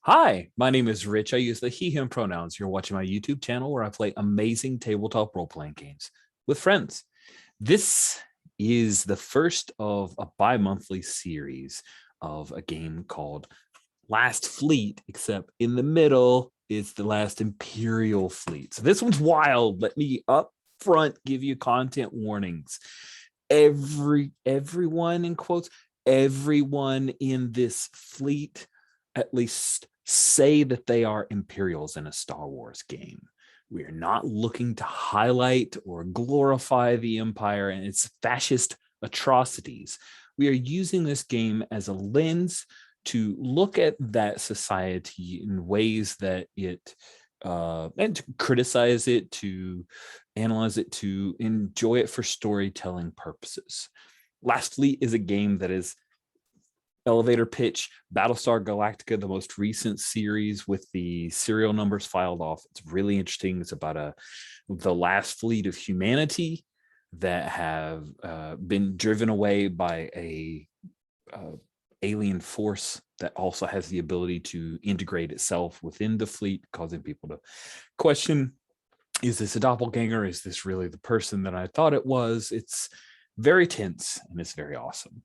Hi, my name is Rich. I use the he, him pronouns. You're watching my YouTube channel where I play amazing tabletop role playing games with friends. This is the first of a bi monthly series of a game called Last Fleet, except in the middle is the last Imperial fleet. So this one's wild. Let me up front give you content warnings. Everyone in quotes, everyone in this fleet at least say that they are Imperials in a Star Wars game. We are not looking to highlight or glorify the Empire and its fascist atrocities. We are using this game as a lens to look at that society in ways that it and to criticize it, to analyze it, to enjoy it for storytelling purposes. Last Fleet is a game that is elevator pitch Battlestar Galactica, the most recent series with the serial numbers filed off. It's really interesting. It's about the last fleet of humanity that have been driven away by a alien force that also has the ability to integrate itself within the fleet, causing people to question, is this a doppelganger? Is this really the person that I thought it was? It's very tense and it's very awesome.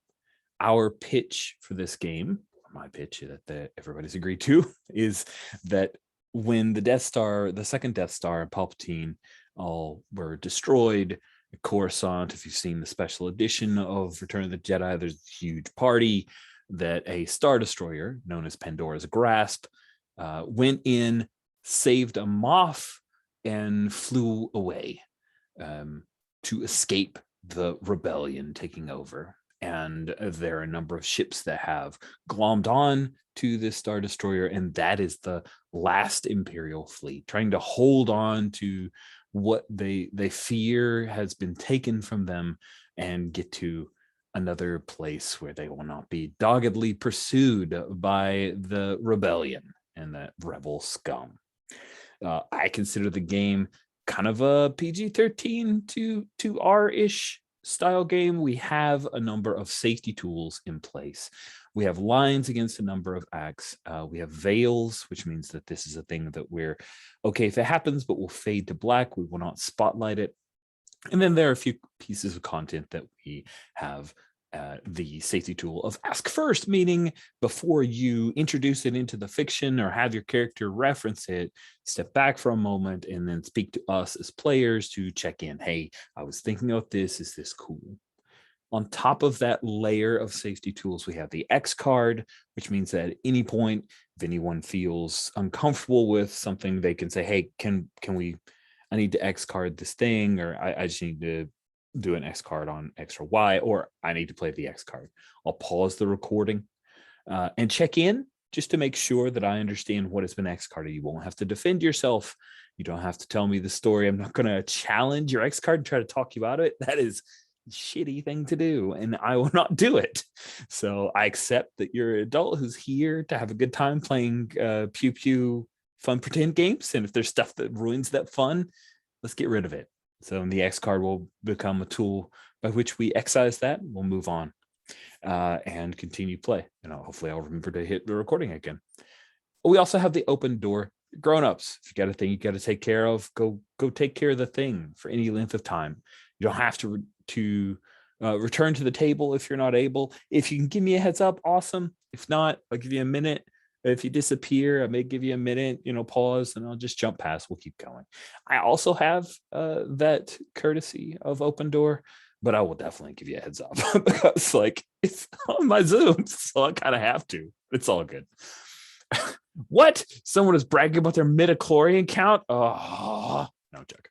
Our pitch for this game, my pitch that everybody's agreed to, is that when the second Death Star and Palpatine all were destroyed, Coruscant, if you've seen the special edition of Return of the Jedi, there's a huge party that a Star Destroyer known as Pandora's Grasp went in, saved a Moff, and flew away to escape the rebellion taking over. And there are a number of ships that have glommed on to this Star Destroyer, and that is the last Imperial fleet, trying to hold on to what they fear has been taken from them and get to another place where they will not be doggedly pursued by the rebellion and the rebel scum. I consider the game kind of a PG-13 to R-ish style game. We have a number of safety tools in place. We have lines against a number of acts. We have veils, which means that this is a thing that we're okay if it happens, but we'll fade to black. We will not spotlight it. And then there are a few pieces of content that we have the safety tool of ask first, meaning before you introduce it into the fiction or have your character reference it, step back for a moment and then speak to us as players to check in. Hey, I was thinking of this. Is this cool? On top of that layer of safety tools, we have the X card, which means that at any point, if anyone feels uncomfortable with something, they can say, hey, can we, I need to X card this thing, or I just need to do an X card on X or Y, or I need to play the X card. I'll pause the recording and check in just to make sure that I understand what has been X carded. You won't have to defend yourself. You don't have to tell me the story. I'm not going to challenge your X card and try to talk you out of it. That is a shitty thing to do, and I will not do it. So I accept that you're an adult who's here to have a good time playing pew pew fun pretend games. And if there's stuff that ruins that fun, let's get rid of it. So the X card will become a tool by which we excise that. We'll move on and continue play. And hopefully I'll remember to hit the recording again. We also have the open door. Grown-ups, if you got a thing you got to take care of, go take care of the thing for any length of time. You don't have to return to the table if you're not able. If you can give me a heads up, awesome. If not, I'll give you a minute. If you disappear, I may give you a minute, pause, and I'll just jump past. We'll keep going. I also have that courtesy of open door, but I will definitely give you a heads up because it's on my Zoom, so I kind of have to. It's all good. What? Someone is bragging about their midichlorian count? Oh, no joke.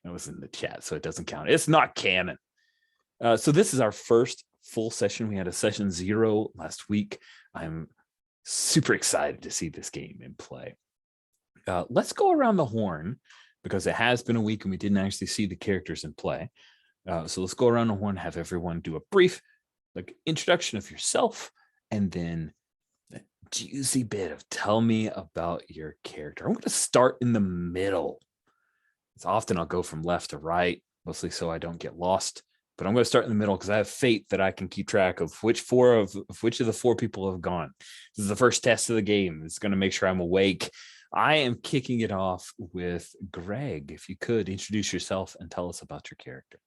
It was in the chat, so it doesn't count. It's not canon. So this is our first full session. We had a session 0 last week. I'm super excited to see this game in play. Let's go around the horn because it has been a week and we didn't actually see the characters in play. So let's go around the horn, have everyone do a brief introduction of yourself, and then a juicy bit of tell me about your character. I'm going to start in the middle. It's often I'll go from left to right, mostly so I don't get lost but I'm going to start in the middle because I have faith that I can keep track of which of the four people have gone. This is the first test of the game. It's going to make sure I'm awake. I am kicking it off with Greg. If you could introduce yourself and tell us about your character.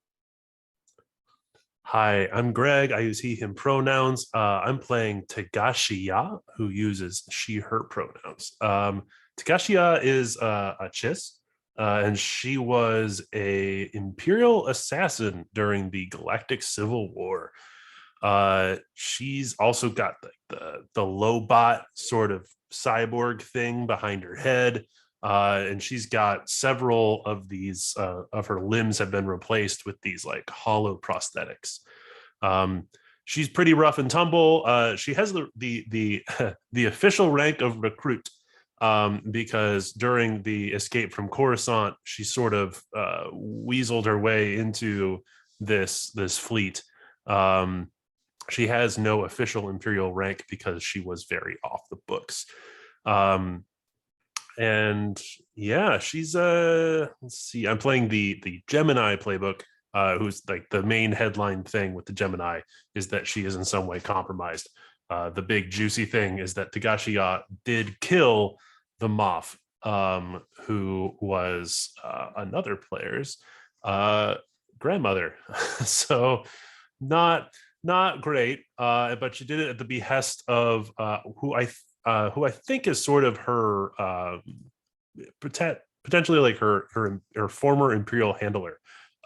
Hi, I'm Greg. I use he, him pronouns. I'm playing Tagashiya, who uses she, her pronouns. Tagashiya is a Chiss, and she was a Imperial assassin during the Galactic Civil War. She's also got the Lobot sort of cyborg thing behind her head. And she's got several of these of her limbs have been replaced with these like hollow prosthetics. She's pretty rough and tumble. She has the the official rank of recruit, because during the escape from Coruscant, she sort of weaseled her way into this fleet. She has no official Imperial rank because she was very off the books. And yeah, she's let's see, I'm playing the Gemini playbook, who's like the main headline thing with the Gemini is that she is in some way compromised. The big juicy thing is that Tagashiya did kill the Moff, who was another player's grandmother. So not great, but she did it at the behest of who I think is sort of her potentially like her former Imperial handler,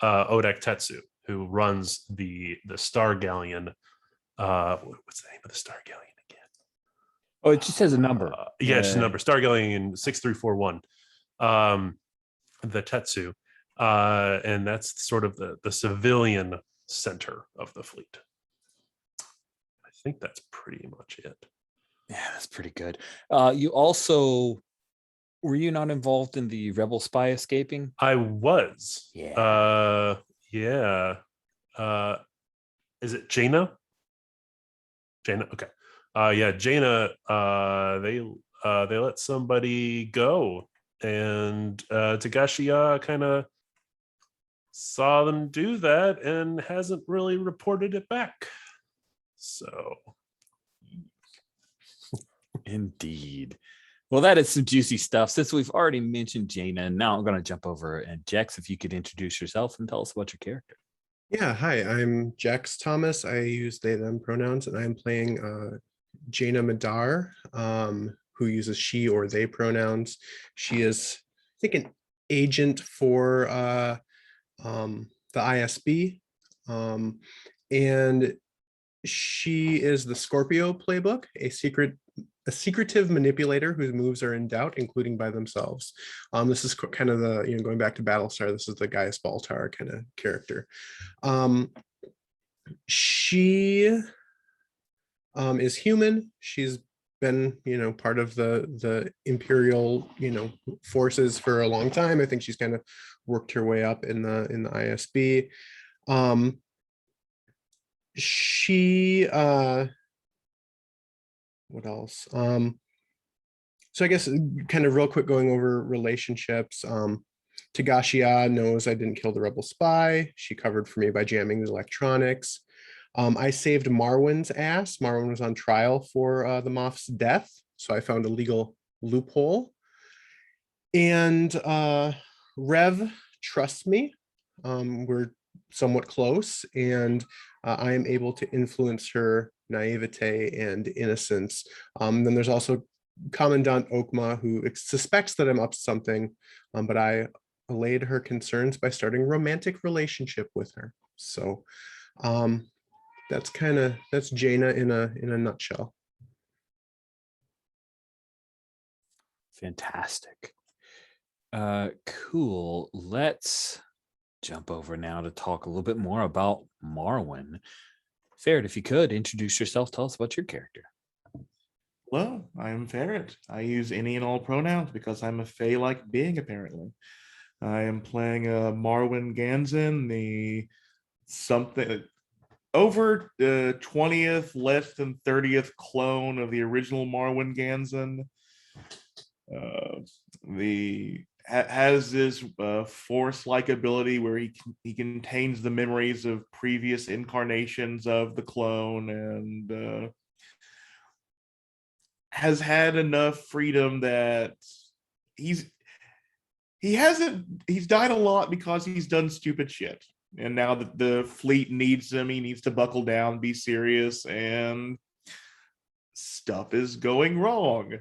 Odek Tetsu, who runs the Star Galleon. What's the name of the Star Galleon again? Oh, it just has a number. Yeah, it's a number. Star Galleon 6341. The Tetsu, and that's sort of the civilian center of the fleet. I think that's pretty much it. Yeah, that's pretty good. You also, were you not involved in the rebel spy escaping? I was. Yeah. Yeah. Is it Jaina? Jaina. Okay. Yeah, Jaina. They let somebody go, and Tagashiya kind of saw them do that and hasn't really reported it back. So. Indeed. Well, that is some juicy stuff. Since we've already mentioned Jaina, now I'm going to jump over and Jex, if you could introduce yourself and tell us about your character. Yeah, hi, I'm Jex Thomas. I use they, them pronouns, and I'm playing Jaina Madar, who uses she or they pronouns. She is, I think, an agent for the ISB, and she is the Scorpio playbook, a secretive manipulator whose moves are in doubt, including by themselves. This is kind of the, going back to Battlestar, this is the Gaius Baltar kind of character. She is human. She's been, part of the Imperial, forces for a long time. I think she's kind of worked her way up in the ISB. She what else? So I guess kind of real quick going over relationships. Tagashiya knows I didn't kill the rebel spy. She covered for me by jamming the electronics. I saved Marwin's ass. Marwin was on trial for the Moff's death, so I found a legal loophole. And Rev trusts me. We're somewhat close, and I am able to influence her naivete and innocence. Then there's also Commandant Okma, who suspects that I'm up to something, but I allayed her concerns by starting a romantic relationship with her. So that's Jaina in a nutshell. Fantastic. Cool. Let's jump over now to talk a little bit more about Marwin. Ferret, if you could introduce yourself, tell us about your character. Well, I'm Ferret. I use any and all pronouns because I'm a Fae-like being, apparently. I am playing Marwin Ganzen, the something over the 20th, less than 30th clone of the original Marwin Ganzen. The has this force-like ability where he contains the memories of previous incarnations of the clone, and has had enough freedom that he's died a lot because he's done stupid shit. And now that the fleet needs him, he needs to buckle down, be serious, and stuff is going wrong.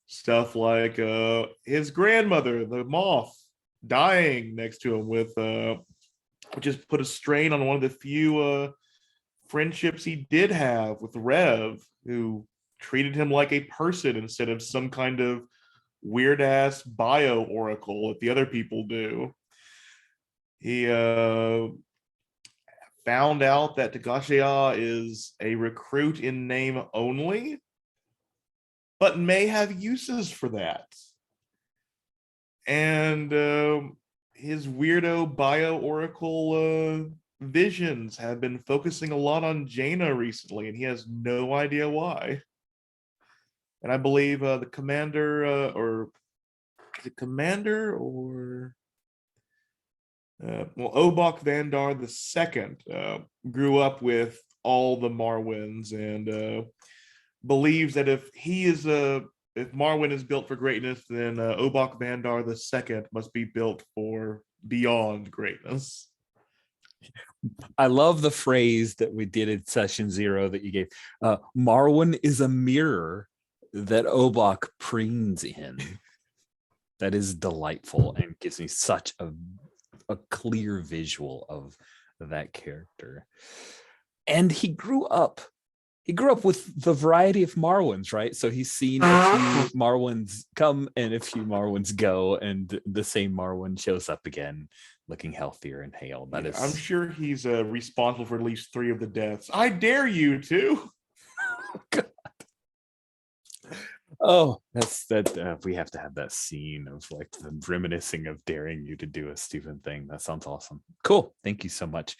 Stuff like his grandmother, the moth, dying next to him, with which has put a strain on one of the few friendships he did have with Rev, who treated him like a person instead of some kind of weird ass bio oracle that the other people do. He found out that Tagashiya is a recruit in name only, but may have uses for that. And his weirdo bio oracle visions have been focusing a lot on Jaina recently, and he has no idea why. And I believe the commander, or the commander, or Obok Vandar II grew up with all the Marwins, and believes that if Marwin is built for greatness, then Obok Vandar II must be built for beyond greatness. I love the phrase that we did in session 0 that you gave. Marwin is a mirror that Obok preens in. That is delightful and gives me such a clear visual of that character. And he grew up with the variety of Marwins, right? So he's seen a few Marwins come and a few Marwins go, and the same Marwin shows up again, looking healthier and hale. That is, I'm sure he's responsible for at least 3 of the deaths. I dare you to. Oh, that's that. We have to have that scene of like the reminiscing of daring you to do a stupid thing. That sounds awesome. Cool. Thank you so much.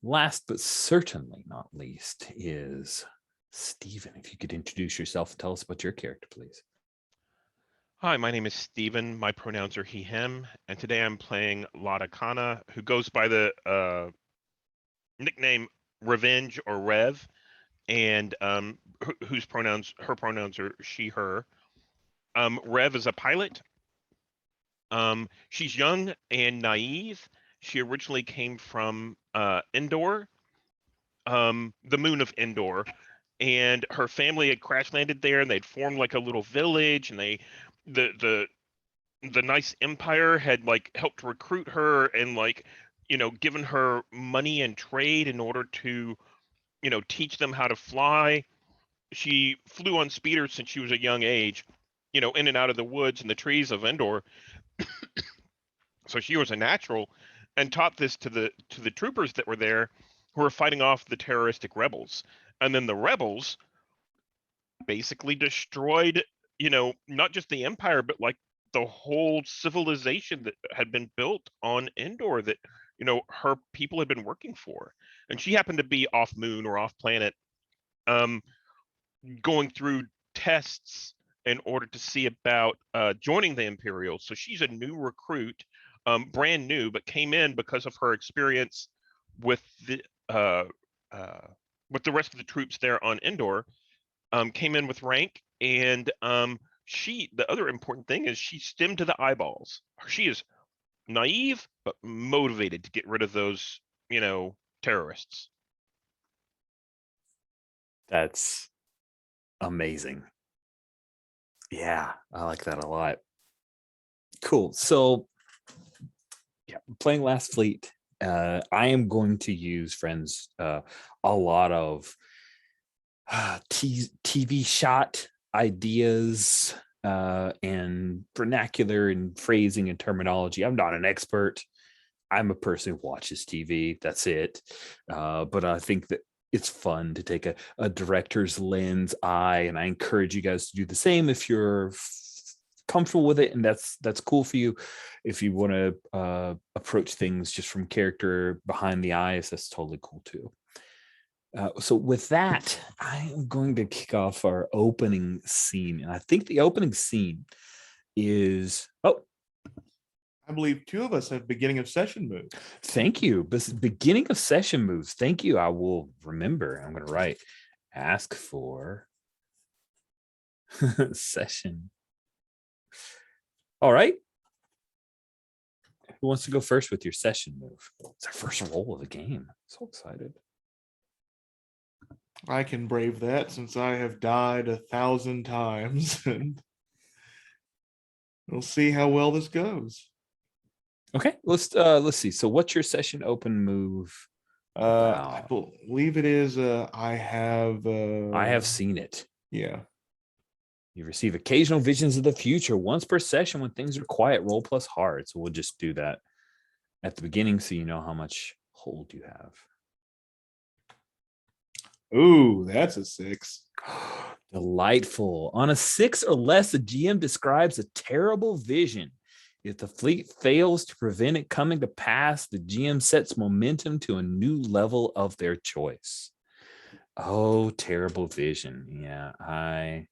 Last but certainly not least is Stephen. If you could introduce yourself and tell us about your character, please. Hi, my name is Stephen. My pronouns are he, him, and today I'm playing Lada Kana, who goes by the nickname Revenge or Rev, and her pronouns are she, her. Rev is a pilot. She's young and naive. She originally came from Endor, the moon of Endor, and her family had crash landed there, and they'd formed like a little village, and the nice empire had like helped recruit her and like, given her money and trade in order to, teach them how to fly. She flew on speeders since she was a young age, in and out of the woods and the trees of Endor. So she was a natural, and taught this to the troopers that were there, who were fighting off the terroristic rebels. And then the rebels basically destroyed, not just the empire, but like the whole civilization that had been built on Endor that, her people had been working for. And she happened to be off moon or off planet, going through tests in order to see about joining the Imperial. So she's a new recruit, brand new, but came in because of her experience with the rest of the troops there on Endor. Came in with rank, and the other important thing is she stemmed to the eyeballs. She is naive but motivated to get rid of those, terrorists. That's amazing. Yeah, I like that a lot. Cool. So yeah, playing Last Fleet, I am going to use, friends, a lot of TV shot ideas and vernacular and phrasing and terminology. I'm not an expert. I'm a person who watches TV. That's it. But I think that it's fun to take a director's lens eye, and I encourage you guys to do the same if you're comfortable with it, and that's cool for you. If you want to approach things just from character behind the eyes, that's totally cool too. So with that, I am going to kick off our opening scene, and I think the opening scene is I believe 2 of us have beginning of session moves. Thank you. Beginning of session moves. Thank you. I will remember. I'm going to write ask for session. All right. Who wants to go first with your session move? It's our first roll of the game. So excited. I can brave that since I have died 1,000 times, and we'll see how well this goes. Okay, let's see. So what's your session open move? I believe it is. I have seen it. Yeah. You receive occasional visions of the future once per session when things are quiet. Roll plus hard. So we'll just do that at the beginning so you know how much hold you have. Ooh, that's a 6. Delightful. On a 6 or less, the GM describes a terrible vision. If the fleet fails to prevent it coming to pass, the GM sets momentum to a new level of their choice. Oh, terrible vision. Yeah, I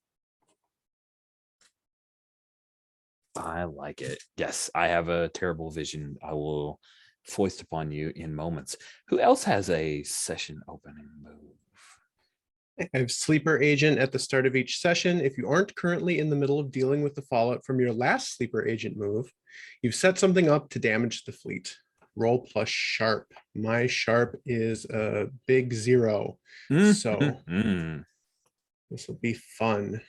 like it. Yes, I have a terrible vision. I will foist upon you in moments. Who else has a session opening move? I have Sleeper Agent at the start of each session. If you aren't currently in the middle of dealing with the fallout from your last Sleeper Agent move, you've set something up to damage the fleet. Roll plus sharp. My sharp is a big 0. So this will be fun.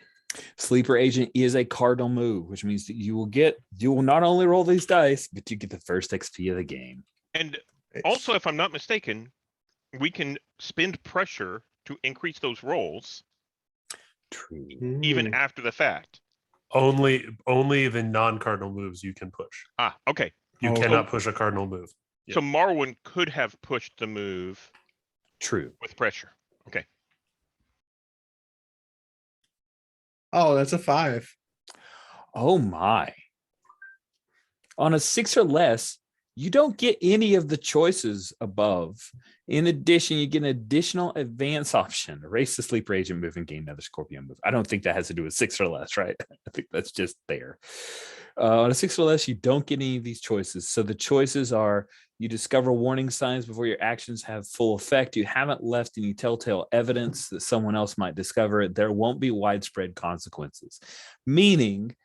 Sleeper Agent is a cardinal move, which means that you will not only roll these dice, but you get the first XP of the game. And also, if I'm not mistaken, we can spend pressure to increase those rolls. True. Even after the fact. Only the non-cardinal moves you can push. Okay. You cannot push a cardinal move. So Marwyn could have pushed the move. True. With pressure. Okay. Oh, that's a 5. Oh my. On a 6 or less, you don't get any of the choices above. In addition, you get an additional advance option. Erase the Sleeper Agent move and gain another Scorpion move. I don't think that has to do with 6 or less, right? I think that's just there. On a 6 or less, you don't get any of these choices. So the choices are: you discover warning signs before your actions have full effect. You haven't left any telltale evidence that someone else might discover it. There won't be widespread consequences. Meaning,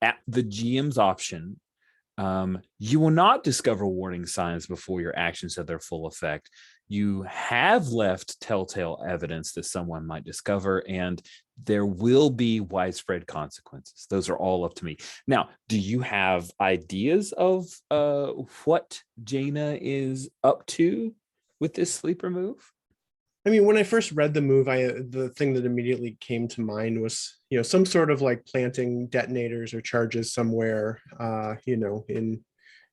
at the GM's option, you will not discover warning signs before your actions have their full effect. You have left telltale evidence that someone might discover, and there will be widespread consequences. Those are all up to me. Now, do you have ideas of what Jaina is up to with this sleeper move? I mean, when I first read the move, the thing that immediately came to mind was, some sort of like planting detonators or charges somewhere, in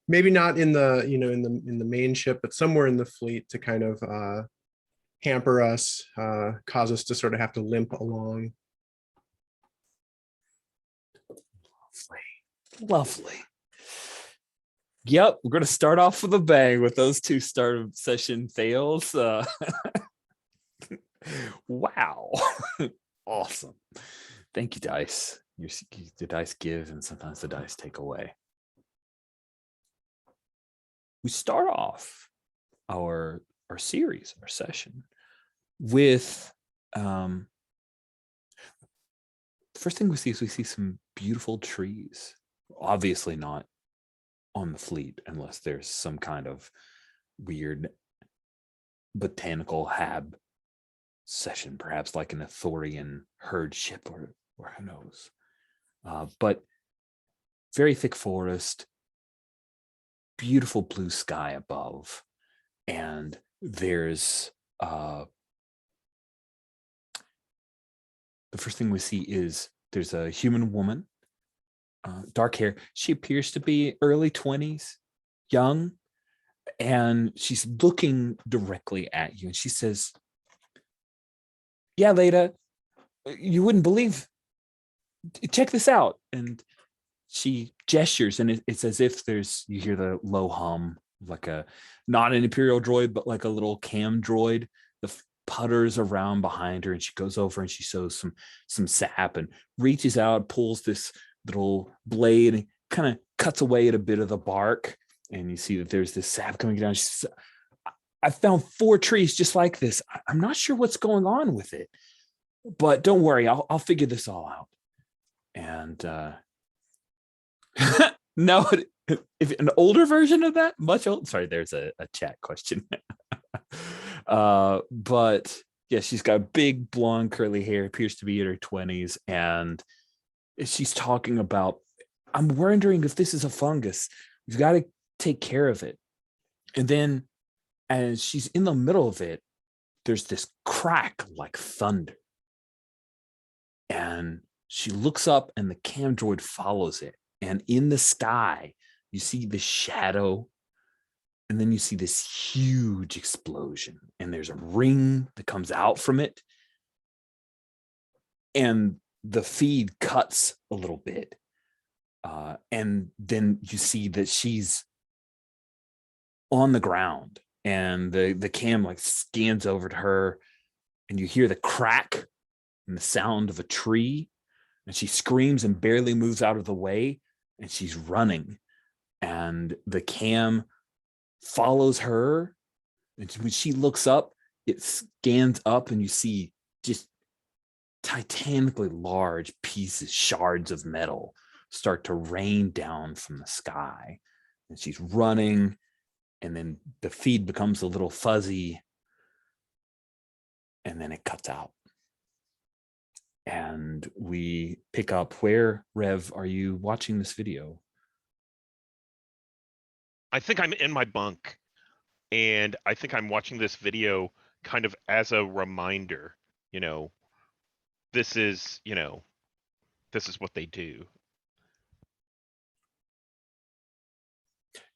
maybe not in the, in the main ship, but somewhere in the fleet to kind of hamper us, cause us to sort of have to limp along. Lovely. Yep, we're going to start off with a bang with those 2 start of session fails. Wow. Awesome. Thank you, dice. The dice give, and sometimes the dice take away. We start off our series, our session, with the first thing we see some beautiful trees. Obviously not on the fleet unless there's some kind of weird botanical hab session, perhaps like an Athorian herd ship, or who knows. But very thick forest, beautiful blue sky above, and there's the first thing we see is there's a human woman, dark hair. She appears to be early 20s, young, and she's looking directly at you, and she says, "Yeah, Leda, you wouldn't believe, check this out." And she gestures, and it's as if you hear the low hum, like not an Imperial droid, but like a little cam droid. The putters around behind her, and she goes over and she shows some sap and reaches out, pulls this little blade and kind of cuts away at a bit of the bark, and you see that there's this sap coming down. She says, I found 4 trees just like this. I'm not sure what's going on with it, but don't worry, I'll figure this all out. And no, if an older version of that, much old. Sorry, there's a chat question. But yeah, she's got big blonde curly hair, appears to be in her 20s, and she's talking about, I'm wondering if this is a fungus. We've got to take care of it. And then as she's in the middle of it, there's this crack like thunder. And she looks up and the cam droid follows it. And in the sky, you see the shadow. And then you see this huge explosion. And there's a ring that comes out from it. And the feed cuts a little bit. And then you see that she's on the ground. And the cam like scans over to her. And you hear the crack and the sound of a tree. And she screams and barely moves out of the way. And she's running. And the cam follows her. And when she looks up, it scans up and you see just titanically large pieces, shards of metal start to rain down from the sky. And she's running, and then the feed becomes a little fuzzy, and then it cuts out. And we pick up where, Rev, are you watching this video? I think I'm in my bunk, and I think I'm watching this video kind of as a reminder, this is what they do.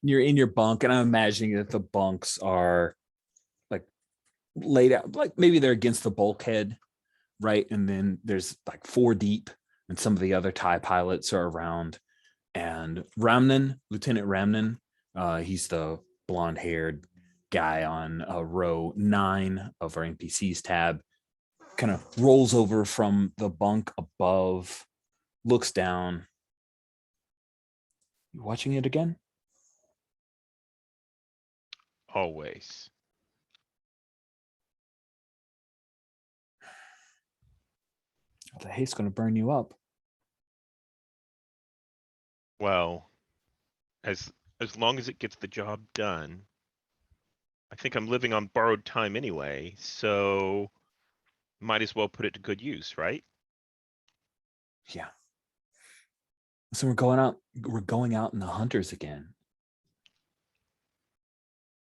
You're in your bunk, and I'm imagining that the bunks are like laid out, like maybe they're against the bulkhead, right? And then there's like 4 deep, and some of the other TIE pilots are around. And Ramnan, Lieutenant Ramnan, he's the blonde-haired guy on row 9 of our NPCs tab, kind of rolls over from the bunk above, looks down. You watching it again? Always. The hate's going to burn you up. Well, as long as it gets the job done. I think I'm living on borrowed time anyway, so might as well put it to good use, right? Yeah. So we're going out in the hunters again.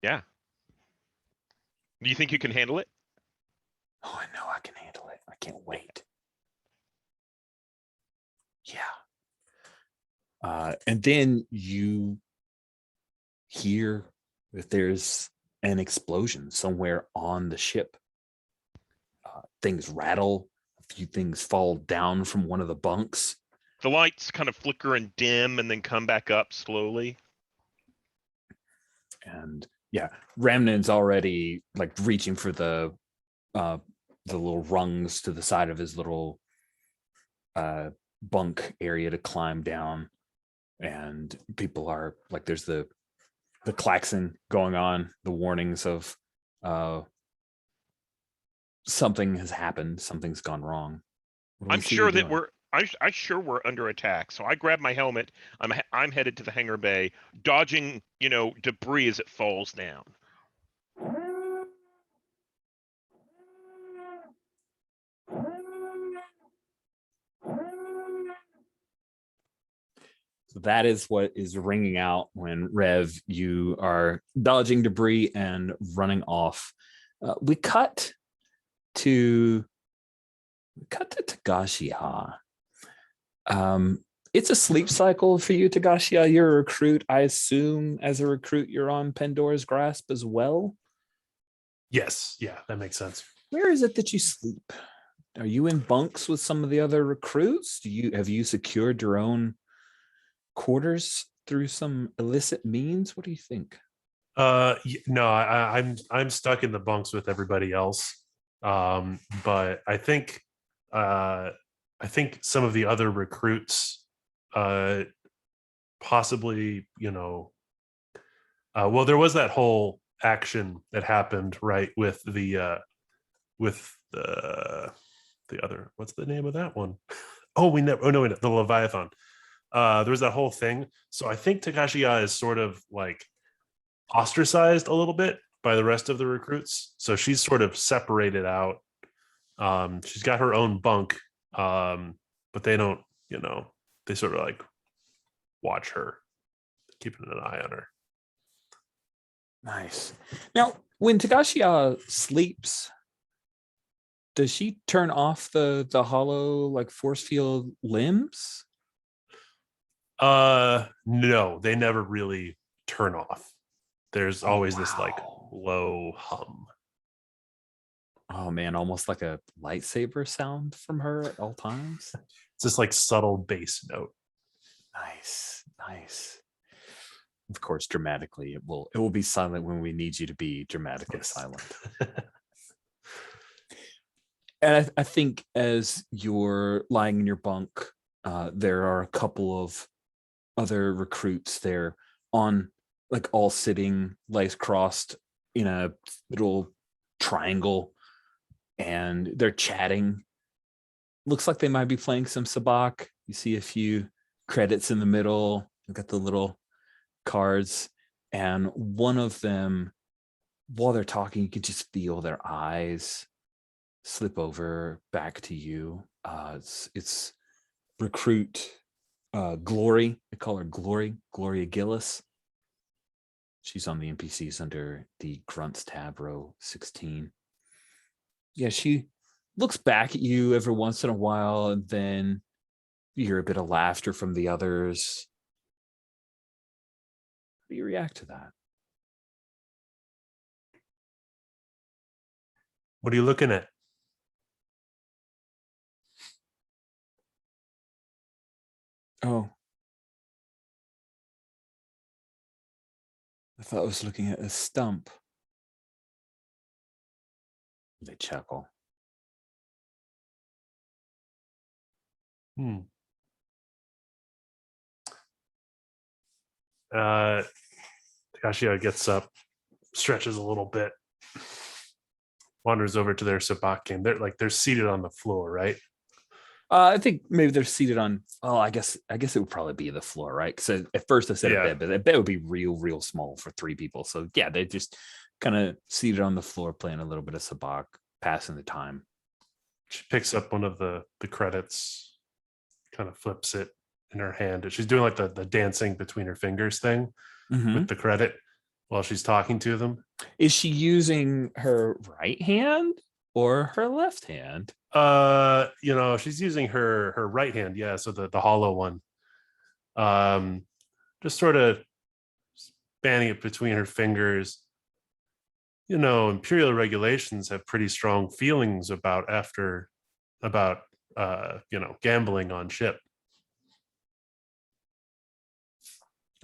Yeah. Do you think you can handle it? Oh, I know I can handle it. I can't wait. Yeah. And then you hear that there's an explosion somewhere on the ship. Things rattle. A few things fall down from one of the bunks. The lights kind of flicker and dim and then come back up slowly. And yeah, Ramnan's already like reaching for the little rungs to the side of his little bunk area to climb down. And people are like, there's the klaxon going on, the warnings of something has happened, something's gone wrong. I'm sure that I'm sure we're under attack. So I grab my helmet. I'm headed to the hangar bay, dodging, debris as it falls down. So that is what is ringing out when, Rev, you are dodging debris and running off. We cut to Tagashiya. It's a sleep cycle for you, Tagashiya. You're a recruit. I assume as a recruit, you're on Pandora's Grasp as well? Yes. Yeah, that makes sense. Where is it that you sleep? Are you in bunks with some of the other recruits? Have you secured your own quarters through some illicit means? What do you think? No, I'm stuck in the bunks with everybody else. But I think some of the other recruits possibly, well, there was that whole action that happened, right, with the other, what's the name of that one? The Leviathan. There was that whole thing. So I think Tagashiya is sort of like ostracized a little bit by the rest of the recruits. So she's sort of separated out. She's got her own bunk, but they don't, they sort of like watch her, keeping an eye on her. Nice. Now, when Tagashiya sleeps, does she turn off the hollow like force field limbs? No, they never really turn off. There's always this like Wow. low hum. Oh man, almost like a lightsaber sound from her at all times. It's this like subtle bass note. Nice. Of course, dramatically, it will be silent when we need you to be dramatically silent. And I think as you're lying in your bunk, there are a couple of other recruits there on, like, all sitting legs crossed in a little triangle, and they're chatting. Looks like they might be playing some sabacc. You see a few credits in the middle. They've got the little cards, and one of them, while they're talking, you can just feel their eyes slip over back to you. It's recruit Glory. They call her Gloria Gillis. She's on the NPCs under the Grunts tab, row 16. Yeah, she looks back at you every once in a while, and then you hear a bit of laughter from the others. How do you react to that? What are you looking at? Oh. I thought I was looking at a stump. They chuckle. Tagashiya gets up, stretches a little bit, wanders over to their sabacc game. They're seated on the floor, right? I think maybe they're seated on. Oh, I guess it would probably be the floor, right? Because at first I said a bed, but a bed would be real small for 3 people. So yeah, they're just kind of seated on the floor, playing a little bit of sabacc, passing the time. She picks up one of the credits, kind of flips it in her hand. She's doing like the dancing between her fingers thing with the credit while she's talking to them. Is she using her right hand or her left hand? She's using her right hand. Yeah, so the hollow one. Just sort of spanning it between her fingers. Imperial regulations have pretty strong feelings about gambling on ship.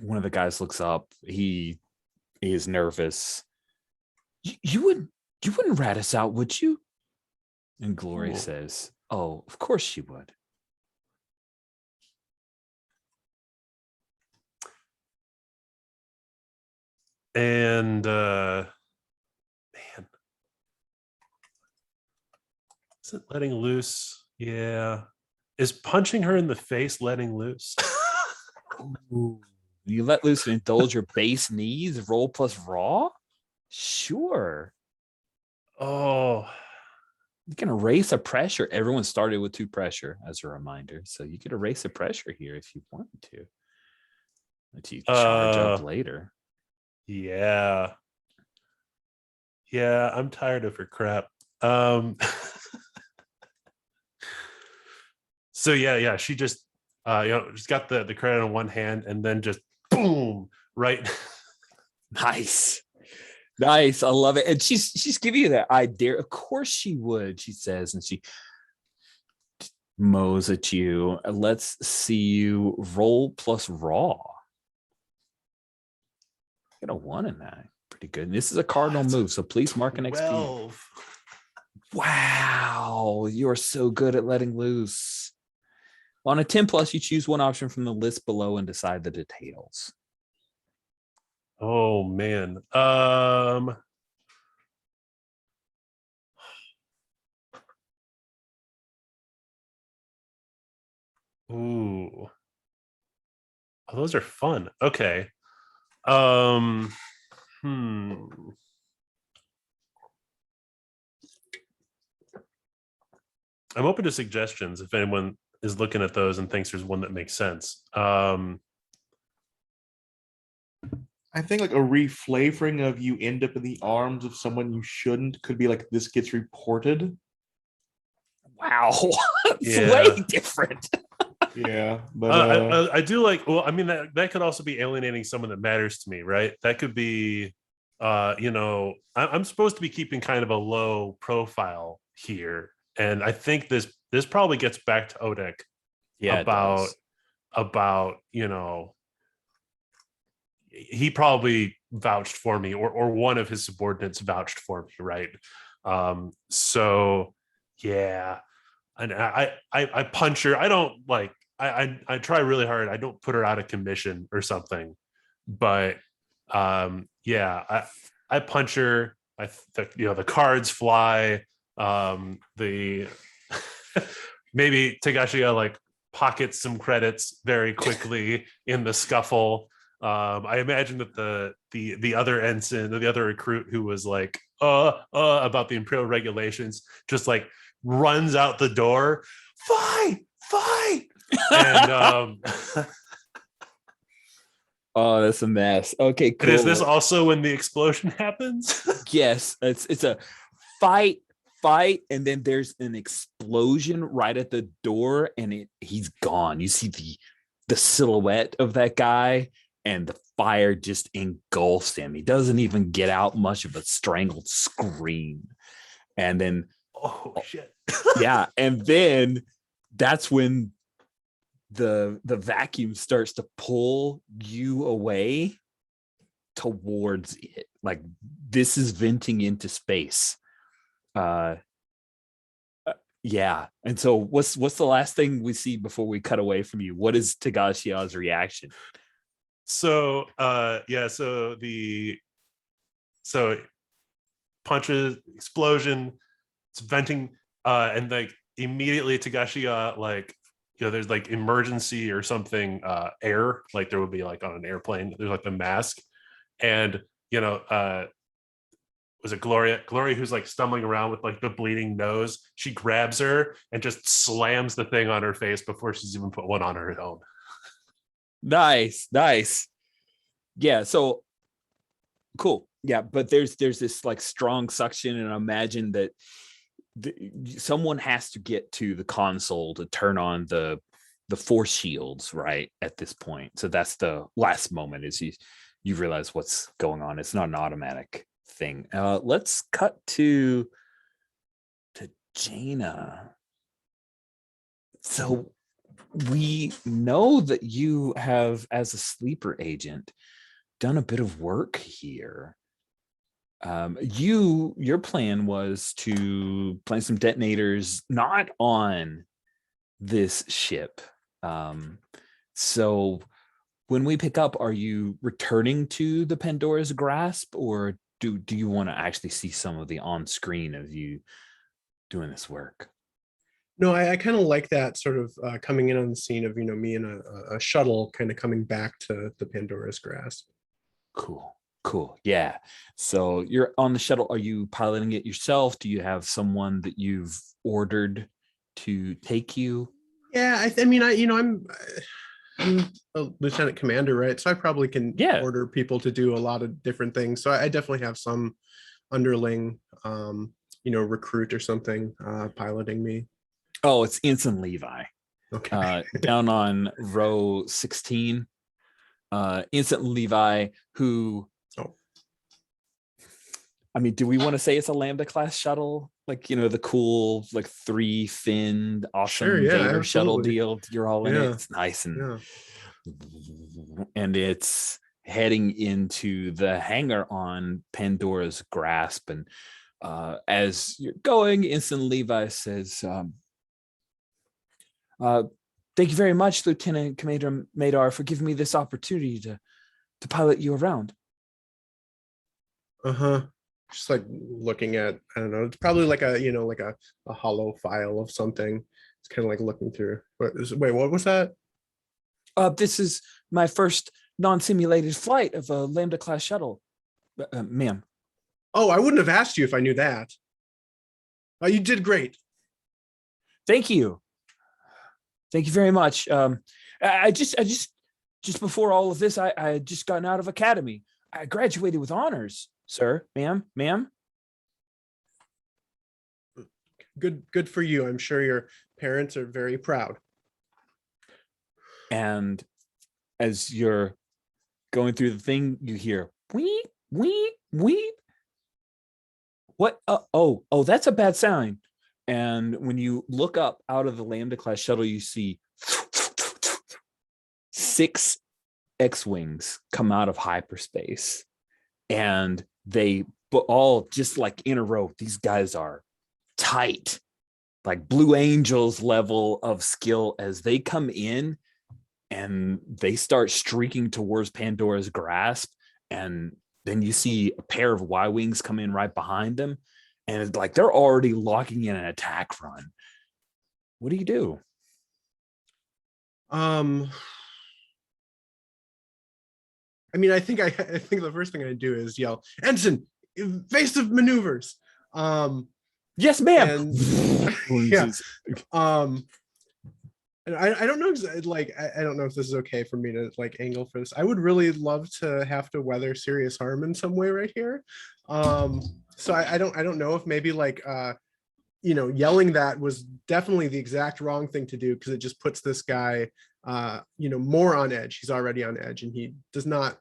One of the guys looks up. He is nervous. You wouldn't rat us out, would you? And Glory says, "Oh, of course she would." And man, is it letting loose? Yeah. Is punching her in the face letting loose? Ooh. You let loose and indulge your base needs, roll plus raw? Sure. Oh. You can erase a pressure. Everyone started with 2 pressure, as a reminder. So you could erase a pressure here if you wanted to. Let you charge up later. Yeah. Yeah, I'm tired of her crap. So yeah, she just she's got the credit on one hand and then just boom, right. Nice. I love it. And she's giving you that idea. Of course she would, she says, and she mows at you. Let's see you roll plus raw. Get a 1 in that. Pretty good. And this is a cardinal move, so please mark an XP. Wow, you're so good at letting loose. On a 10 plus, you choose one option from the list below and decide the details. Oh man. Ooh. Oh, those are fun. Okay. Hmm. I'm open to suggestions if anyone is looking at those and thinks there's one that makes sense. I think like a reflavoring of you end up in the arms of someone you shouldn't could be like this gets reported. Wow. It's Yeah. way different. Yeah, but I do like. Well, I mean that could also be alienating someone that matters to me, right? That could be, I'm supposed to be keeping kind of a low profile here, and I think this probably gets back to Odek Yeah, about he probably vouched for me, or one of his subordinates vouched for me, right? So yeah, and I punch her. I don't like. I try really hard. I don't put her out of commission or something, but yeah, I punch her. The cards fly. The maybe Tagashiya like pockets some credits very quickly in the scuffle. I imagine that the other ensign, the other recruit who was like about the Imperial regulations, just like runs out the door. Fight! And oh, that's a mess. Okay, cool. and is this also when the explosion happens? Yes, it's a fight, and then there's an explosion right at the door, and he's gone. You see the silhouette of that guy, and the fire just engulfs him. He doesn't even get out much of a strangled scream. And then Oh shit. yeah, and then that's when the vacuum starts to pull you away towards it. Like this is venting into space. Yeah. And so what's the last thing we see before we cut away from you? What is Tagashiya's reaction? So so punches, explosion, it's venting, and like immediately Tagashiya there's like emergency or something, air, like there would be like on an airplane, there's like the mask, and was it Gloria who's like stumbling around with like the bleeding nose, she grabs her and just slams the thing on her face before she's even put one on her own. Nice. Yeah, so cool. Yeah, but there's this like strong suction, and I imagine that someone has to get to the console to turn on the force shields right at this point. So that's the last moment is you realize what's going on. It's not an automatic thing. Let's cut to Jaina. So we know that you have, as a sleeper agent, done a bit of work here. Your plan was to plant some detonators not on this ship. So when we pick up, are you returning to the Pandora's Grasp, or do you want to actually see some of the on screen of you doing this work? No, I kind of like that sort of coming in on the scene of, me in a shuttle kind of coming back to the Pandora's Grasp. Cool. Yeah. So you're on the shuttle. Are you piloting it yourself? Do you have someone that you've ordered to take you? Yeah, I'm a lieutenant commander, right? So I probably can order people to do a lot of different things. So I definitely have some underling, recruit or something piloting me. Oh, it's Ensign Levi. Okay. Down on row 16. Ensign Levi, who, I mean, do we want to say it's a Lambda class shuttle? Like, the cool, like 3-finned, awesome Vader shuttle deal. You're all in it. It's nice. And it's heading into the hangar on Pandora's Grasp. And as you're going, Ensign Levi says, Thank you very much, Lieutenant Commander Madar, for giving me this opportunity to pilot you around. Just like looking at, I don't know, it's probably like a, like a hollow file of something. It's kind of like looking through. Wait, what was that? This is my first non-simulated flight of a Lambda class shuttle, ma'am. Oh, I wouldn't have asked you if I knew that. You did great. Thank you. Thank you very much. I just before all of this, I had just gotten out of academy. I graduated with honors, sir, ma'am. Good for you. I'm sure your parents are very proud. And as you're going through the thing, you hear weep, weep, weep. What? Oh, that's a bad sign. And when you look up out of the Lambda class shuttle, you see 6 X-Wings come out of hyperspace, and they all just like in a row. These guys are tight, like Blue Angels level of skill as they come in and they start streaking towards Pandora's grasp. And then you see a pair of Y-Wings come in right behind them. And it's like they're already locking in an attack run. What do you do? I mean, I think the first thing I do is yell, "Ensign, evasive maneuvers." Yes, ma'am. And, yeah. And I don't know, like, I don't know if this is okay for me to like angle for this. I would really love to have to weather serious harm in some way right here. So I don't know if maybe like yelling that was definitely the exact wrong thing to do, because it just puts this guy more on edge. He's already on edge, and he does not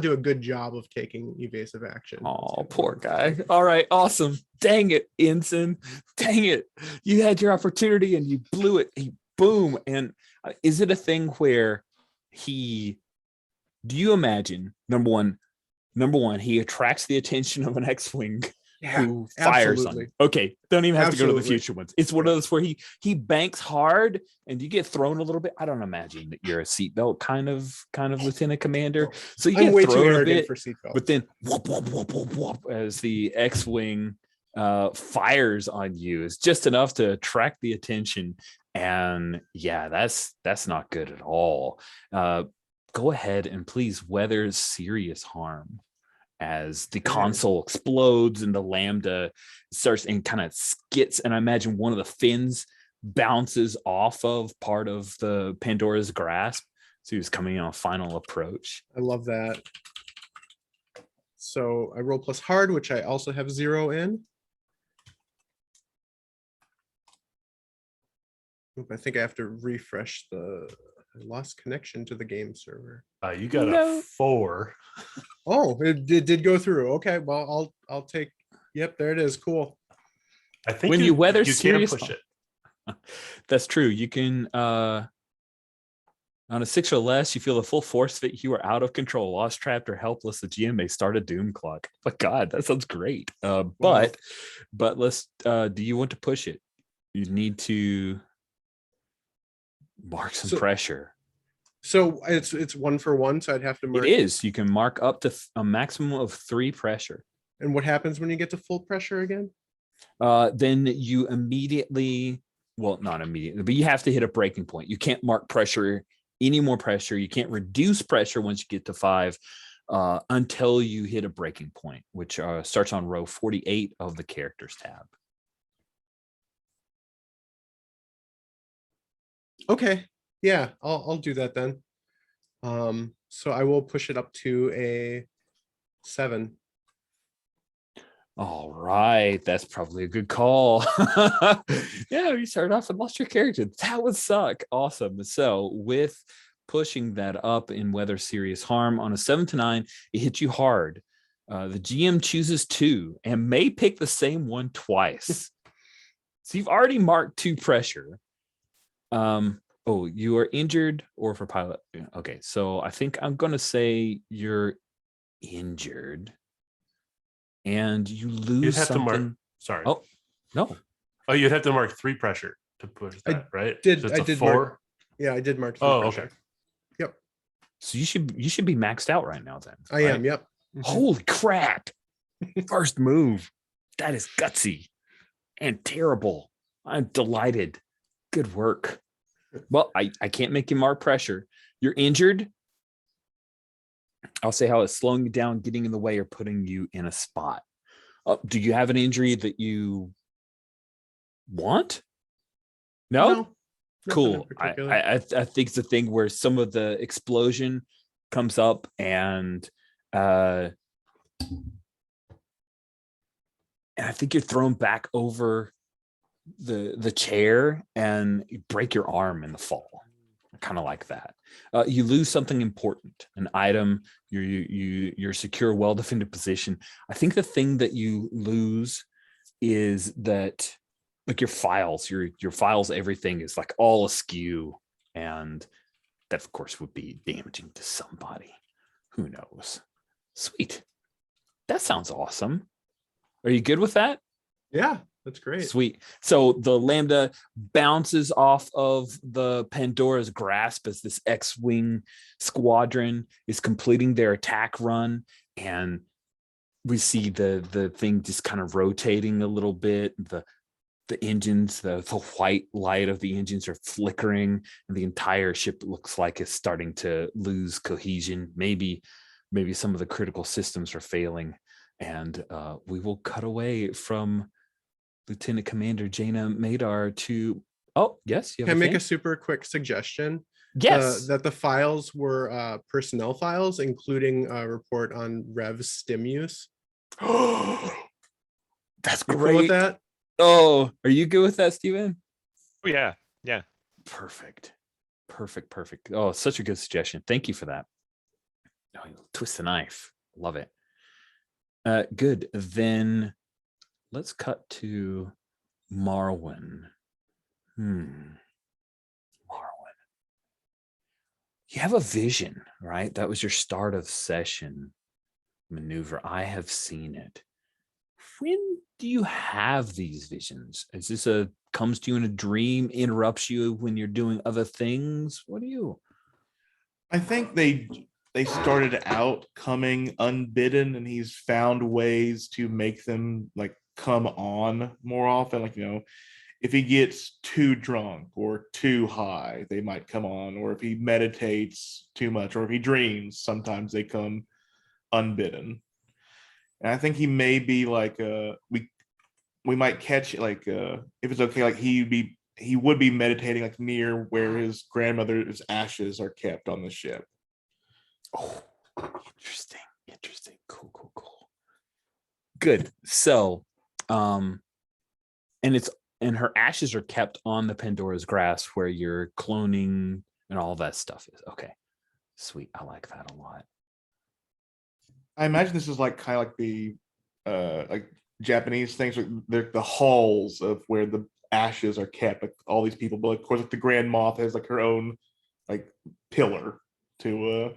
do a good job of taking evasive action. Oh, poor guy. All right, awesome. Dang it, Ensign. Dang it. You had your opportunity and you blew it. Boom. And is it a thing where do you imagine, number one, he attracts the attention of an X-Wing who fires on him? Okay, don't even have to go to the future ones. It's one of those where he banks hard and you get thrown a little bit. I don't imagine that you're a seatbelt kind of lieutenant commander, so you get thrown a bit, but then whoop, whoop, whoop, whoop, whoop, as the X-Wing fires on you is just enough to attract the attention. And yeah, that's not good at all. Go ahead and please weather serious harm as the console explodes and the Lambda starts and kind of skits. And I imagine one of the fins bounces off of part of the Pandora's grasp. So he was coming on a final approach. I love that. So I roll plus hard, which I also have 0 in. Oop, I think I have to refresh I lost connection to the game server. You got a 4. Oh, it did go through. Okay, well, I'll take. Yep, there it is. Cool. I think when you weather you serious, can push it. That's true. You can on a 6 or less, you feel the full force that you are out of control, lost, trapped, or helpless. The GM may start a doom clock. Oh my God, that sounds great. But let's. Do you want to push it? You need to mark some pressure. So it's 1 for 1. So I'd have to mark. It is. You can mark up to a maximum of 3 pressure. And what happens when you get to full pressure again? Then you immediately, well, not immediately, but you have to hit a breaking point. You can't mark pressure, any more pressure. You can't reduce pressure once you get to 5 until you hit a breaking point, which starts on row 48 of the characters tab. Okay. Yeah, I'll do that then. So I will push it up to a 7. All right, that's probably a good call. Yeah, you started off and lost your character. That would suck. Awesome. So with pushing that up in weather serious harm on a 7 to 9, it hits you hard. The GM chooses 2 and may pick the same one twice. So you've already marked 2 pressure. Oh, you are injured or for pilot. Okay, so I think I'm going to say you're injured and you lose You'd have something. to mark. Sorry. Oh, no. Oh, you'd have to mark 3 pressure to push I that, right? did- So it's I a did 4. mark- Yeah, I did mark. three Oh, pressure. okay. Yep, So you should be maxed out right now then. I am. Yep. Mhm. Holy crap. First move. That is gutsy and terrible. I'm delighted. Good work. Well, I can't make you mark pressure. You're injured. I'll say how it's slowing you down, getting in the way, or putting you in a spot. Do you have an injury that you want? No? No, nothing in Cool. particular. I think it's a thing where some of the explosion comes up and I think you're thrown back over the chair and you break your arm in the fall. Kind of like that. You lose something important, an item. You're secure, well defended position. I think the thing that you lose is that, like, your files, your files, everything is like all askew, and that of course would be damaging to somebody. Who knows? Sweet. That sounds awesome. Are you good with that? Yeah, that's great. Sweet. So the Lambda bounces off of the Pandora's grasp as this X-Wing squadron is completing their attack run. And we see the thing just kind of rotating a little bit. The engines, the white light of the engines are flickering, and the entire ship looks like it's starting to lose cohesion. Maybe some of the critical systems are failing. And we will cut away from Lieutenant Commander Jaina Madar to, oh, yes. You have Can I make thing? a super quick suggestion? Yes. That the files were personnel files, including a report on Rev's stim use. That's You great. cool with that? Oh, are you good with that, Steven? Oh, yeah. Yeah. Perfect. Oh, such a good suggestion. Thank you for that. Oh, twist the knife. Love it. Good. Then let's cut to Marwyn. Marwyn. You have a vision, right? That was your start of session maneuver. I have seen it. When do you have these visions? Is this comes to you in a dream, interrupts you when you're doing other things? What do you? I think they started out coming unbidden, and he's found ways to make them like come on more often. Like, if he gets too drunk or too high, they might come on, or if he meditates too much, or if he dreams, sometimes they come unbidden. And I think he may be like we might catch like if it's okay, like he would be meditating like near where his grandmother's ashes are kept on the ship. Oh, interesting. Cool. Good. So, and her ashes are kept on the Pandora's grasp where your cloning and all that stuff is. Okay, sweet. I like that a lot. I imagine this is like kind of like the like Japanese things, like the halls of where the ashes are kept, like all these people. But of course, like the Grand Moff has like her own like pillar to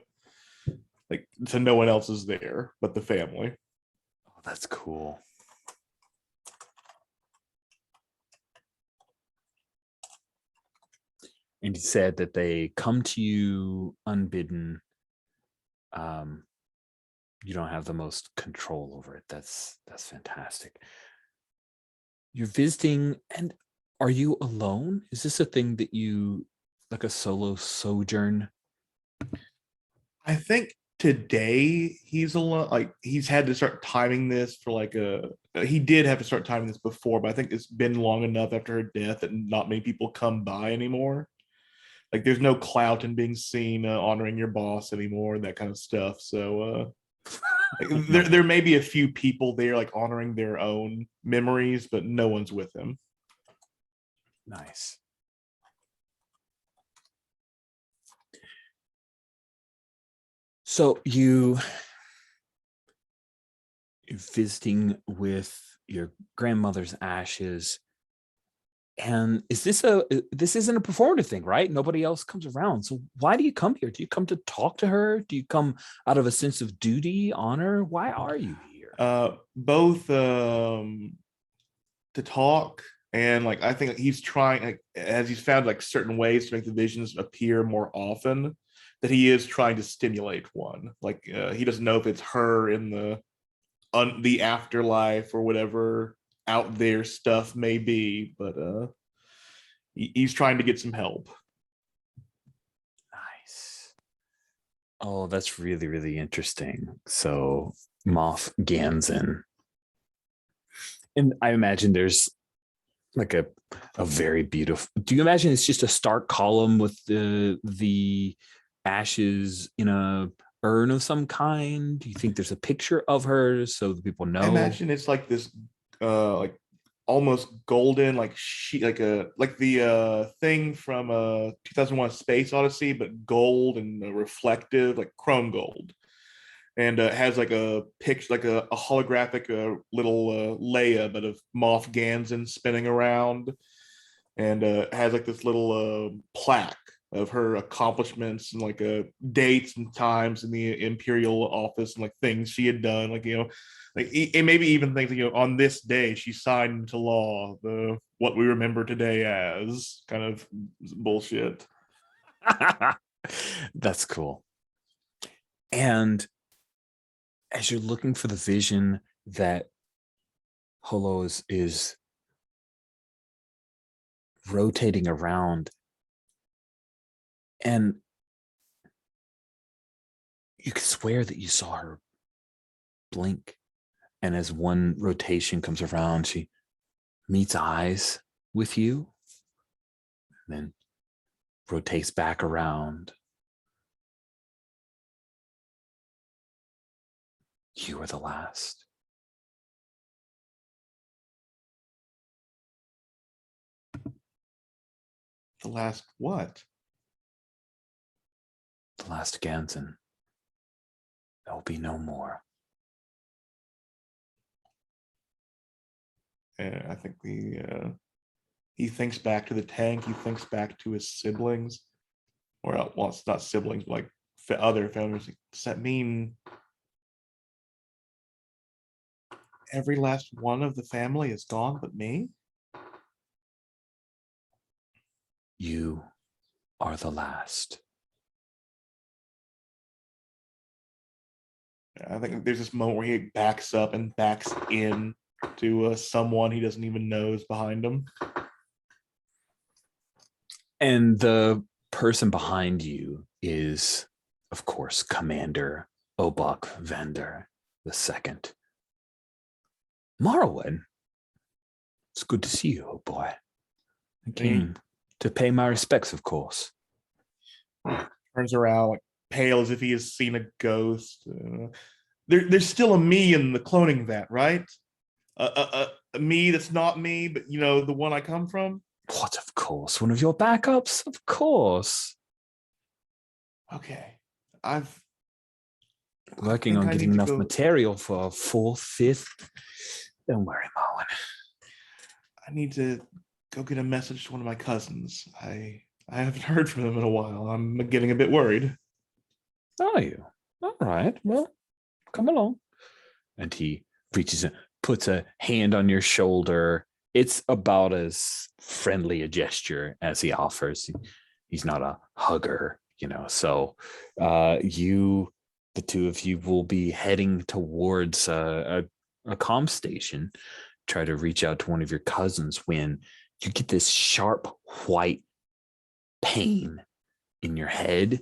like, so no one else is there but the family. Oh, that's cool. And he said that they come to you unbidden. You don't have the most control over it. That's fantastic. You're visiting, and are you alone? Is this a thing that you, like a solo sojourn? I think today he's alone. Like, he's had to start timing this for like he did have to start timing this before, but I think it's been long enough after her death that not many people come by anymore. Like, there's no clout in being seen honoring your boss anymore, that kind of stuff. So like, there may be a few people there like honoring their own memories, but no one's with him. Nice. So you're visiting with your grandmother's ashes. And this isn't a performative thing, right? Nobody else comes around. So why do you come here? Do you come to talk to her? Do you come out of a sense of duty, honor? Why are you here? Both to talk And like I think he's trying, like, as he's found like certain ways to make the visions appear more often, that he is trying to stimulate one. Like he doesn't know if it's her in the afterlife or whatever out there stuff may be, but he's trying to get some help. Nice. Oh, that's really, really interesting. So Moff Ganzen. And I imagine there's like a very beautiful. Do you imagine it's just a stark column with the ashes in a urn of some kind? Do you think there's a picture of her so that people know? I imagine it's like this like almost golden, like she like the thing from 2001 Space Odyssey, but gold and reflective, like chrome gold. And has like a picture, like a holographic little Leia, but of Moff Ganzen spinning around, and has like this little plaque of her accomplishments and like dates and times in the Imperial office and like things she had done, like like and maybe even things like, on this day she signed into law the what we remember today as kind of bullshit. That's cool. And as you're looking for the vision that Holo is rotating around, and you could swear that you saw her blink. And as one rotation comes around, she meets eyes with you, and then rotates back around. You are the last. The last what? The last Ganzen. There will be no more. I think he thinks back to the tank. He thinks back to his siblings, or well, it's not siblings, but like other families. Does that mean every last one of the family is gone but me? You are the last. I think there's this moment where he backs up and backs in to someone he doesn't even know is behind him. And the person behind you is, of course, Commander Obak Vander II. Marwin, it's good to see you, oh boy. I came to pay my respects, of course. Turns around, like pale as if he has seen a ghost. There's still a me in the cloning vat, right? A me that's not me, but the one I come from. What, of course? One of your backups? Of course. Okay. I've working on getting enough material for a fourth, fifth. Don't worry, Marwin. I need to go get a message to one of my cousins. I haven't heard from them in a while. I'm getting a bit worried. Are you? All right. Well, come along. And he reaches in, puts a hand on your shoulder. It's about as friendly a gesture as he offers. He's not a hugger, So the two of you will be heading towards a comm station, try to reach out to one of your cousins when you get this sharp white pain in your head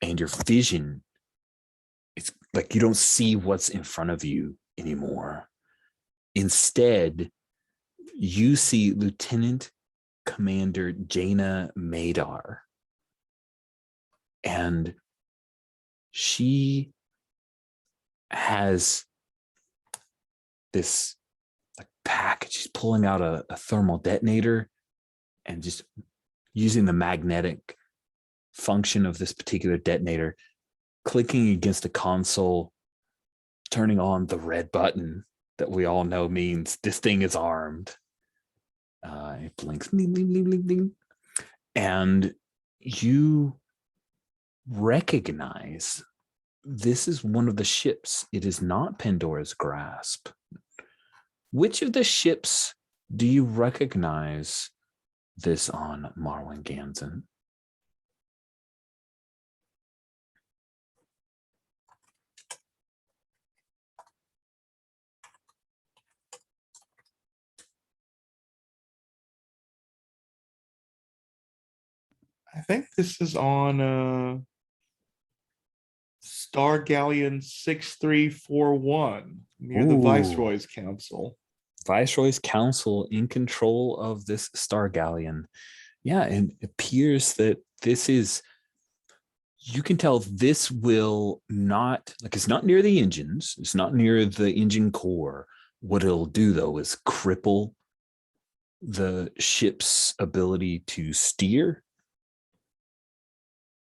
and your vision. It's like you don't see what's in front of you anymore. Instead, you see Lieutenant Commander Jaina Madar. And she has this pack. She's pulling out a thermal detonator and just using the magnetic function of this particular detonator, clicking against a console, turning on the red button that we all know means this thing is armed. It blinks, bling, bling, bling, bling, bling. And you recognize this is one of the ships. It is not Pandora's Grasp. Which of the ships Do you recognize this on Marwin Ganson? I think this is on Star Galleon 6341 near the Ooh. Viceroy's Council. Viceroy's Council in control of this Star Galleon. Yeah, and it appears that this is, you can tell this will not, like, it's not near the engines, it's not near the engine core. What it'll do, though, is cripple the ship's ability to steer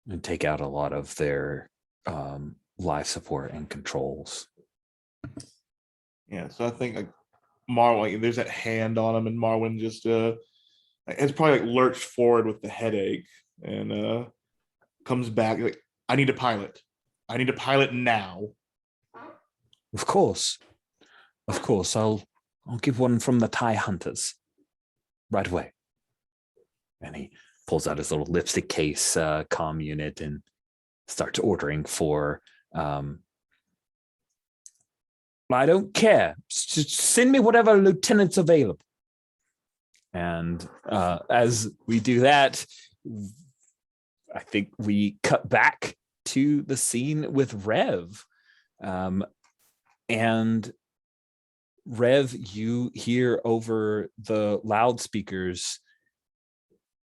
and take out a lot of their life support and controls. Yeah, so I think like Marwin, there's that hand on him, and Marwin just it's probably like lurched forward with the headache and comes back like, I need a pilot. I need a pilot now. Of course. I'll give one from the TIE Hunters right away. And he pulls out his little lipstick case comm unit and starts ordering for I don't care. Just send me whatever lieutenant's available. And as we do that, I think we cut back to the scene with Rev. And Rev, you hear over the loudspeakers,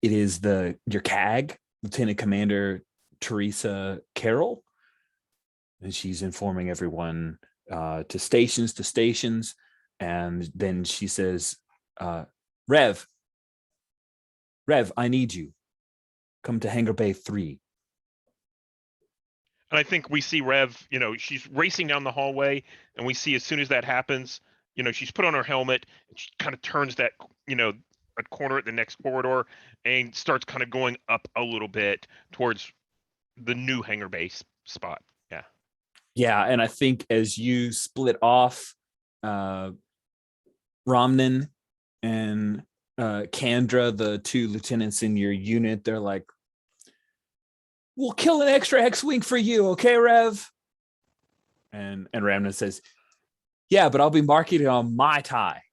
it is your CAG, Lieutenant Commander Teresa Carroll. And she's informing everyone to stations. And then she says, Rev, I need you. Come to Hangar Bay 3. And I think we see Rev, she's racing down the hallway, and we see as soon as that happens, she's put on her helmet, and she kind of turns that, a corner at the next corridor and starts kind of going up a little bit towards the new hangar base spot. Yeah. Yeah, and I think as you split off Romnan and Kandra, the two lieutenants in your unit, they're like, we'll kill an extra X-Wing for you, okay, Rev? And Ramnan says, yeah, but I'll be marking it on my TIE.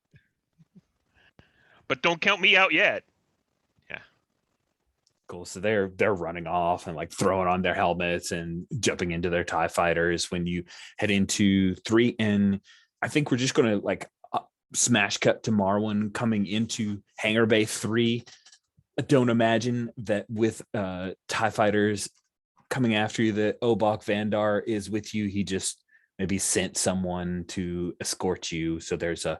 But don't count me out yet. Yeah. Cool. So they're running off and like throwing on their helmets and jumping into their TIE fighters when you head into 3. And I think we're just going to smash cut to Marwin coming into Hangar Bay 3. I don't imagine that with TIE fighters coming after you that Obak Vandar is with you. He just maybe sent someone to escort you. So there's a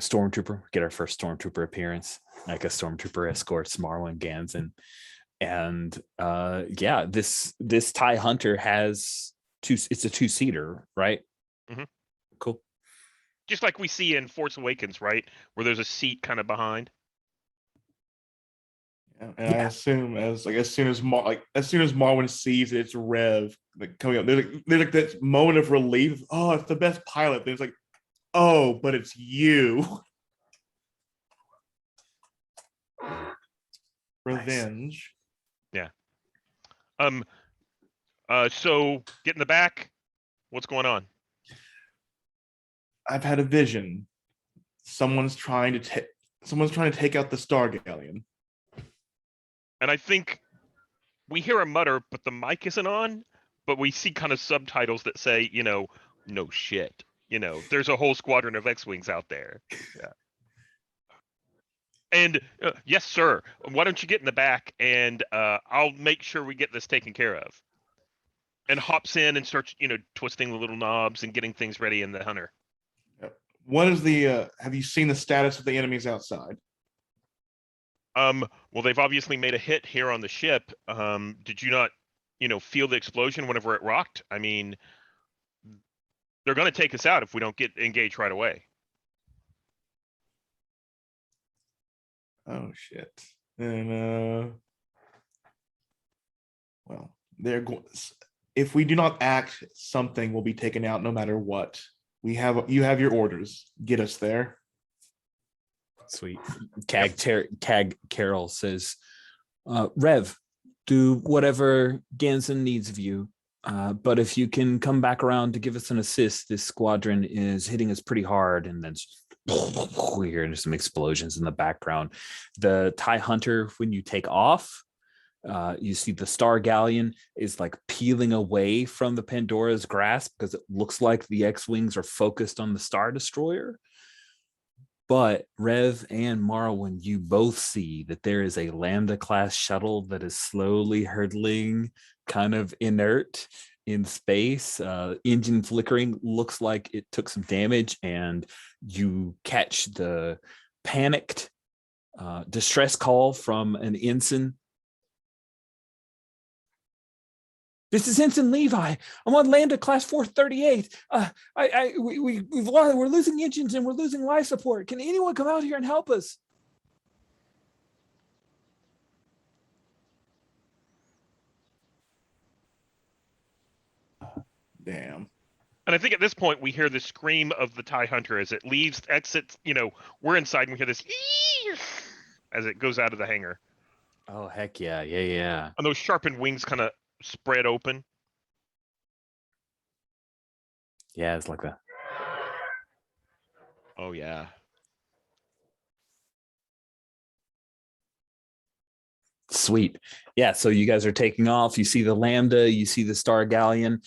stormtrooper, get our first stormtrooper appearance, like a stormtrooper escorts Marwin Ganson. And this TIE Hunter has it's a 2-seater, right? Mm-hmm. Cool. Just like we see in Force Awakens, right? Where there's a seat kind of behind. Yeah, and I assume as soon as Marwin sees it's Rev coming up, there's like this moment of relief. Oh, it's the best pilot. There's like, oh, but it's you. Revenge. Yeah. So get in the back. What's going on? I've had a vision. Someone's trying to take out the Star Galleon. And I think we hear a mutter, but the mic isn't on. But we see kind of subtitles that say, no shit. There's a whole squadron of X-Wings out there. Yeah. And yes, sir. Why don't you get in the back and I'll make sure we get this taken care of. And hops in and starts, twisting the little knobs and getting things ready in the Hunter. What is the? Have you seen the status of the enemies outside? Well, they've obviously made a hit here on the ship. Did you not, feel the explosion whenever it rocked? I mean, they're going to take us out if we don't get engaged right away. Oh shit! And well, they're going. If we do not act, something will be taken out no matter what. You have your orders. Get us there. Sweet. Cag Carol says, Rev, do whatever Ganson needs of you. But if you can come back around to give us an assist, this squadron is hitting us pretty hard. And then we hear some explosions in the background. The TIE Hunter, when you take off, you see the Star Galleon is like peeling away from the Pandora's grasp because it looks like the X-Wings are focused on the Star Destroyer. But Rev and Marwin, you both see that there is a Lambda class shuttle that is slowly hurtling, kind of inert in space. Engine flickering, looks like it took some damage, and you catch the panicked distress call from an ensign. This is Ensign Levi. I'm on Lambda class 438. We're losing engines and we're losing life support. Can anyone come out here and help us? Damn. And I think at this point we hear the scream of the TIE Hunter as it exits. We're inside and we hear this as it goes out of the hangar. Oh, heck yeah. Yeah. And those sharpened wings kind of spread open. Yeah, it's like that. Oh, yeah. Sweet. Yeah, so you guys are taking off. You see the Lambda, you see the Star Galleon.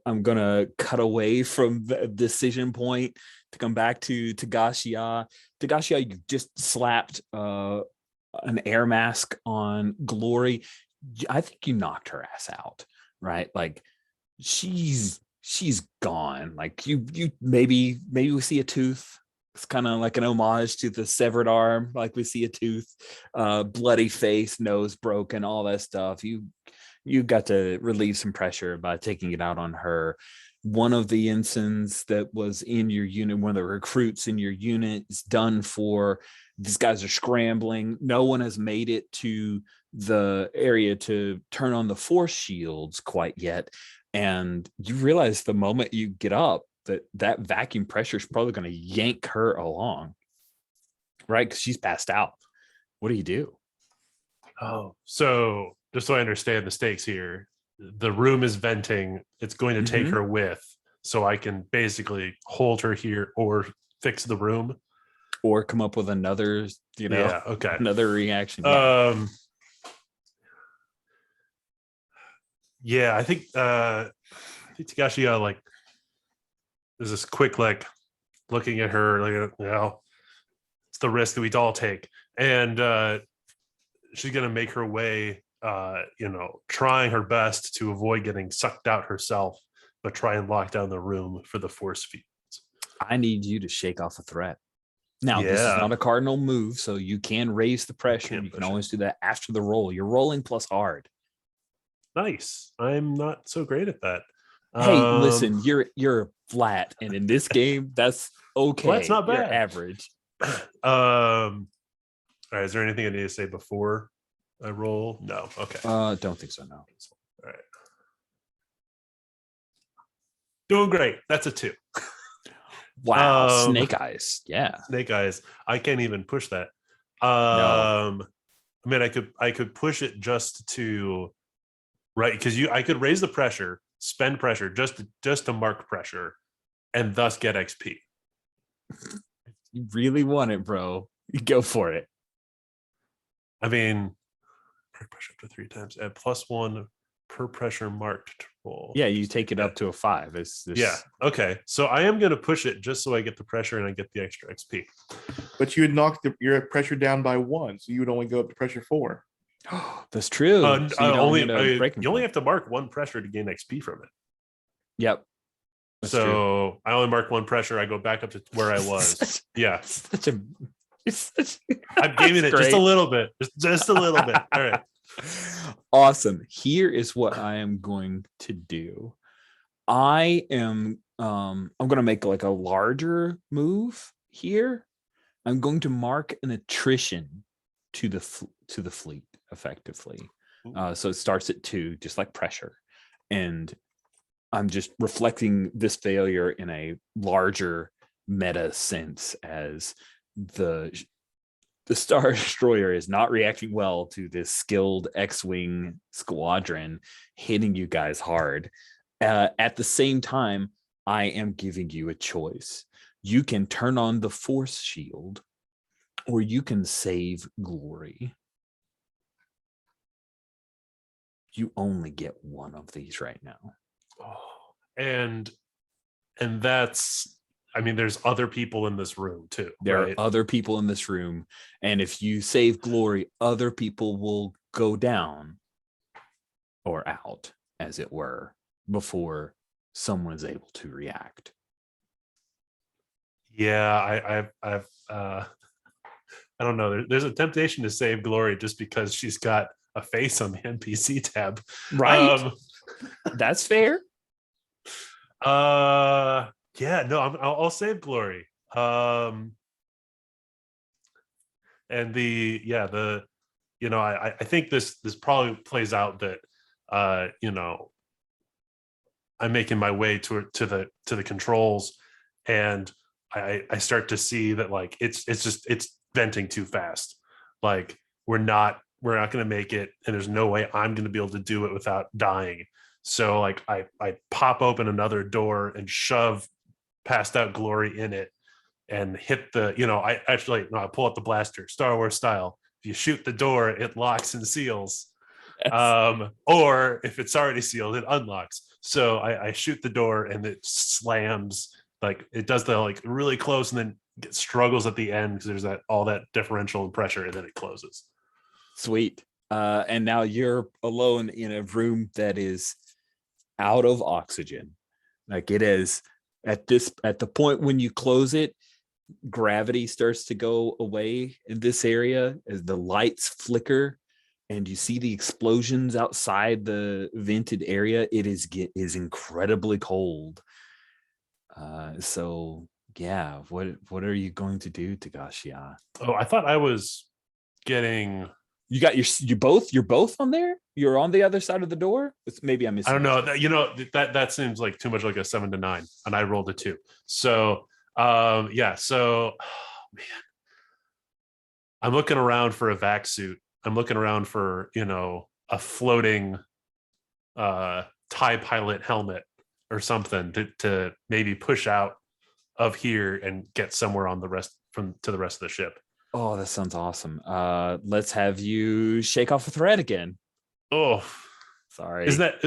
I'm going to cut away from the decision point to come back to Tagashiya. Tagashiya, you just slapped an air mask on Glory. I think you knocked her ass out, right? Like she's gone. Like you maybe we see a tooth. It's kind of like an homage to the severed arm, like we see a tooth, bloody face, nose broken, all that stuff. You got to relieve some pressure by taking it out on her. One of the ensigns that was in your unit, one of the recruits in your unit, is done for. These guys are scrambling. No one has made it to the area to turn on the force shields quite yet. And you realize the moment you get up that vacuum pressure is probably going to yank her along, right? Because she's passed out. What do you do? Oh, so just so I understand the stakes here, the room is venting. It's going to take her with, so I can basically hold her here or fix the room. Or come up with another, yeah, okay, another reaction. Yeah, I think Tagashiya, like, there's this quick, like, looking at her, like, it's the risk that we all take, and she's gonna make her way, trying her best to avoid getting sucked out herself, but try and lock down the room for the force fields. I need you to shake off a threat. Now, this is not a cardinal move, so you can raise the pressure. You can always do that after the roll. You're rolling plus hard. Nice. I'm not so great at that. Hey, listen, you're flat, and in this game, that's okay. Well, that's not bad. You're average. All right. Is there anything I need to say before I roll? No. Okay. Don't think so. No. All right. Doing great. That's a 2. Wow. Snake eyes. Yeah. Snake eyes. I can't even push that. No. I mean, I could push it just to, right, because I could raise the pressure, spend pressure just to mark pressure, and thus get XP. You really want it, bro. You go for it. I mean, pressure up to 3 times, add +1 per pressure marked to roll. Yeah, you take it up to a 5. Yeah. Okay. So I am going to push it just so I get the pressure and I get the extra XP. But you would knock your pressure down by 1, so you would only go up to pressure 4. That's true. So you only have to mark 1 pressure to gain XP from it. Yep. That's so true. I only mark 1 pressure. I go back up to where I was. Yeah. I'm gaming it just a little bit. Just a little bit. All right. Awesome. Here is what I am going to do. I'm going to make like a larger move here. I'm going to mark an attrition to the fleet effectively. So it starts at 2, just like pressure. And I'm just reflecting this failure in a larger meta sense as the The Star Destroyer is not reacting well to this skilled X-Wing squadron hitting you guys hard. At the same time, I am giving you a choice. You can turn on the Force Shield, or you can save glory. You only get one of these right now. Oh, and that's, I mean, there's other people in this room too. There right? are other people in this room, and if you save glory, other people will go down or out, as it were, before someone is able to react. Yeah, I've I don't know. There's a temptation to save glory just because she's got a face on the NPC tab. Right. That's fair. Yeah, no, I'll save glory. And the I think this probably plays out that I'm making my way to the controls, and I start to see that like it's venting too fast. Like we're not going to make it, and there's no way I'm going to be able to do it without dying. So like I pop open another door and shove passed out glory in it and hit the, I pull out the blaster, Star Wars style. If you shoot the door, it locks and seals. Yes. Or if it's already sealed, it unlocks. So I shoot the door and it slams, like it does the like really close, and then it struggles at the end because there's all that differential in pressure, and then it closes. Sweet. And now you're alone in a room that is out of oxygen. Like it is at the point when you close it, gravity starts to go away in this area as the lights flicker and you see the explosions outside the vented area. It is incredibly cold. So yeah, what are you going to do, Tagashiya? Oh, I thought I was getting. You got you're both on there. You're on the other side of the door. Maybe I'm missing. I don't know. That seems like too much like a 7 to 9, and I rolled a 2. So yeah. So man, I'm looking around for a vac suit. I'm looking around for a floating TIE pilot helmet or something to maybe push out of here and get somewhere on the rest to the rest of the ship. Oh, that sounds awesome. Let's have you shake off a thread again. Oh, sorry. Is that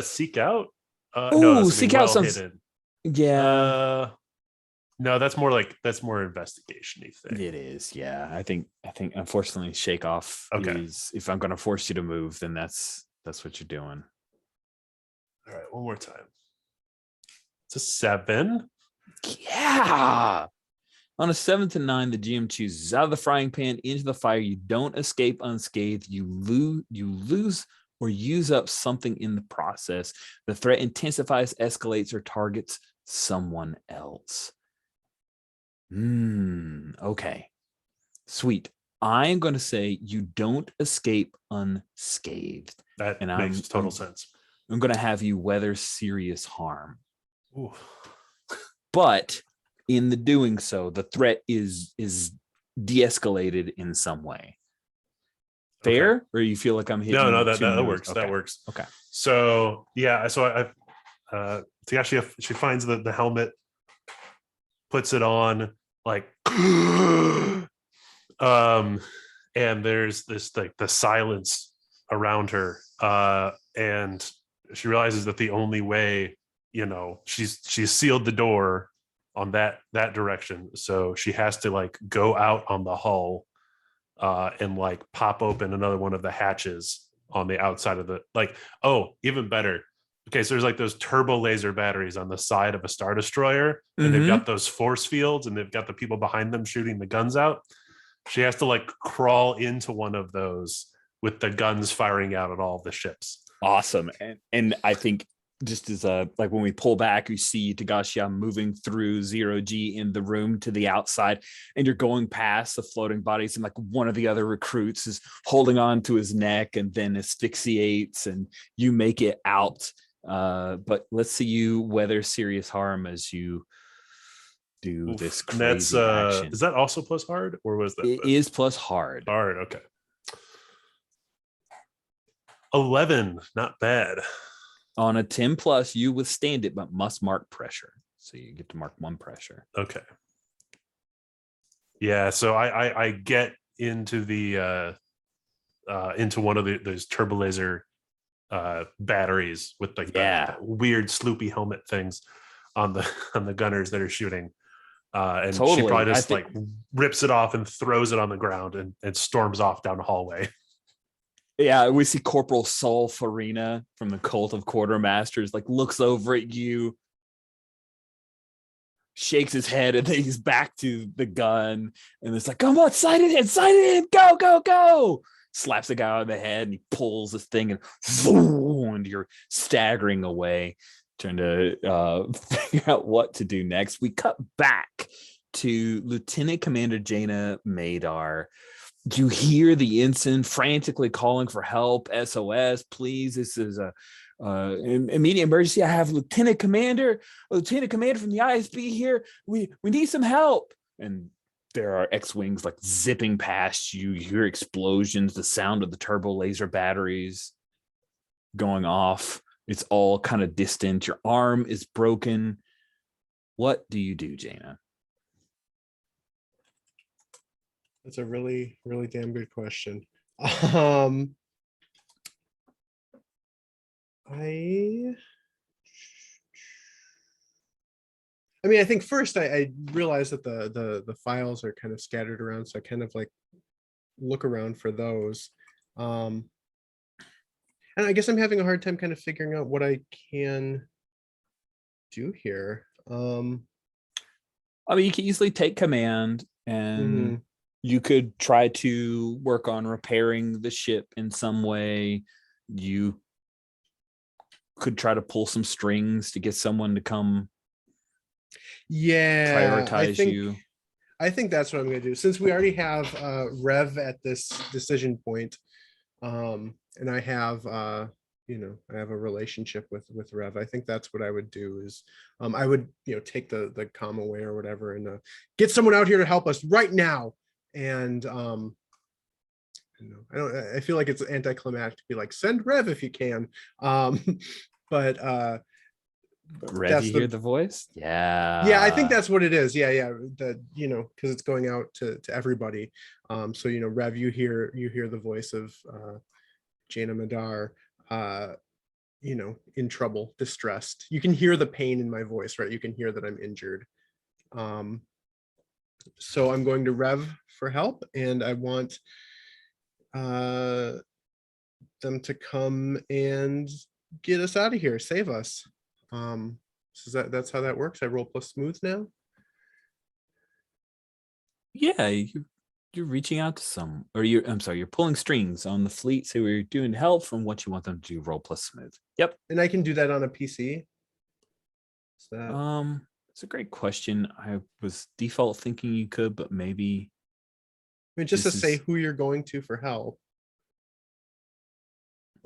seek out? No, seek out sounds hidden. Yeah. No, that's more investigation-y thing. It is, yeah. I think unfortunately shake off is, if I'm gonna force you to move, then that's what you're doing. All right, one more time. It's a 7. Yeah. On a 7 to 9, the GM chooses out of the frying pan into the fire. You don't escape unscathed. You lose or use up something in the process. The threat intensifies, escalates, or targets someone else. Okay. Sweet. I am going to say you don't escape unscathed. That makes total sense. I'm going to have you weather serious harm. Ooh. But in the doing so, the threat is de-escalated in some way. Fair? Okay. Or you feel like I'm hitting? No, that works. Okay. That works. Okay. So yeah, so Tagashiya, she finds the helmet, puts it on, like and there's this like the silence around her, and she realizes that the only way, she's sealed the door on that direction, so she has to like go out on the hull and like pop open another one of the hatches on the outside of the, like, oh, even better. Okay, so there's like those turbo laser batteries on the side of a Star Destroyer, and they've got those force fields, and they've got the people behind them shooting the guns out. She has to like crawl into one of those with the guns firing out at all the ships. Awesome. And I think just as like when we pull back, you see Tagashiya moving through 0G in the room to the outside, and you're going past the floating bodies, and like one of the other recruits is holding on to his neck and then asphyxiates, and you make it out. But let's see you weather serious harm as you do Oof. this And that's crazy action. is that also plus hard, or was that It is plus hard. hard? Okay. 11, not bad. On a 10 plus, you withstand it, but must mark pressure. So you get to mark 1 pressure. Okay. Yeah, so I get into the into one of those turbo laser batteries with like the weird sloopy helmet things on the gunners that are shooting. And she Totally. probably just like rips it off and throws it on the ground and storms off down the hallway. Yeah, we see Corporal Saul Farina from the Cult of Quartermasters, like looks over at you, shakes his head, and then he's back to the gun. And it's like, come on, sight it in, go, go, go. Slaps the guy on the head and he pulls this thing and boom, and you're staggering away, trying to figure out what to do next. We cut back to Lieutenant Commander Jaina Madar. You hear the ensign frantically calling for help. SOS, please. This is a immediate emergency. I have Lieutenant Commander from the ISB here. We need some help. And there are X-Wings like zipping past you. You hear explosions, the sound of the turbo laser batteries going off. It's all kind of distant. Your arm is broken. What do you do, Jaina? That's a really, really damn good question. I mean, I think first I realized that the files are kind of scattered around, so I kind of like look around for those. And I guess I'm having a hard time kind of figuring out what I can do here. I mean, you can easily take command and you could try to work on repairing the ship in some way. You could try to pull some strings to get someone to come prioritize you. I think that's what I'm going to do, since we already have Rev at this decision point, and I have I have a relationship with Rev. I think that's what I would do is I would take the comm away or whatever and get someone out here to help us right now. And I feel like it's anticlimactic to be like, send Rev if you can. But Rev, you hear the voice? Yeah, I think that's what it is. Yeah, that because it's going out to everybody. So Rev, you hear the voice of Jaina Madar, in trouble, distressed. You can hear the pain in my voice, right? You can hear that I'm injured. So I'm going to Rev for help, and I want them to come and get us out of here, save us. So that's how that works. I roll plus smooth now. Yeah, you're reaching out to some, or you're pulling strings on the fleet, so you're doing help from what you want them to do. Roll plus smooth. Yep. And I can do that on a PC. Is that... It's a great question. I was default thinking you could, but maybe. I mean, just to say who you're going to for help.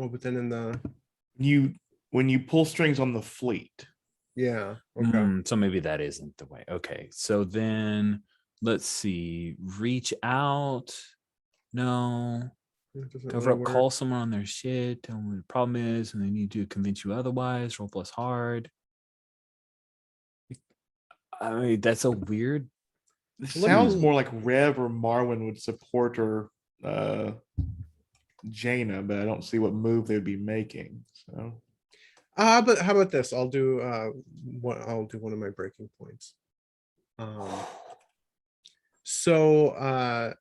Oh, but then in the when you pull strings on the fleet. Yeah. Okay. So maybe that isn't the way. Okay. So then let's see. Reach out. No. Cover up, call someone on their shit. Tell them what the problem is, and they need to convince you otherwise. Roll plus hard. I mean, that's a weird. It sounds more like Rev or Marwin would support her Jaina, but I don't see what move they would be making. So but how about this? I'll do one of my breaking points. So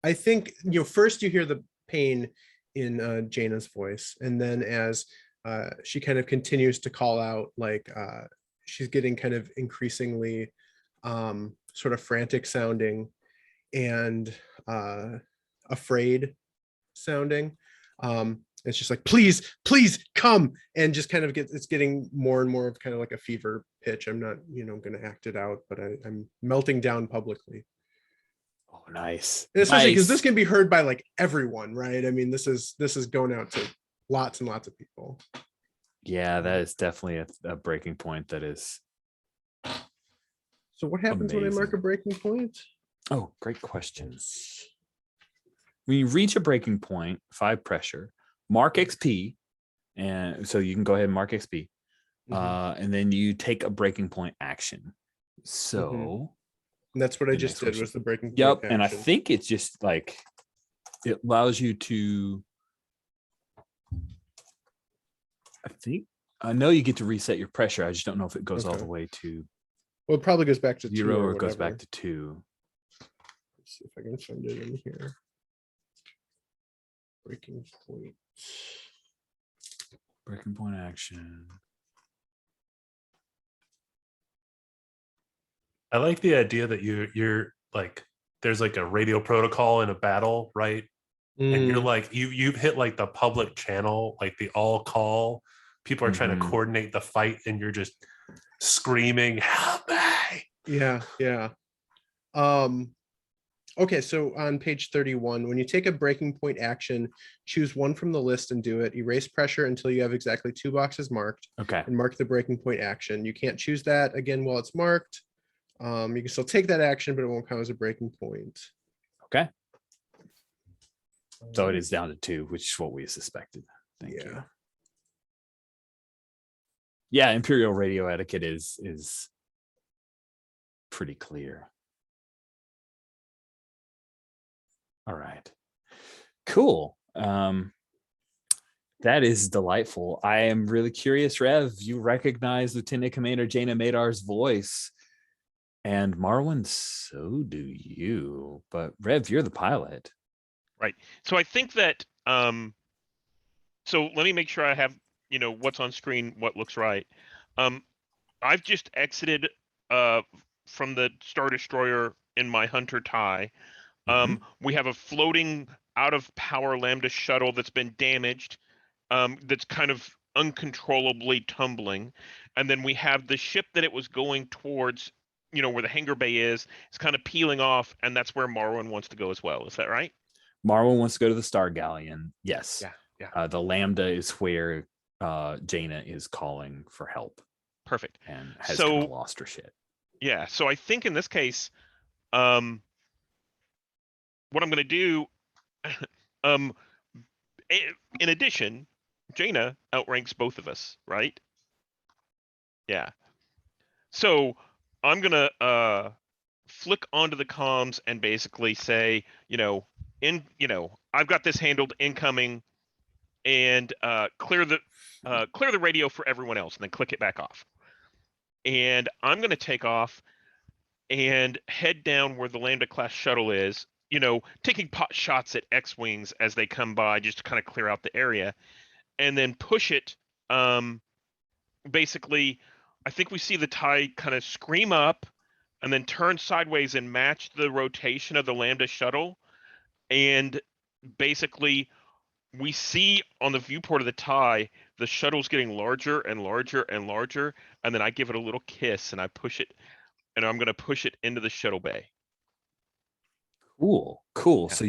I think first you hear the pain in Jaina's voice, and then as she kind of continues to call out, like she's getting kind of increasingly sort of frantic sounding and afraid sounding. It's just like, please come, and just kind of it's getting more and more of kind of like a fever pitch. I'm not going to act it out, but I'm melting down publicly. Oh, nice. And especially because this can be heard by like everyone, right? I mean, this is going out to lots and lots of people. Yeah, that is definitely a breaking point. That is. So what happens when I mark a breaking point? Oh, great question. When you reach a breaking point, 5 pressure, mark XP, and so you can go ahead and mark XP, and then you take a breaking point action. So and that's what I the just next did, was the breaking point Yep, action. and I think it's just like it allows you to. I know you get to reset your pressure. I just don't know if it goes all the way to Well, it probably goes back to 2 0 or or it goes whatever. back to 2. Let's see if I can find it in here. Breaking point. Breaking point action. I like the idea that you're like, there's like a radio protocol in a battle, right? And you're like, you've hit like the public channel, like the all call. People are trying to coordinate the fight, and you're just screaming, "Help me!" Yeah. Okay, so on page 31, when you take a breaking point action, choose one from the list and do it. Erase pressure until you have exactly 2 boxes marked. Okay. And mark the breaking point action. You can't choose that again while it's marked. You can still take that action, but it won't count as a breaking point. Okay. So it is down to 2, which is what we suspected. Thank you. Yeah, Imperial radio etiquette is pretty clear. All right. Cool. That is delightful. I am really curious, Rev. You recognize Lieutenant Commander Jaina Madar's voice. And Marwin, so do you. But Rev, you're the pilot. Right. So I think that so let me make sure I have, what's on screen, what looks right. I've just exited from the Star Destroyer in my Hunter tie. We have a floating out of power Lambda shuttle that's been damaged, that's kind of uncontrollably tumbling. And then we have the ship that it was going towards, where the hangar bay is, it's kind of peeling off, and that's where Marwin wants to go as well. Is that right? Marwin wants to go to the Star Galleon. Yes. Yeah. The Lambda is where Jaina is calling for help. Perfect. And has kind of lost her shit. Yeah. So I think in this case, what I'm going to do, in addition, Jaina outranks both of us, right? Yeah. So I'm going to flick onto the comms and basically say, I've got this handled, incoming, and clear the radio for everyone else, and then click it back off. And I'm going to take off and head down where the Lambda class shuttle is, taking pot shots at X-Wings as they come by, just to kind of clear out the area, and then push it. Basically, I think we see the TIE kind of scream up and then turn sideways and match the rotation of the Lambda shuttle. And basically, we see on the viewport of the TIE, the shuttle's getting larger and larger and larger, and then I give it a little kiss and I push it, and I'm going to push it into the shuttle bay. Cool. Yeah. So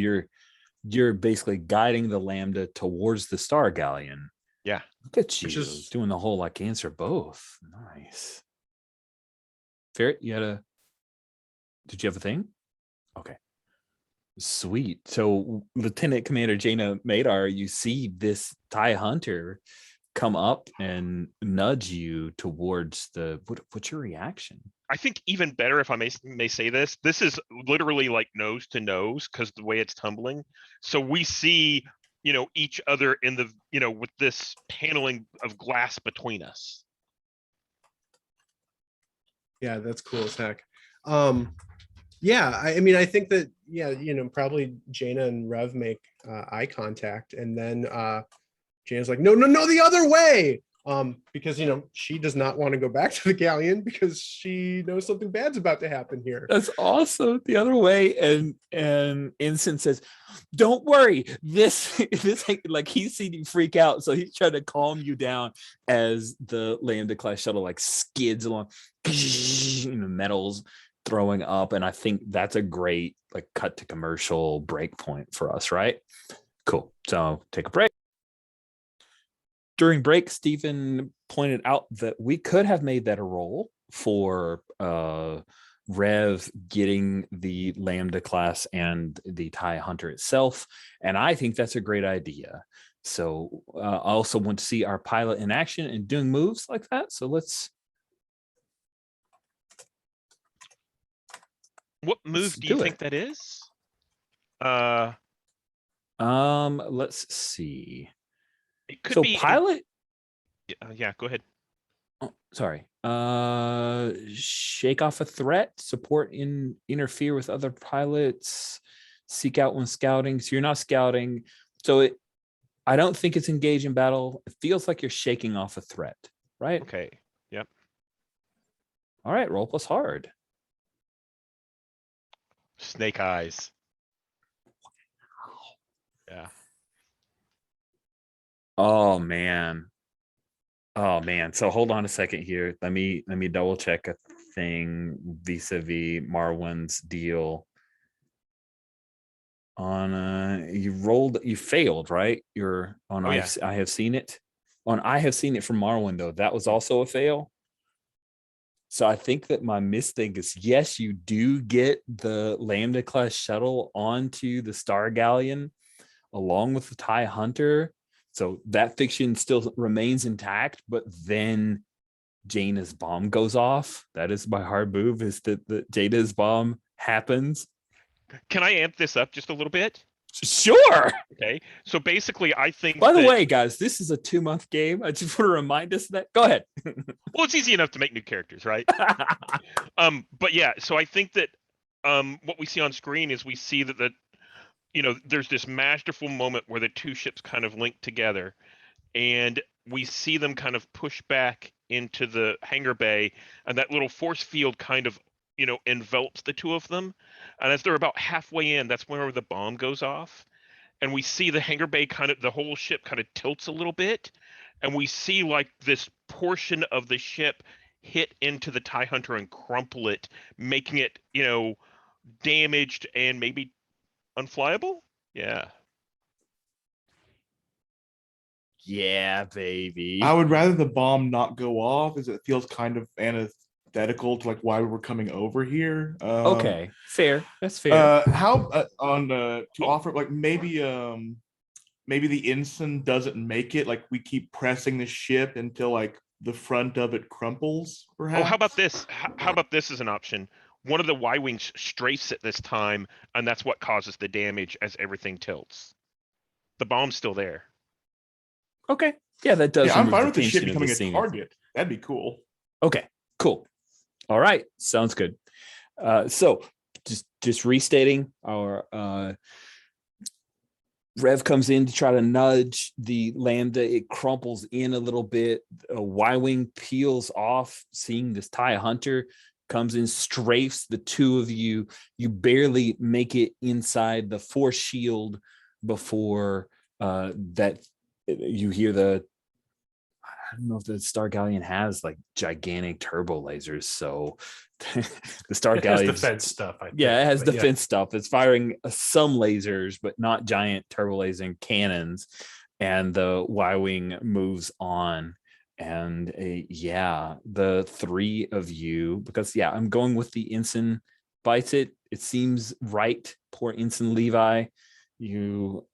you're basically guiding the Lambda towards the Star Galleon. Yeah. Look at you doing the whole like answer both. Nice. Ferret, did you have a thing? Okay. Sweet. So Lieutenant Commander Jaina Madar, you see this TIE Hunter come up and nudge you towards what's your reaction? I think even better, if I may say this is literally like nose to nose, because the way it's tumbling. So we see, each other in the, with this paneling of glass between us. Yeah, that's cool as heck. Yeah, I mean, I think that, probably Jaina and Rev make eye contact, and then Jaina's like, no, the other way. Because she does not want to go back to the Galleon because she knows something bad's about to happen here. That's awesome. The other way, and Ensign says, "Don't worry. This like he's seen you freak out, so he's trying to calm you down as the Lambda class shuttle like skids along, metals throwing up, and I think that's a great like cut to commercial break point for us, right? Cool. So take a break. During break, Stephen pointed out that we could have made that a role for Rev getting the Lambda class and the TIE Hunter itself. And I think that's a great idea. So I also want to see our pilot in action and doing moves like that. So let's. What move do you think that is? Let's see. It could So be pilot. yeah, go ahead. Oh, sorry. Shake off a threat, support interfere with other pilots, seek out when scouting. So you're not scouting. So I don't think it's engage in battle. It feels like you're shaking off a threat, right? Okay. Yep. All right, roll plus hard. Snake eyes. Yeah. Oh man. So hold on a second here. Let me double check a thing vis-a-vis Marwin's deal. On you failed, right? You're on I have seen it. On I have seen it from Marwin though. That was also a fail. So I think that my miss thing is yes, you do get the Lambda class shuttle onto the Star Galleon along with the TIE Hunter. So that fiction still remains intact, but then Jaina's bomb goes off. That is my hard move, is that the Jaina's bomb happens. Can I amp this up just a little bit? Sure. Okay. So basically, I think. By the way, guys, this is a 2-month game. I just want to remind us of that. Go ahead. Well, it's easy enough to make new characters, right? But yeah, so I think that what we see on screen is we see that there's this masterful moment where the two ships kind of link together, and we see them kind of push back into the hangar bay, and that little force field kind of envelops the two of them. And as they're about halfway in, that's where the bomb goes off, and we see the hangar bay the whole ship kind of tilts a little bit, and we see like this portion of the ship hit into the TIE Hunter and crumple it, making it damaged and maybe unflyable. Yeah. Yeah, baby. I would rather the bomb not go off, as it feels kind of antithetical to like why we were coming over here. Okay, fair. That's fair. How to offer like maybe the ensign doesn't make it, like we keep pressing the ship until like the front of it crumples, perhaps. Oh, how about this? How about this as an option? One of the Y-wings strafes at this time, and that's what causes the damage as everything tilts. The bomb's still there. Okay. Yeah, that does. Yeah, I'm fine with the ship becoming a target. That'd be cool. Okay, cool. All right, sounds good. So just restating, our Rev comes in to try to nudge the Lambda. It crumples in a little bit. A Y-wing peels off, seeing this TIE Hunter comes in, strafes the two of you. You barely make it inside the force shield before that you hear I don't know if the Star Galleon has like gigantic turbo lasers. So the Star Galleon defense stuff. I think, it has defense stuff. It's firing some lasers, but not giant turbo laser cannons. And the Y-wing moves on. And the three of you, because I'm going with the ensign bites it. It seems right. Poor Ensign Levi. You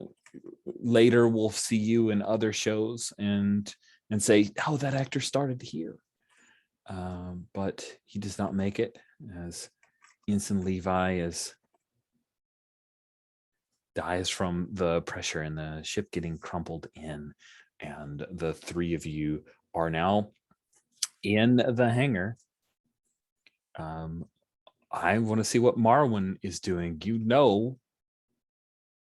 later will see you in other shows and say, oh, that actor started here. But he does not make it, as Ensign Levi dies from the pressure and the ship getting crumpled in. And the three of you are now in the hangar. I want to see what Marwin is doing.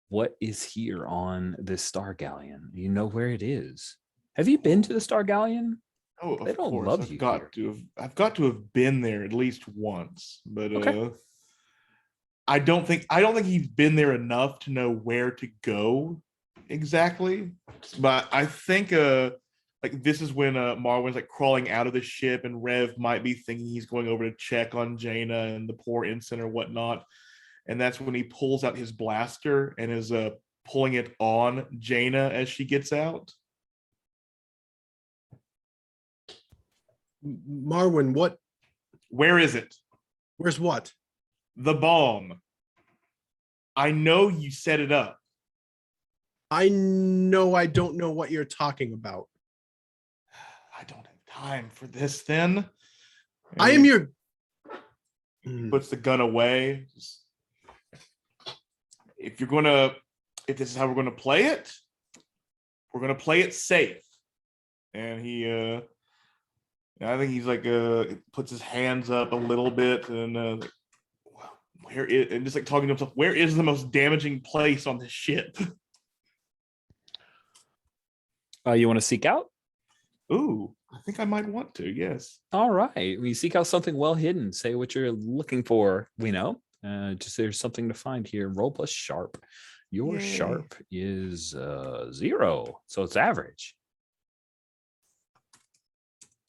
What is here on this Star Galleon. You know where it is. Have you been to the Star Galleon? Oh, of they don't course. love I've you got here. I've got to have been there at least once, but Okay. I don't think he's been there enough to know where to go exactly. But I think like this is when Marwin's like crawling out of the ship, and Rev might be thinking he's going over to check on Jaina and the poor ensign or whatnot. And that's when he pulls out his blaster and is pulling it on Jaina as she gets out. Marwin, Where is it? Where's what? The bomb. I know you set it up. I know I don't know what you're talking about. I don't have time for this then. I And am he your. Hmm. puts the gun away. If this is how we're gonna play it, we're gonna play it safe. And I think he's like puts his hands up a little bit and and just like talking to himself, where is the most damaging place on this ship? You want to seek out? Ooh, I think I might want to, yes. All right. You seek out something well hidden. Say what you're looking for. We know. Just there's something to find here. Roll plus sharp. Your Yay. sharp is 0, so it's average.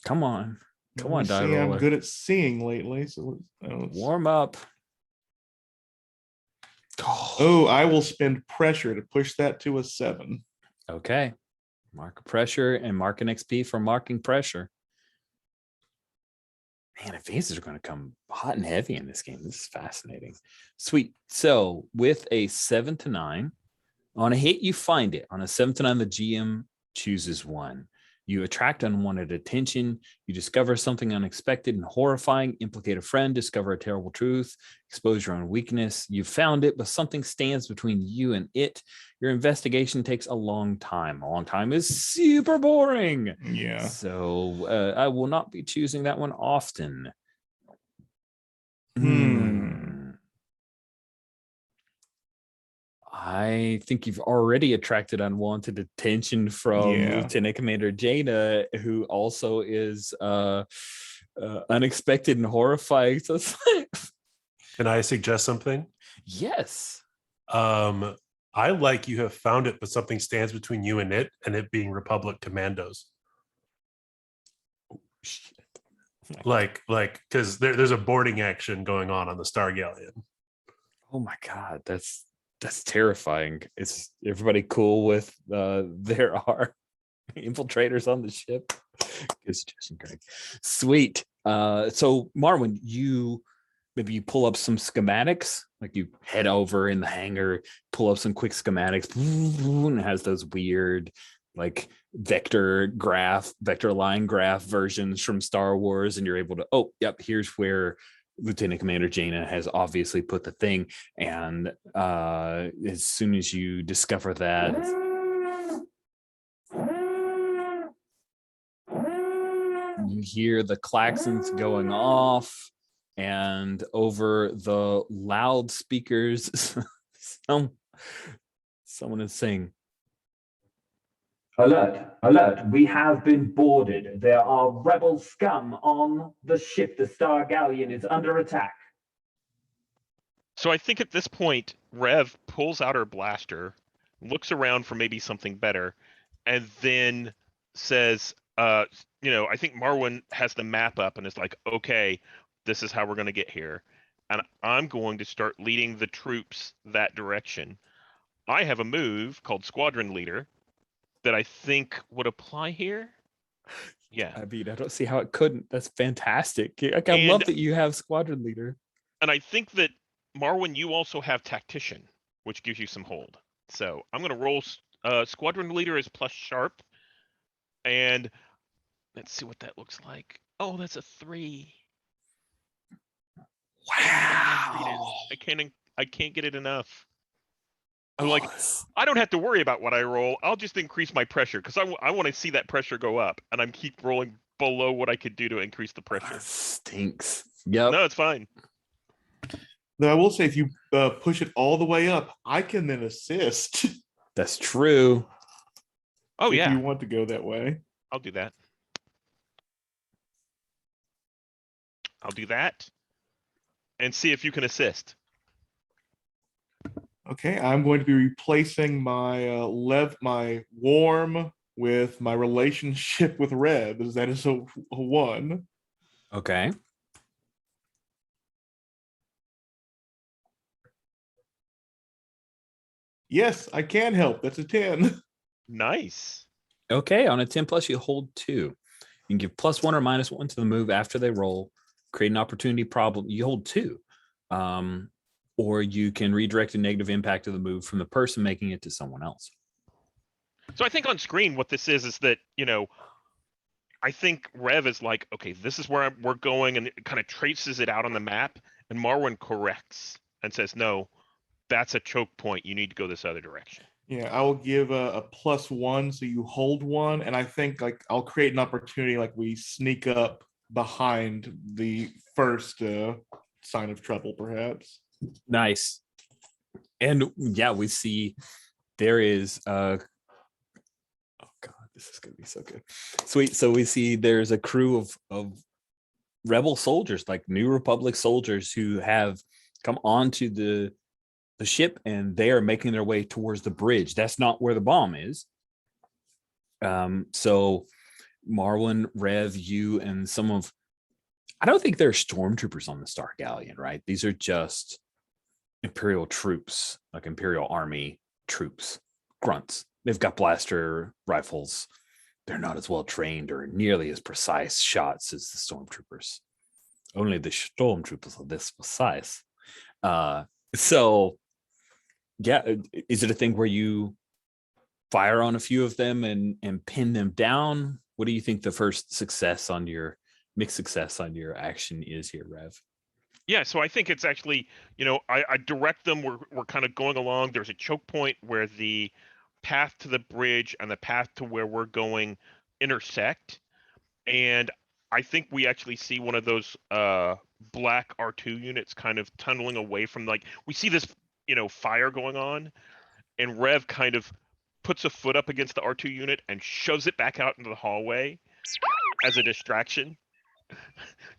Come on, come on, die See, I'm roller. good at seeing lately, so Warm up. Oh, I will spend pressure to push that to a 7. Okay. Mark a pressure and mark an XP for marking pressure. Man, advances are going to come hot and heavy in this game. This is fascinating. Sweet. So with a 7 to 9, on a hit, you find it. On a 7 to 9, the GM chooses 1. You attract unwanted attention. You discover something unexpected and horrifying, implicate a friend, discover a terrible truth, expose your own weakness. You found it, but something stands between you and it. Your investigation takes a long time. A long time is super boring. Yeah. So I will not be choosing that one often. I think you've already attracted unwanted attention from Lieutenant Commander Jaina, who also is unexpected and horrifying. So Can I suggest something? Yes. I like you have found it, but something stands between you and it being Republic Commandos. Oh, shit. Like, because there's a boarding action going on the Star Galleon. Oh my God, that's terrifying. Is everybody cool with there are infiltrators on the ship? Good suggestion, Greg. Sweet. So Marwin, maybe you pull up some schematics, like you head over in the hangar, pull up some quick schematics, and it has those weird like vector line graph versions from Star Wars, and you're able to, oh, yep, here's where Lieutenant Commander Jaina has obviously put the thing. And as soon as you discover that, you hear the klaxons going off, and over the loudspeakers, someone is saying, "Alert, alert, we have been boarded. There are rebel scum on the ship. The Star Galleon is under attack." So I think at this point, Rev pulls out her blaster, looks around for maybe something better, and then says, I think Marwin has the map up and is like, okay, this is how we're going to get here. And I'm going to start leading the troops that direction. I have a move called Squadron Leader that I think would apply here. Yeah. I mean, I don't see how it couldn't. That's fantastic. Like, I love that you have Squadron Leader. And I think that, Marwin, you also have Tactician, which gives you some hold. So I'm going to roll Squadron Leader is plus sharp. And let's see what that looks like. Oh, that's a 3. Wow. I can't get it enough. I'm like, I don't have to worry about what I roll. I'll just increase my pressure because I want to see that pressure go up, and I'm keep rolling below what I could do to increase the pressure. That stinks. Yep. No, it's fine. Though I will say, if you push it all the way up, I can then assist. That's true. Oh, if yeah. you want to go that way. I'll do that. I'll do that. And see if you can assist. Okay, I'm going to be replacing my my warm with my relationship with Reb. That is a 1. Okay. Yes, I can help. That's a 10. Nice. Okay, on a 10 plus, you hold 2. You can give +1 or -1 to the move after they roll. create an opportunity problem. You hold 2. Or you can redirect a negative impact of the move from the person making it to someone else. So I think on screen, what this is that, I think Rev is like, okay, this is where we're going, and it kind of traces it out on the map, and Marwin corrects and says, no, that's a choke point. You need to go this other direction. Yeah, I will give a +1, so you hold 1, and I think like I'll create an opportunity, like we sneak up behind the first sign of trouble, perhaps. Nice. And yeah, we see there is oh god, this is gonna be so good. Sweet. So we see there's a crew of rebel soldiers, like New Republic soldiers, who have come onto the ship, and they are making their way towards the bridge. That's not where the bomb is. So Marwin, Rev, you, and I don't think there are stormtroopers on the Star Galleon, right? These are just Imperial troops, like Imperial Army troops, grunts. They've got blaster rifles. They're not as well trained or nearly as precise shots as the stormtroopers. Only the stormtroopers are this precise. So yeah, is it a thing where you fire on a few of them and pin them down? What do you think the first mixed success on your action is here, Rev? Yeah, so I think it's actually, I direct them. We're kind of going along. There's a choke point where the path to the bridge and the path to where we're going intersect. And I think we actually see one of those black R2 units kind of tunneling away from, like, we see this, fire going on, and Rev kind of puts a foot up against the R2 unit and shoves it back out into the hallway as a distraction.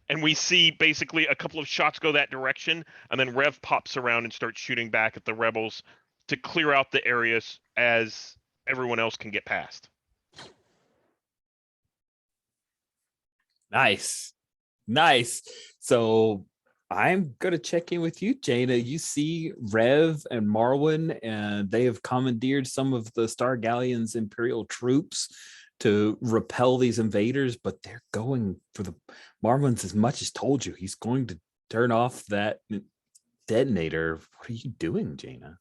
And we see basically a couple of shots go that direction, and then Rev pops around and starts shooting back at the rebels to clear out the areas as everyone else can get past. Nice. So I'm going to check in with you, Jaina. You see Rev and Marwin, and they have commandeered some of the Star Galleon's Imperial troops to repel these invaders, but they're going for the Marwin's as much as told you. He's going to turn off that detonator. What are you doing, Jaina?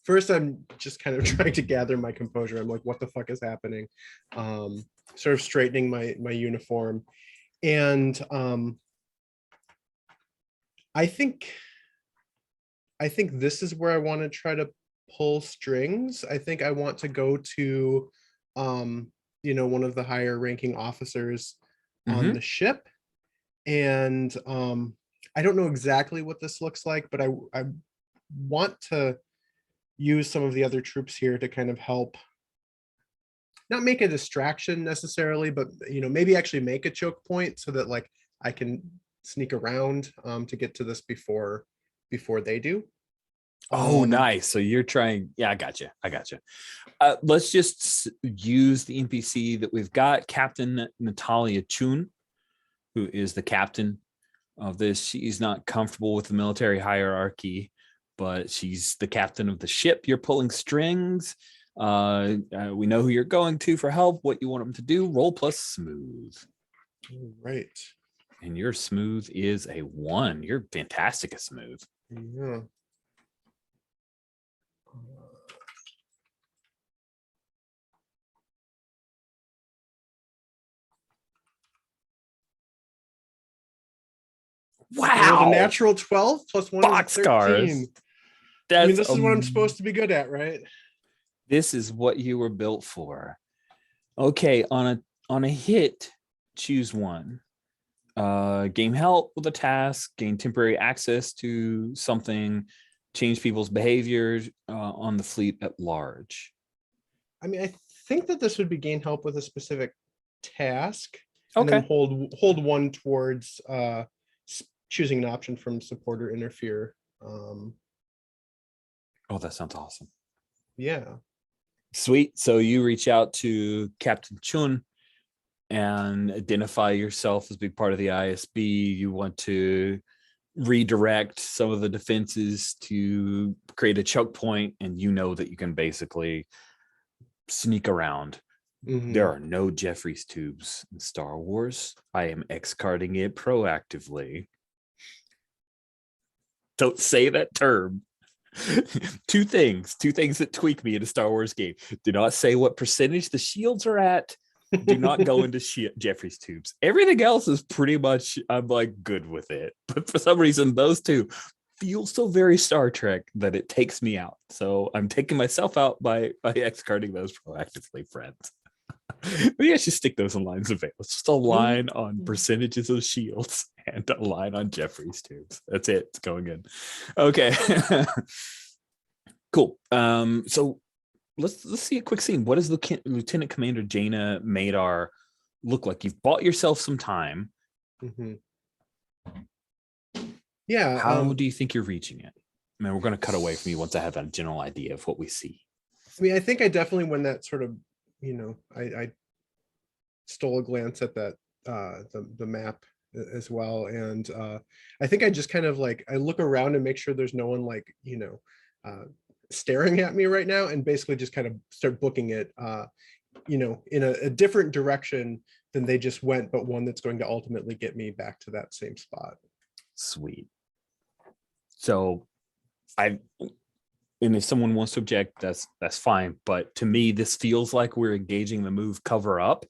First, I'm just kind of trying to gather my composure. I'm like, what the fuck is happening? Sort of straightening my uniform. And I think this is where I want to try to pull strings. I think I want to go to one of the higher ranking officers on the ship. And I don't know exactly what this looks like, but I want to use some of the other troops here to kind of help, not make a distraction necessarily, but maybe actually make a choke point so that like I can sneak around to get to this before they do. Oh, nice. So you're trying. Yeah, I got you. Let's just use the NPC that we've got, Captain Natalia Chun, who is the captain of this. She's not comfortable with the military hierarchy, but she's the captain of the ship. You're pulling strings. We know who you're going to for help, what you want them to do. Roll plus smooth. Right. And your smooth is a 1. You're fantastic at smooth. Yeah. Wow. A natural 12 plus 1 is 13. Boxcars. I mean, this is what I'm supposed to be good at, right? This is what you were built for. Okay, on a hit, choose one. Gain help with a task, gain temporary access to something, change people's behaviors on the fleet at large. I mean, I think that this would be gain help with a specific task. Okay. And then hold 1 towards choosing an option from support or interfere. Oh, that sounds awesome. Yeah. Sweet. So you reach out to Captain Chun and identify yourself as being part of the ISB. You want to redirect some of the defenses to create a choke point, and you know that you can basically sneak around Mhm. There are no Jeffries tubes in Star Wars. I am X-carding it proactively. Don't say that term. Two things that tweak me in a Star Wars game. Do not say what percentage the shields are at. Do not go into Jeffries tubes. Everything else is pretty much, I'm like good with it. But for some reason, those two feel so very Star Trek that it takes me out. So I'm taking myself out by X-carding those proactively, friends. Maybe I should stick those in lines of veil. It's just a line on percentages of shields and a line on Jeffries tubes. That's it. It's going in. Okay. Cool. So let's see a quick scene. What does Lieutenant Commander Jaina Madar look like? You've bought yourself some time. Mhm. Yeah. How do you think you're reaching it? I mean, we're going to cut away from you once I have a general idea of what we see. I mean, I think I definitely, when that sort of, I stole a glance at that the map as well, and I think I just kind of like, I look around and make sure there's no one like staring at me right now, and basically just kind of start booking it in a different direction than they just went, but one that's going to ultimately get me back to that same spot. Sweet. So and if someone wants to object, that's fine. But to me, this feels like we're engaging the move cover up.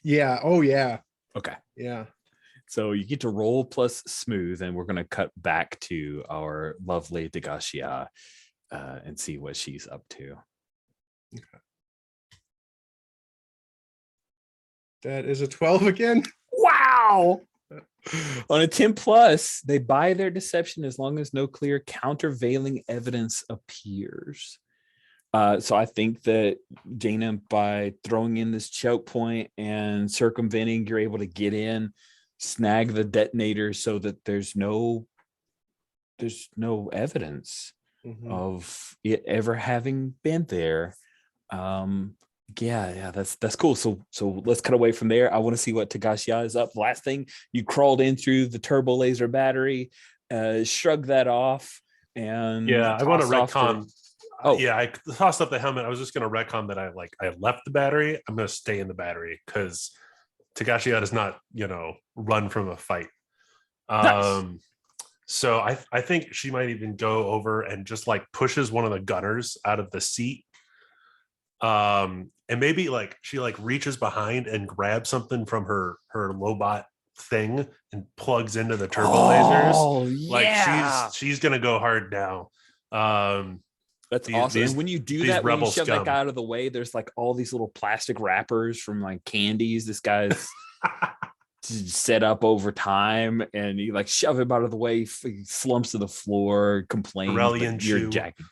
Yeah. Oh yeah. Okay. Yeah. So you get to roll plus smooth, and we're going to cut back to our lovely Tagashiya and see what she's up to. Okay. That is a 12 again. Wow. On a 10 plus, they buy their deception as long as no clear countervailing evidence appears. So I think that Jaina, by throwing in this choke point and circumventing, you're able to get in, snag the detonator so that there's no evidence of it ever having been there. Yeah, that's cool. So let's cut away from there. I want to see what Tagashiya is up. Last thing, you crawled in through the turbo laser battery, shrug that off, and yeah, I want to toss off retcon. Oh. Yeah, I tossed up the helmet. I was just going to retcon that I left the battery. I'm going to stay in the battery because Tagashiya does not, run from a fight. Nice. So I think she might even go over and just like pushes one of the gunners out of the seat. And maybe like she like reaches behind and grabs something from her Lobot thing and plugs into the turbo lasers. Yeah. Like she's gonna go hard now. That's awesome. And when you do that, when you shove scum. that guy out of the way, there's like all these little plastic wrappers from like candies this guy's set up over time, and you like shove him out of the way, he slumps to the floor, complains. Corellian you're jacking.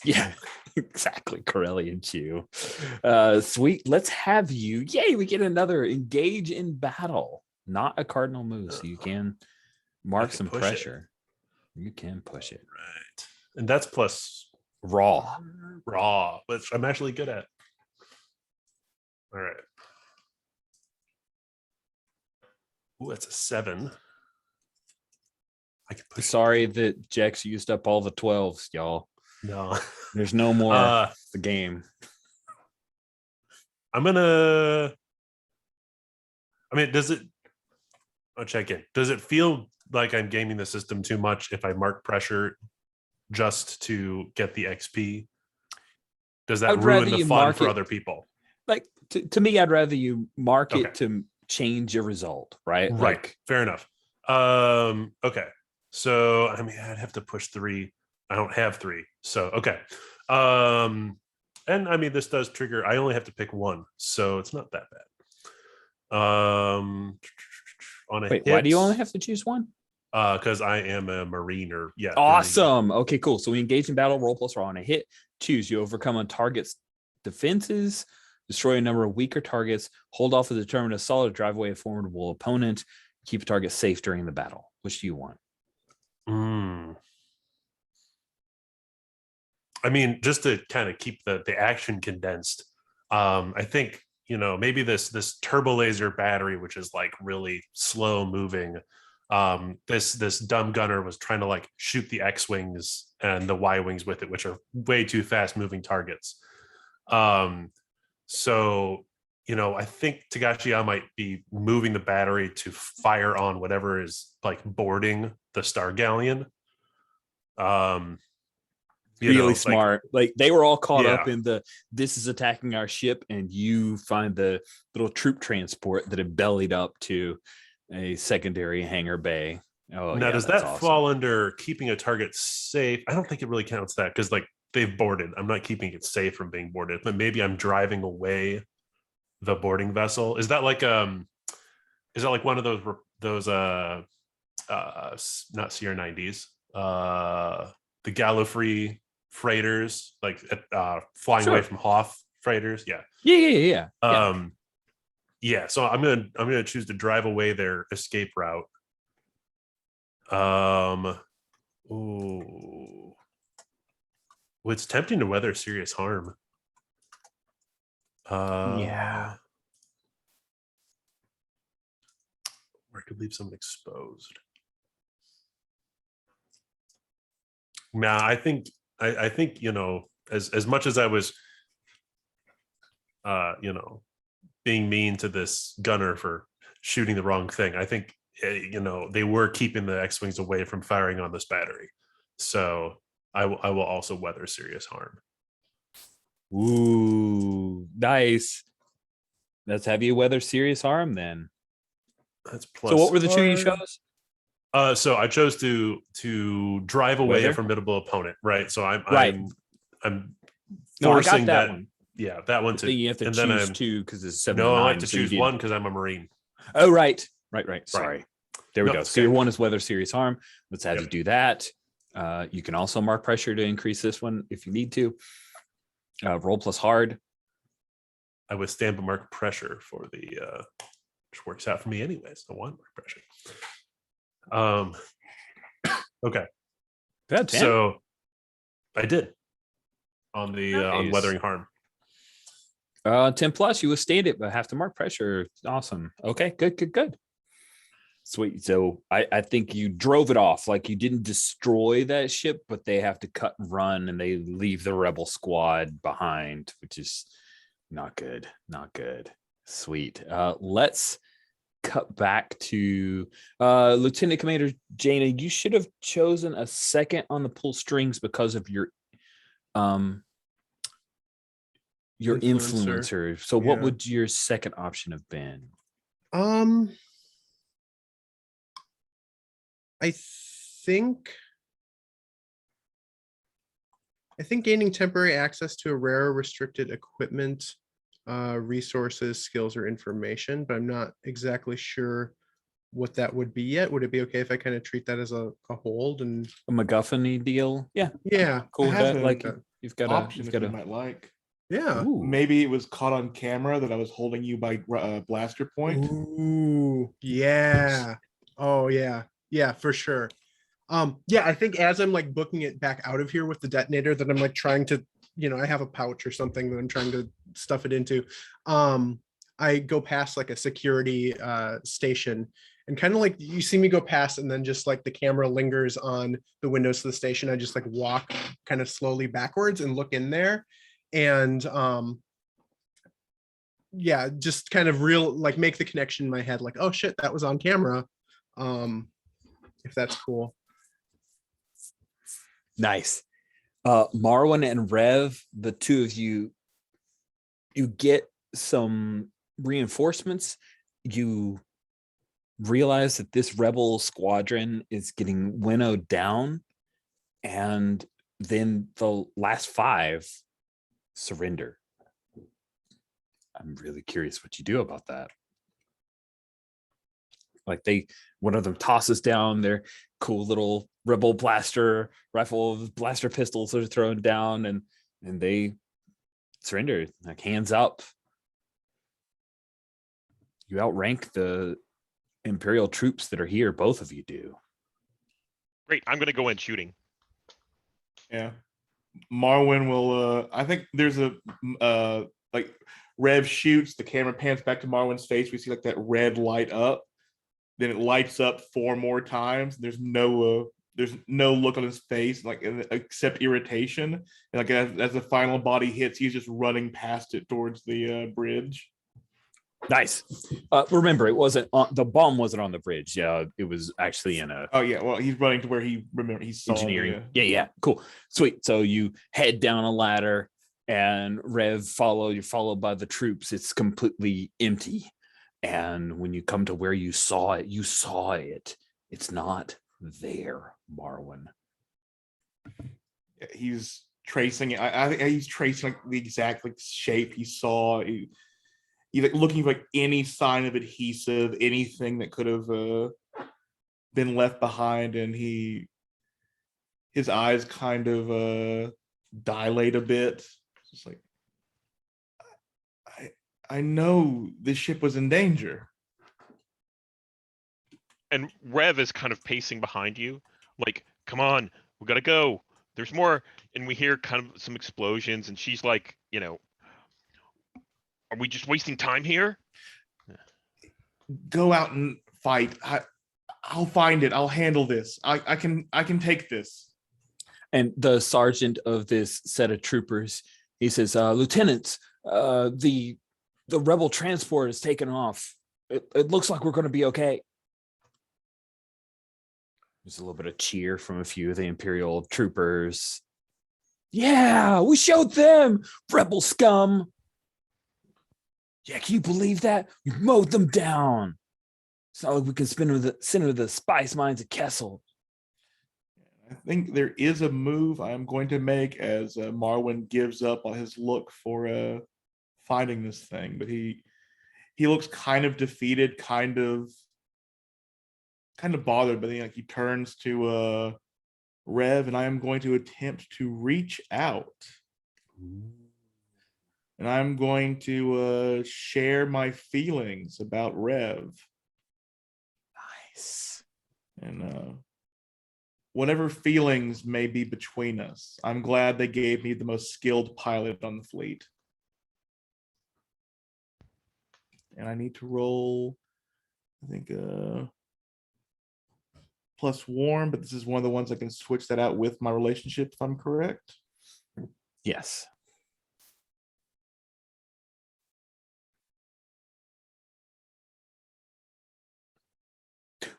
Yeah, exactly. Corellian Chew. Sweet. Let's have you. Yay, we get another engage in battle. Not a cardinal move, so you can mark some pressure. You can push it. Right. And that's plus raw, which I'm actually good at. All right. Ooh, that's a 7. I can push. Sorry that Jex used up all the 12s, y'all. No. There's no more the game. I'll check in. Does it feel like I'm gaming the system too much if I mark pressure just to get the XP? Does that ruin the fun for other people? Like to me, I'd rather you mark it to change your result, right? Right. Like, fair enough. Okay. So I mean, I'd have to push 3. I don't have 3. So okay. And I mean, this does trigger. I only have to pick 1, so it's not that bad. On a wait, hit, why do you only have to choose 1? Because I am a Mariner. Yeah. Awesome. Okay, cool. So we engage in battle, roll plus raw. On a hit, choose. You overcome a target's defenses, destroy a number of weaker targets, hold off a determined assault, or drive away a formidable opponent, keep a target safe during the battle. Which do you want? I mean, just to kind of keep the action condensed, I think, maybe this turbo laser battery, which is like really slow moving, this dumb gunner was trying to like shoot the X-wings and the Y-wings with it, which are way too fast moving targets. So I think Tagashiya might be moving the battery to fire on whatever is like boarding the Star Galleon. Really smart. Like they were all caught up Yeah. in this is attacking our ship, and you find the little troop transport that had bellied up to a secondary hangar bay. Oh, now, yeah, does that's that awesome. fall under keeping a target safe? I don't think it really counts that because like they've boarded. I'm not keeping it safe from being boarded, but maybe I'm driving away the boarding vessel. Is that like one of those not CR90s, the Gallifrey freighters, like flying away from Hoth freighters? Yeah. Yeah. Yeah, so I'm gonna choose to drive away their escape route. Ooh. Well, it's tempting to weather serious harm. Yeah. Or I could leave someone exposed. Nah, I think as much as I was being mean to this gunner for shooting the wrong thing, I think they were keeping the X-Wings away from firing on this battery. So I will also weather serious harm. Ooh, nice. Let's have you weather serious harm then. That's plus. So what were the two you hard. chose? So I chose to drive away Weather? a formidable opponent, right? So I'm No, I got forcing that one. Yeah, that one But to. then you have to and choose then two because it's no, I 7 have to choose one because I'm a Marine. Oh, right. Sorry. There we No, go. it's So okay. your one is weather serious harm. Let's have Yep. you do that. You can also mark pressure to increase this one if you need to. Roll plus hard. I withstand but mark pressure for the which works out for me anyways. I want mark pressure. Okay. Good. So I did on the on Nice. weathering harm. 10 plus, you withstand it, but have to mark pressure. Awesome. Okay, good. Sweet. So I think you drove it off. Like you didn't destroy that ship, but they have to cut and run and they leave the rebel squad behind, which is not good. Sweet. Let's cut back to Lieutenant Commander Jaina. You should have chosen a second on the pull strings because of your influencer. So what would your second option have been? I think gaining temporary access to a rare restricted equipment, resources, skills, or information, but I'm not exactly sure what that would be yet. Would it be okay if I kind of treat that as a hold and A MacGuffin deal? Yeah. Cool with have that. a Like you've got option you've if got you might like. yeah. Ooh. Maybe it was caught on camera that I was holding you by blaster point. Ooh, yeah. Oh yeah, for sure. Yeah, I think as I'm like booking it back out of here with the detonator, that I'm like trying to, I have a pouch or something that I'm trying to stuff it into. I go past like a security station and kind of like you see me go past and then just like the camera lingers on the windows of the station. I just like walk kind of slowly backwards and look in there. And yeah, just kind of make the connection in my head, like, oh shit, that was on camera. If that's cool. Nice. Marwin and Rev, the two of you get some reinforcements. You realize that this rebel squadron is getting winnowed down, and then the last 5 surrender. I'm really curious what you do about that. Like one of them tosses down their cool little rebel blaster rifle, blaster pistols are thrown down, and they surrender, like hands up. You outrank the Imperial troops that are here. Both of you do. Great. I'm going to go in shooting. Yeah. Marwin will, I think there's a, like Rev shoots, the camera pans back to Marwin's face. We see like that red light up. Then it lights up 4 more times. There's no look on his face, like except irritation. And like as the final body hits, he's just running past it towards the bridge. Nice. Remember, it wasn't on, the bomb wasn't on the bridge. Yeah, it was actually in a Oh yeah, well he's running to where he saw engineering. the, Yeah, cool, sweet. So you head down a ladder, and Rev you're followed by the troops. It's completely empty, and when you come to where you saw it. It's not there, Marwin. he's tracing it. I think he's tracing like the exact like shape he saw. He's like looking for like any sign of adhesive, anything that could have been left behind, and his eyes kind of dilate a bit. It's like I know this ship was in danger. And Rev is kind of pacing behind you, like, come on, we gotta go. There's more. And we hear kind of some explosions, and she's like, are we just wasting time here? Go out and fight. I'll find it. I'll handle this. I can take this. And the sergeant of this set of troopers, he says, Lieutenants, the rebel transport is taken off. It looks like we're going to be okay. There's a little bit of cheer from a few of the Imperial troopers. Yeah, we showed them, rebel scum. Yeah, can you believe that? We mowed them down. It's not like we can send with the spice mines at Kessel. I think there is a move I'm going to make as Marwin gives up on his look for finding this thing, but he looks kind of defeated, kind of bothered, but then like he turns to Rev, and I am going to attempt to reach out. And I'm going to share my feelings about Rev. Nice. And whatever feelings may be between us, I'm glad they gave me the most skilled pilot on the fleet. And I need to roll, I think, plus warm, but this is one of the ones I can switch that out with my relationship, if I'm correct. Yes.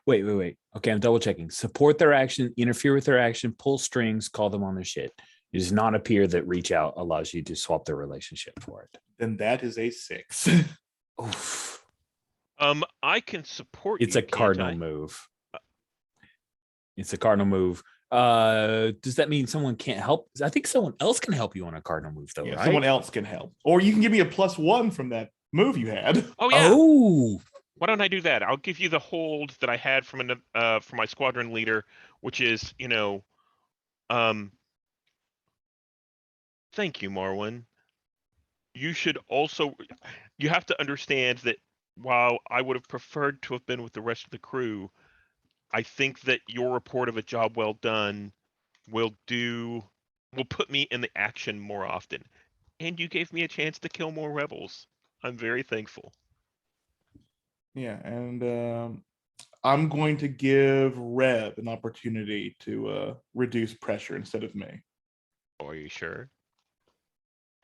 Wait. Okay, I'm double checking. Support their action, interfere with their action, pull strings, call them on their shit. It does not appear that reach out allows you to swap their relationship for it. Then that is a 6. Oof. I can support It's you, a cardinal can't move. It's a cardinal move. Does that mean someone can't help? I think someone else can help you on a cardinal move, though, Yeah, right? someone else can help. Or you can give me a +1 from that move you had. Oh yeah. Oh, Why don't I do that? I'll give you the hold that I had from my squadron leader, which is, thank you, Marwin. You have to understand that while I would have preferred to have been with the rest of the crew, I think that your report of a job well done will put me in the action more often. And you gave me a chance to kill more rebels. I'm very thankful. Yeah, and I'm going to give Rev an opportunity to reduce pressure instead of me. Are you sure?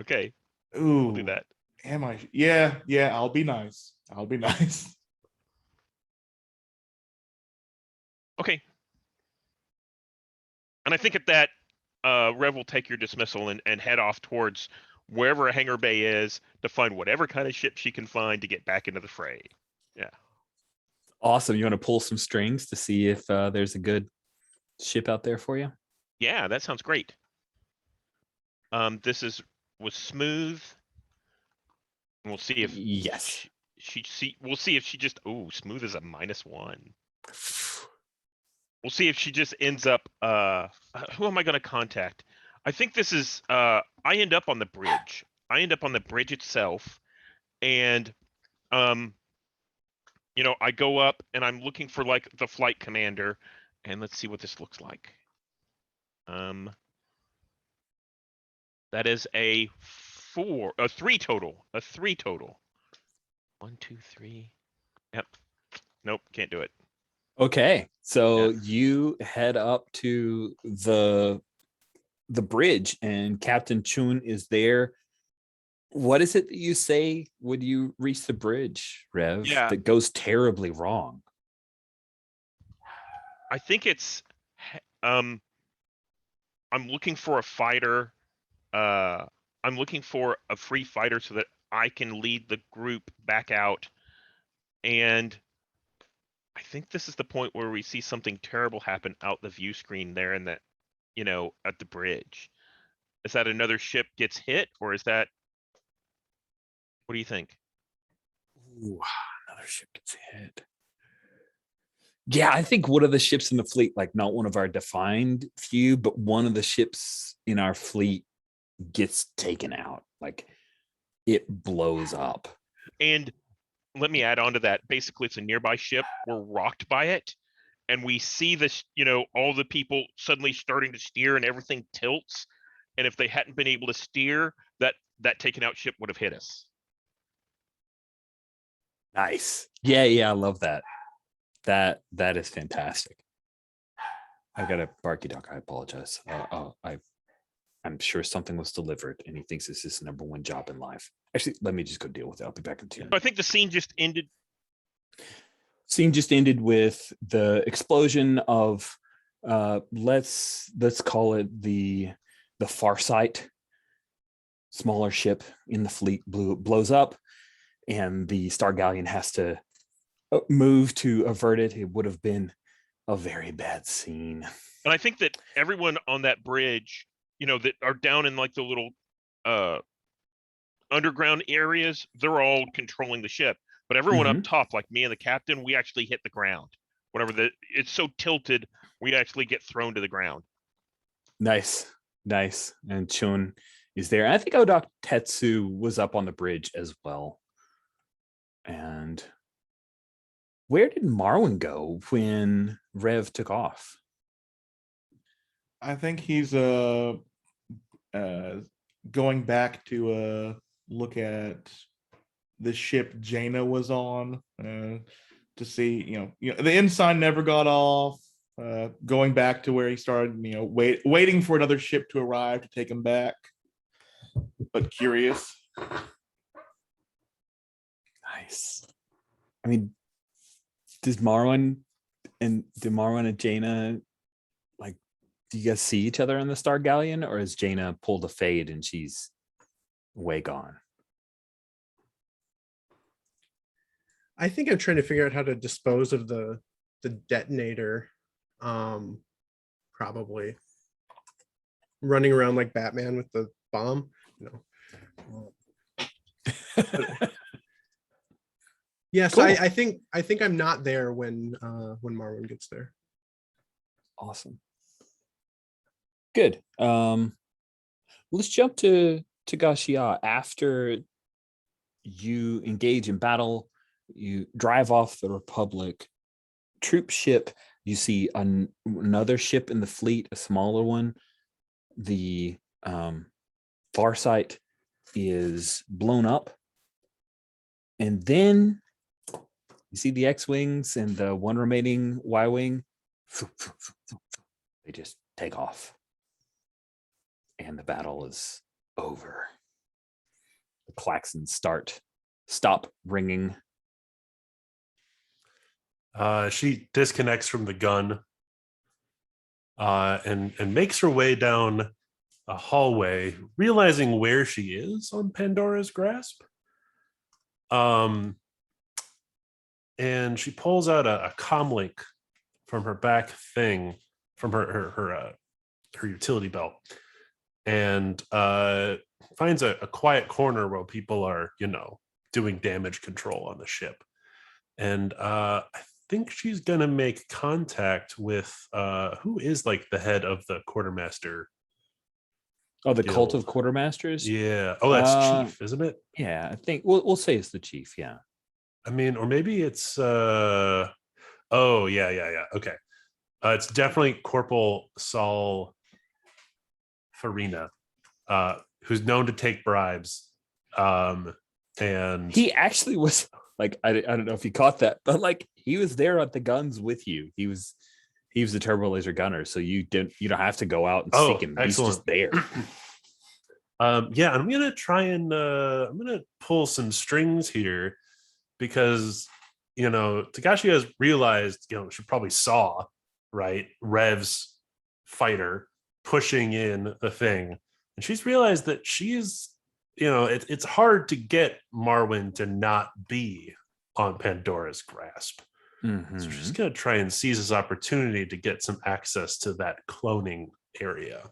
Okay, Ooh, we'll do that. am I? Yeah, I'll be nice. I'll be nice. Okay. And I think at that, Rev will take your dismissal and head off towards wherever a hangar bay is to find whatever kind of ship she can find to get back into the fray. Yeah. awesome. You want to pull some strings to see if there's a good ship out there for you? Yeah, that sounds great. This was smooth. And we'll see if Yes. we'll see if she just smooth is a -1. We'll see if she just ends up who am I gonna contact? I think this is I end up on the bridge. I end up on the bridge itself, and I go up and I'm looking for like the flight commander, and let's see what this looks like. That is a 3 total. A 3 total. 1, 2, 3. Yep. Nope, can't do it. Okay, so Yeah. you head up to the bridge, and Captain Chun is there. What is it that you say when you reach the bridge, Rev, Yeah. that goes terribly wrong? I think it's I'm looking for a fighter. I'm looking for a free fighter so that I can lead the group back out. And I think this is the point where we see something terrible happen out the view screen there in that, at the bridge. Is that another ship gets hit, or is that, what do you think? Ooh, another ship gets hit. Yeah, I think one of the ships in the fleet, like not one of our defined few, but one of the ships in our fleet gets taken out. Like it blows up. And let me add on to that. Basically, it's a nearby ship. We're rocked by it. And we see this, all the people suddenly starting to steer and everything tilts. And if they hadn't been able to steer, that taken out ship would have hit us. Nice. Yeah, I love that. That is fantastic. I got a barky duck. I apologize. I'm sure something was delivered, and he thinks it's his number one job in life. Actually, let me just go deal with it. I'll be back in 2 minutes. I think the scene just ended. Scene just ended with the explosion of let's call it the Farsight, smaller ship in the fleet blows up, and the Star Galleon has to move to avert it. It would have been a very bad scene. And I think that everyone on that bridge, that are down in like the little underground areas, they're all controlling the ship. But everyone up top, like me and the captain, we actually hit the ground. Whatever it's so tilted, we actually get thrown to the ground. Nice. And Chun is there. I think Odak Tetsu was up on the bridge as well. And where did Marwin go when Rev took off? I think he's going back to look at the ship Jaina was on to see, the ensign never got off. Going back to where he started, waiting for another ship to arrive to take him back. But curious. Nice. I mean, did Marwin and Jaina, like, do you guys see each other on the Star Galleon, or has Jaina pulled a fade and she's way gone? I think I'm trying to figure out how to dispose of the detonator. Probably running around like Batman with the bomb. Yes, cool. I think I'm not there when Marwin gets there. Awesome. Good. Let's jump to Tagashiya. After you engage in battle, you drive off the Republic troop ship. You see another ship in the fleet, a smaller one. The Farsight is blown up. And then you see the X-Wings and the one remaining Y-Wing. They just take off. And the battle is over. The klaxons stop ringing. She disconnects from the gun and makes her way down a hallway, realizing where she is on Pandora's grasp. And she pulls out a comlink from her back thing, from her utility belt, and finds a quiet corner where people are, doing damage control on the ship. And I think she's gonna make contact with who is like the head of the quartermaster. Oh, the Cult of Quartermasters? Yeah. Oh, that's Chief, isn't it? Yeah, I think we'll say it's the Chief, yeah. I mean, or maybe it's yeah. Okay. It's definitely Corporal Saul Farina, who's known to take bribes. And he actually was like, I don't know if you caught that, but like he was there at the guns with you. He was the turbo laser gunner, so you don't have to go out and seek him. Excellent. He's just there. Yeah, I'm gonna try and I'm gonna pull some strings here because Tagashiya has realized, she probably saw, right, Rev's fighter pushing in the thing, and she's realized that she's, it's hard to get Marwyn to not be on Pandora's grasp. So she's gonna try and seize this opportunity to get some access to that cloning area.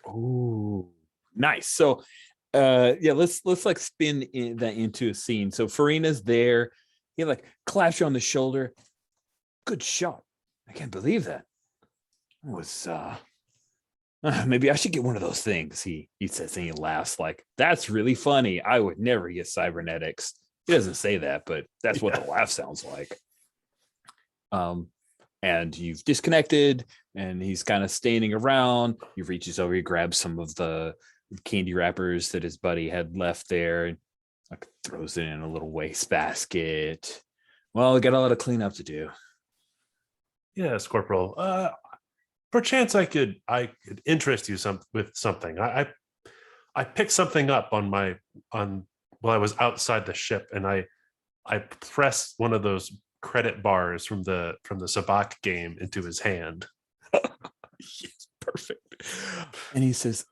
Ooh, nice. So yeah, let's like spin that into a scene. So Farina's there. He like claps you on the shoulder. Good shot. I can't believe that. It was maybe I should get one of those things. He says, and he laughs like, that's really funny. I would never get cybernetics. He doesn't say that, but that's what the laugh sounds like. And you've disconnected, and he's kind of standing around. He reaches over, he grabs some of the candy wrappers that his buddy had left there, and like throws it in a little wastebasket. Well, we got a lot of cleanup to do. Yes, Corporal. Perchance I could interest you with something. I picked something up while I was outside the ship, and I pressed one of those credit bars from the Sabak game into his hand. Yes, perfect. And he says,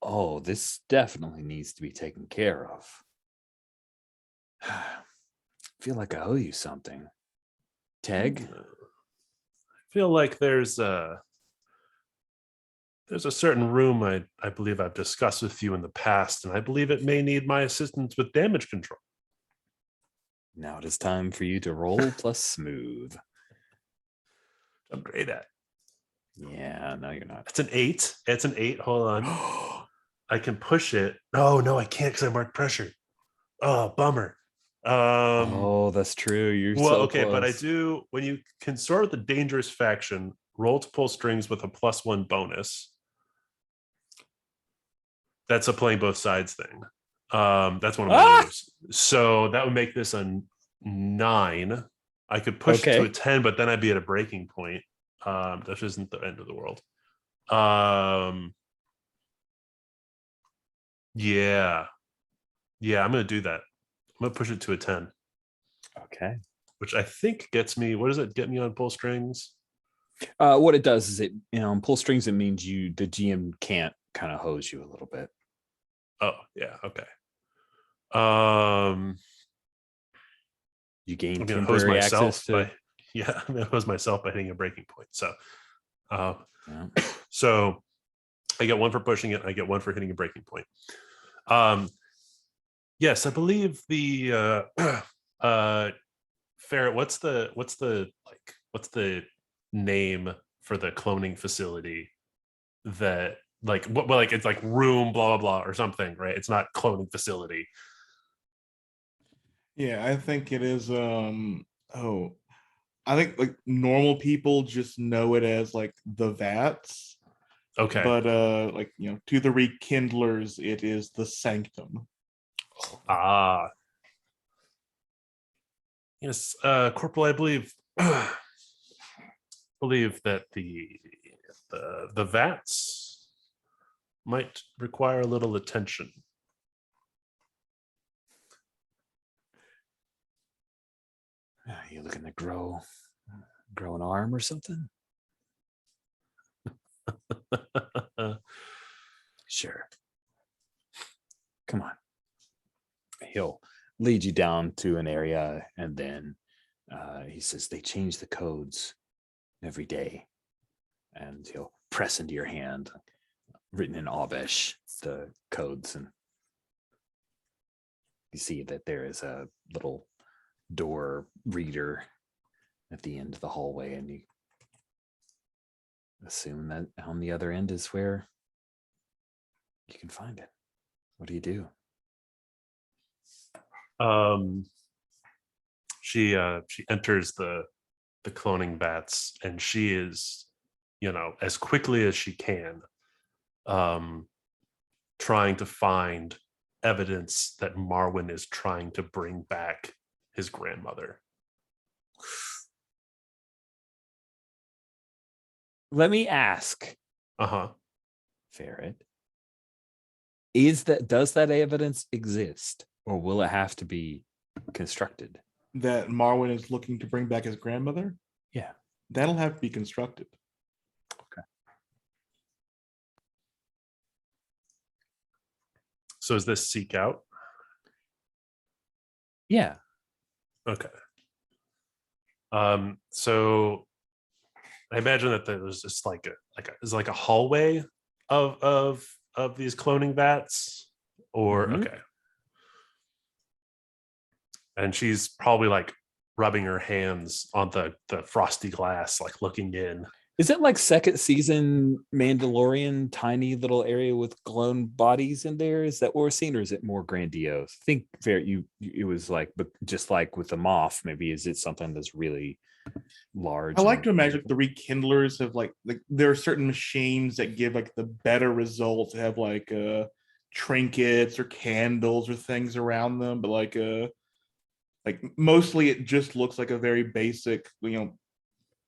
"Oh, this definitely needs to be taken care of. I feel like I owe you something, Teg." I feel like there's a certain room I believe I've discussed with you in the past, and I believe it may need my assistance with damage control. Now it is time for you to roll plus smooth. I'm great at. Yeah, no, you're not. It's an 8. It's an 8. Hold on. I can push it. Oh no, I can't because I marked pressure. Oh, bummer. Oh, that's true. You're well, so okay, close. but I do. When you consort with a dangerous faction, roll to pull strings with a +1 bonus. That's a playing both sides thing. That's one of my moves. So that would make this a 9. I could push it to a 10, but then I'd be at a breaking point. That isn't the end of the world. Yeah, I'm gonna do that. I'm gonna push it to a 10. Okay. Which I think gets me. What does it get me on pull strings? What it does is on pull strings, it means the GM can't kind of hose you a little bit. Oh yeah, okay. You gain I'm gonna hose temporary access to. I'm gonna hose myself by hitting a breaking point. So, Yeah. so I get 1 for pushing it. I get 1 for hitting a breaking point. Yes, I believe the Ferret. What's the name for the cloning facility that it's like room blah blah blah or something, right? It's not cloning facility. Yeah, I think it is. I think like normal people just know it as like the vats. Okay. But to the rekindlers, it is the sanctum. Yes, Corporal, I believe that the vats might require a little attention. Are you looking to grow an arm or something? Sure. Come on. He'll lead you down to an area, and then he says they change the codes every day, and he'll press into your hand, written in Avish, the codes, and you see that there is a little door reader at the end of the hallway, and you assume that on the other end is where you can find it. What do you do? She enters the cloning vats, and she is, as quickly as she can, trying to find evidence that Marwyn is trying to bring back his grandmother. Let me ask, Uh-huh. Ferret, does that evidence exist, or will it have to be constructed? That Marwyn is looking to bring back his grandmother. Yeah. That'll have to be constructed. So is this seek out? Yeah. Okay. So I imagine that there's just like a hallway of these cloning vats, or Mhm. okay. And she's probably like rubbing her hands on the frosty glass, like looking in. Is it like second season Mandalorian, tiny little area with clone bodies in there? Is that what we're seeing, or is it more grandiose? I think it was like, but just like with the Moff, maybe is it something that's really large? I like and to imagine the rekindlers have like there are certain machines that give like the better results, have like trinkets or candles or things around them, but like mostly it just looks like a very basic,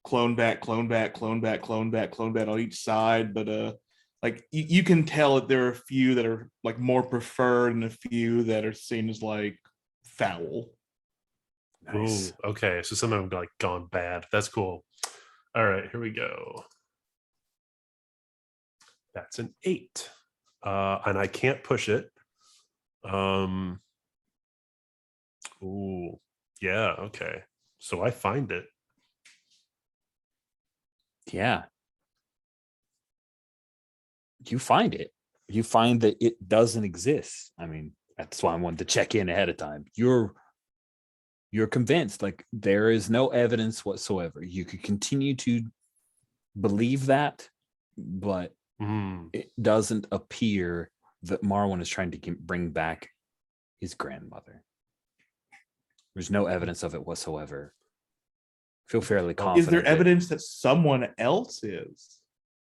clone bat, clone bat, clone bat, clone bat, clone bat on each side. But like you can tell that there are a few that are like more preferred and a few that are seen as like foul. Nice. Ooh, okay. So some of them like gone bad. That's cool. All right, here we go. That's an 8. And I can't push it. Ooh, yeah, okay. So I find it. Yeah. You find it. You find that it doesn't exist. I mean, that's why I wanted to check in ahead of time. You're convinced, like there is no evidence whatsoever. You could continue to believe that, but it doesn't appear that Marwyn is trying to bring back his grandmother. There's no evidence of it whatsoever. I feel fairly confident. Is there evidence that someone else is?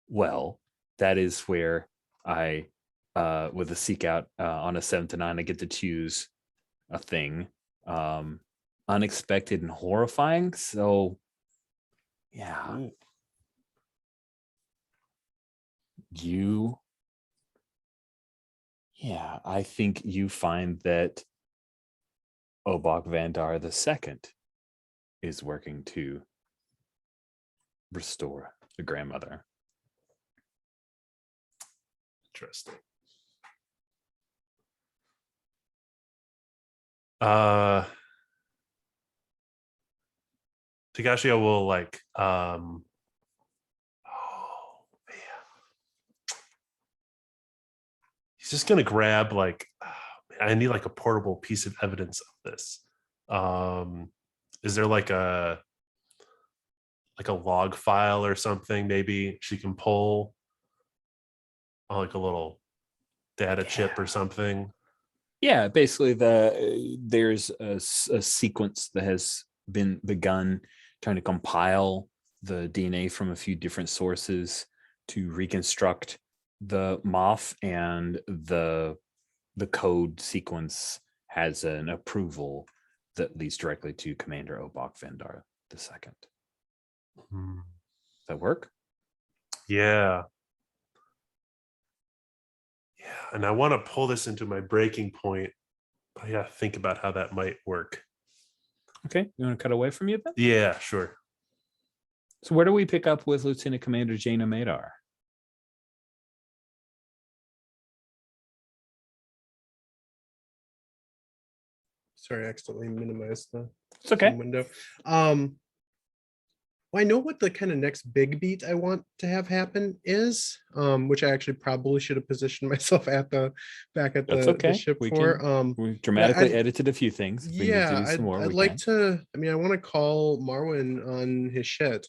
Well, that is where I, with a seek out on a 7 to 9, I get to choose a thing. Unexpected and horrifying. So, yeah. Ooh. I think you find that Obok Vandar II is working to restore the grandmother. Interesting. Tagashiya will like oh man. He's just gonna grab like I need like a portable piece of evidence of this. Is there like a log file or something maybe she can pull, like a little data chip or something? Yeah, basically there's a sequence that has been begun trying to compile the DNA from a few different sources to reconstruct the Moff, and the code sequence has an approval that leads directly to Commander Obok Vandar II. Does that work? Yeah. Yeah, and I want to pull this into my breaking point, but I gotta think about how that might work. Okay, you want to cut away from you then? Yeah, sure. So where do we pick up with Lieutenant Commander Jaina Madar? Sorry, I accidentally minimized the It's okay. window. Well, I know what the kind of next big beat I want to have happen is, which I actually probably should have positioned myself back at That's the okay. ship We for. we dramatically I'd- edited a few things. If we need to Yeah, do some more, I'd we like can. to. I mean, I want to call Marwyn on his shit.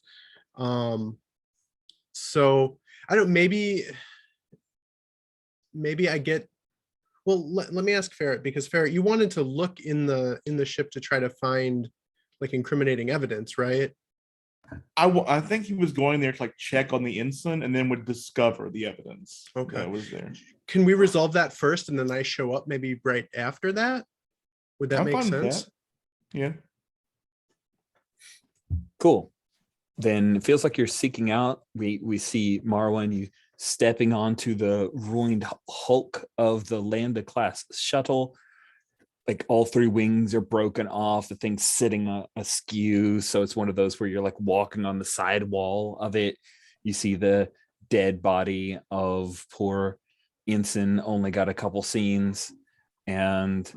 So I don't. Maybe I get. Well, let me ask Ferret, because Ferret, you wanted to look in the ship to try to find like incriminating evidence, right? I think he was going there to like check on the ensign and then would discover the evidence that was there. Can we resolve that first and then I show up maybe right after that? Would that I'm make fine with sense? that. Yeah. Cool. Then it feels like you're seeking out. We see Marwyn. You stepping onto the ruined hulk of the Lambda class shuttle. Like all 3 wings are broken off, the thing's sitting askew. So it's one of those where you're like walking on the sidewall of it. You see the dead body of poor Ensign, only got a couple scenes. And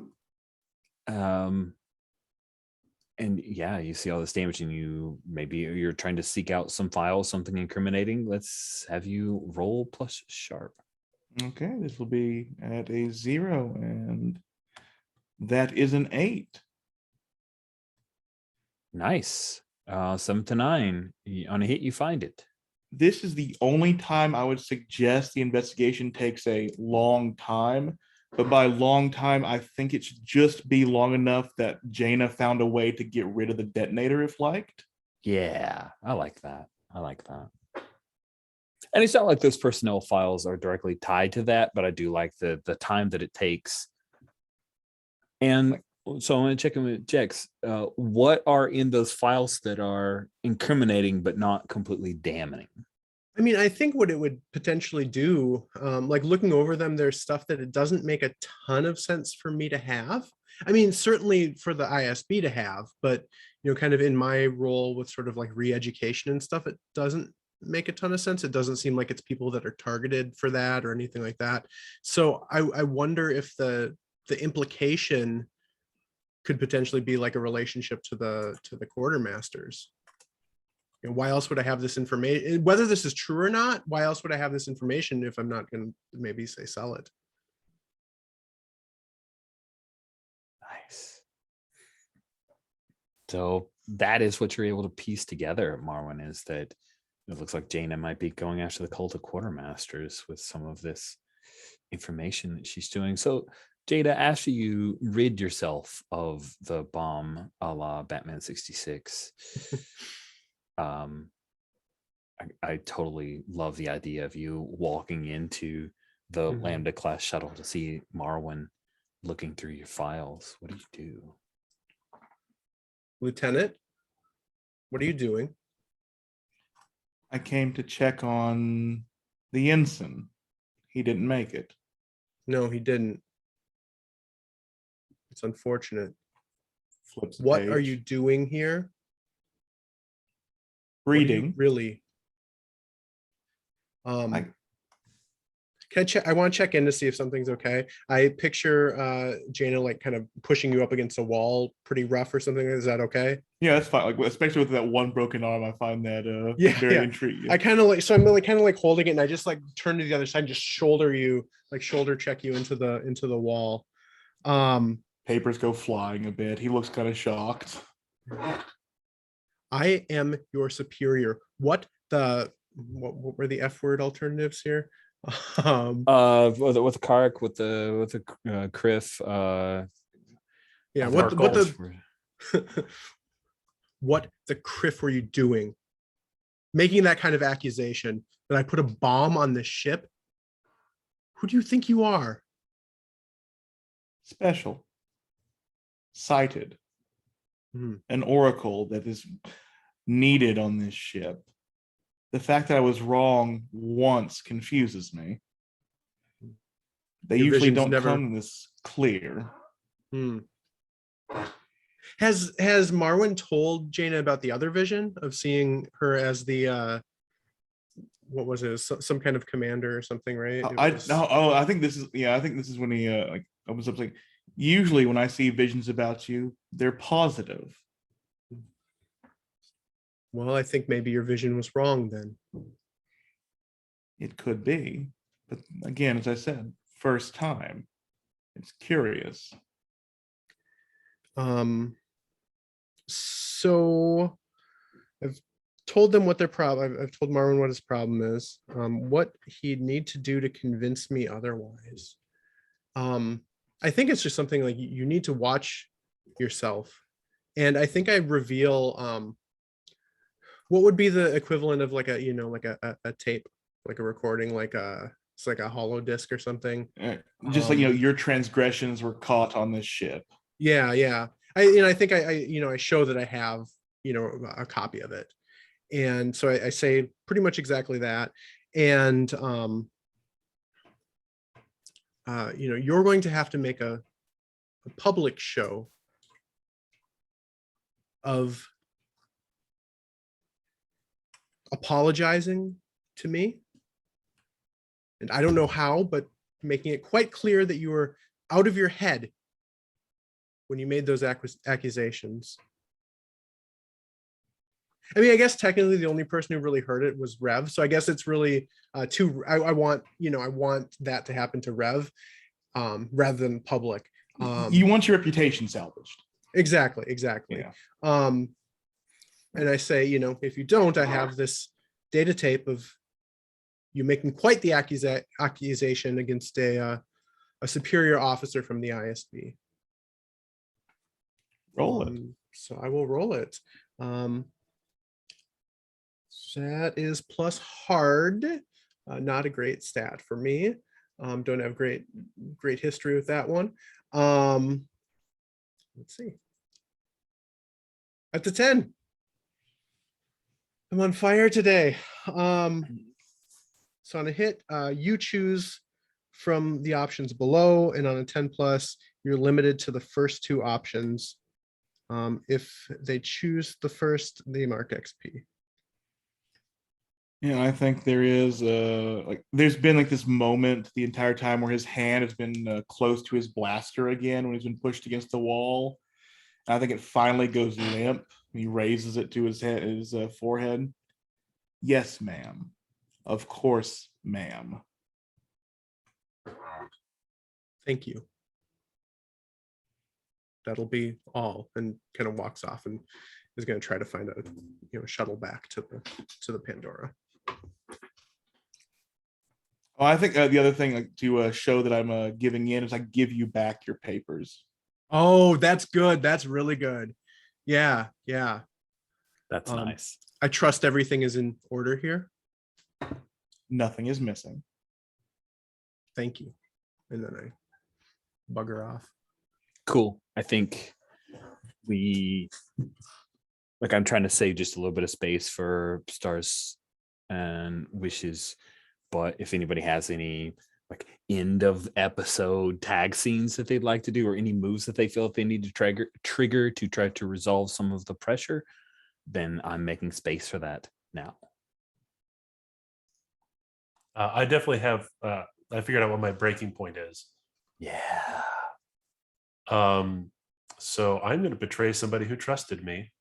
yeah, you see all this damage, and maybe you're trying to seek out some files, something incriminating. Let's have you roll plus sharp. Okay, this will be at a 0, and that is an 8. Nice. 7 to 9. On a hit, you find it. This is the only time I would suggest the investigation takes a long time. But by long time, I think it should just be long enough that Jaina found a way to get rid of the detonator if liked. Yeah, I like that. And it's not like those personnel files are directly tied to that, but I do like the time that it takes. And so I'm going to check in with Jex. What are in those files that are incriminating but not completely damning? I mean, I think what it would potentially do, like looking over them, there's stuff that it doesn't make a ton of sense for me to have. I mean, certainly for the ISB to have, but, you know, kind of in my role with sort of like re-education and stuff, it doesn't make a ton of sense. It doesn't seem like it's people that are targeted for that or anything like that. So I wonder if the implication could potentially be like a relationship to the quartermasters. You know, why else would I have this information? Whether this is true or not, why else would I have this information if I'm not going to maybe say sell it? Nice. So that is what you're able to piece together, Marwyn, is that it looks like Jaina might be going after the cult of quartermasters with some of this information that she's doing. So Jada, after you rid yourself of the bomb a la Batman 66, I totally love the idea of you walking into the Lambda class shuttle to see Marwyn looking through your files. What do you do? Lieutenant, what are you doing? I came to check on the ensign. He didn't make it. No, he didn't. It's unfortunate. Flips the What are page. you doing here? Reading. Really? Can I check? I want to check in to see if something's okay. I picture Jaina like kind of pushing you up against a wall, pretty rough or something. Is that okay? Yeah, that's fine. Like especially with that one broken arm, I find that very intriguing. I kind of like, so I'm like kind of like holding it, and I just like turn to the other side and just shoulder check you into the wall. Papers go flying a bit. He looks kind of shocked. I am your superior. What were the F word alternatives here? With the Kark, with the Criff, yeah, what the Criff were you doing? Making that kind of accusation that I put a bomb on this ship? Who do you think you are? Special. Cited. An oracle that is needed on this ship. The fact that I was wrong once confuses me. They usually don't come this clear. Has Marwyn told Jaina about the other vision of seeing her as the what was it? Some kind of commander or something, right? I think this is when he like opens up like, usually when I see visions about you, they're positive. Well, I think maybe your vision was wrong then. It could be. But again, as I said, first time. It's curious. So I've told them what their problem. I've told Marwyn what his problem is. What he'd need to do to convince me otherwise. I think it's just something like you need to watch yourself. And I think I reveal what would be the equivalent of like a tape, like a recording, it's like a hollow disc or something. Just like, your transgressions were caught on this ship. Yeah. I think I show that I have, a copy of it. And so I say pretty much exactly that. And you're going to have to make a public show of apologizing to me. And I don't know how, but making it quite clear that you were out of your head when you made those accusations. I mean, I guess technically the only person who really heard it was Rev. So I guess it's really I want that to happen to Rev rather than public. You want your reputation salvaged. Exactly. Yeah. And I say, if you don't, I have this data tape of you making quite the accusation against a superior officer from the ISB. Roll it. So I will roll it. That is plus hard. Not a great stat for me. Don't have great history with that one. Let's see. At the 10. I'm on fire today. So on a hit, you choose from the options below, and on a 10 plus, you're limited to the first two options. If they choose the first, they mark XP. Yeah, I think there is there's been like this moment the entire time where his hand has been close to his blaster again when he's been pushed against the wall. And I think it finally goes limp. He raises it to his head, his forehead. Yes, ma'am. Of course, ma'am. Thank you. That'll be all, and kind of walks off and is going to try to find a shuttle back to the Pandora. Oh, I think the other thing to show that I'm giving in is I give you back your papers. Oh, that's good. That's really good. Yeah. That's nice. I trust everything is in order here. Nothing is missing. Thank you. And then I bugger off. Cool. I think I'm trying to save just a little bit of space for stars and wishes, but if anybody has any end of episode tag scenes that they'd like to do, or any moves that they feel that they need to trigger to try to resolve some of the pressure, then I'm making space for that now. I definitely have. I figured out what my breaking point is. Yeah. So I'm going to betray somebody who trusted me.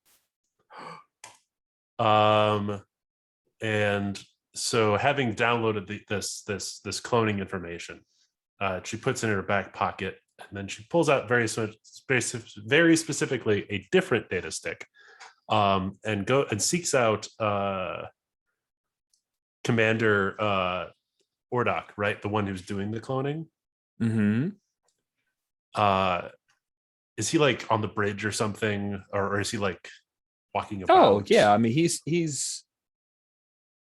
And so having downloaded this cloning information, she puts it in her back pocket, and then she pulls out very specifically a different data stick, and seeks out Commander Ordok, right, the one who's doing the cloning. Mm-hmm. Is he on the bridge or something, or is he walking about? Oh yeah, I mean he's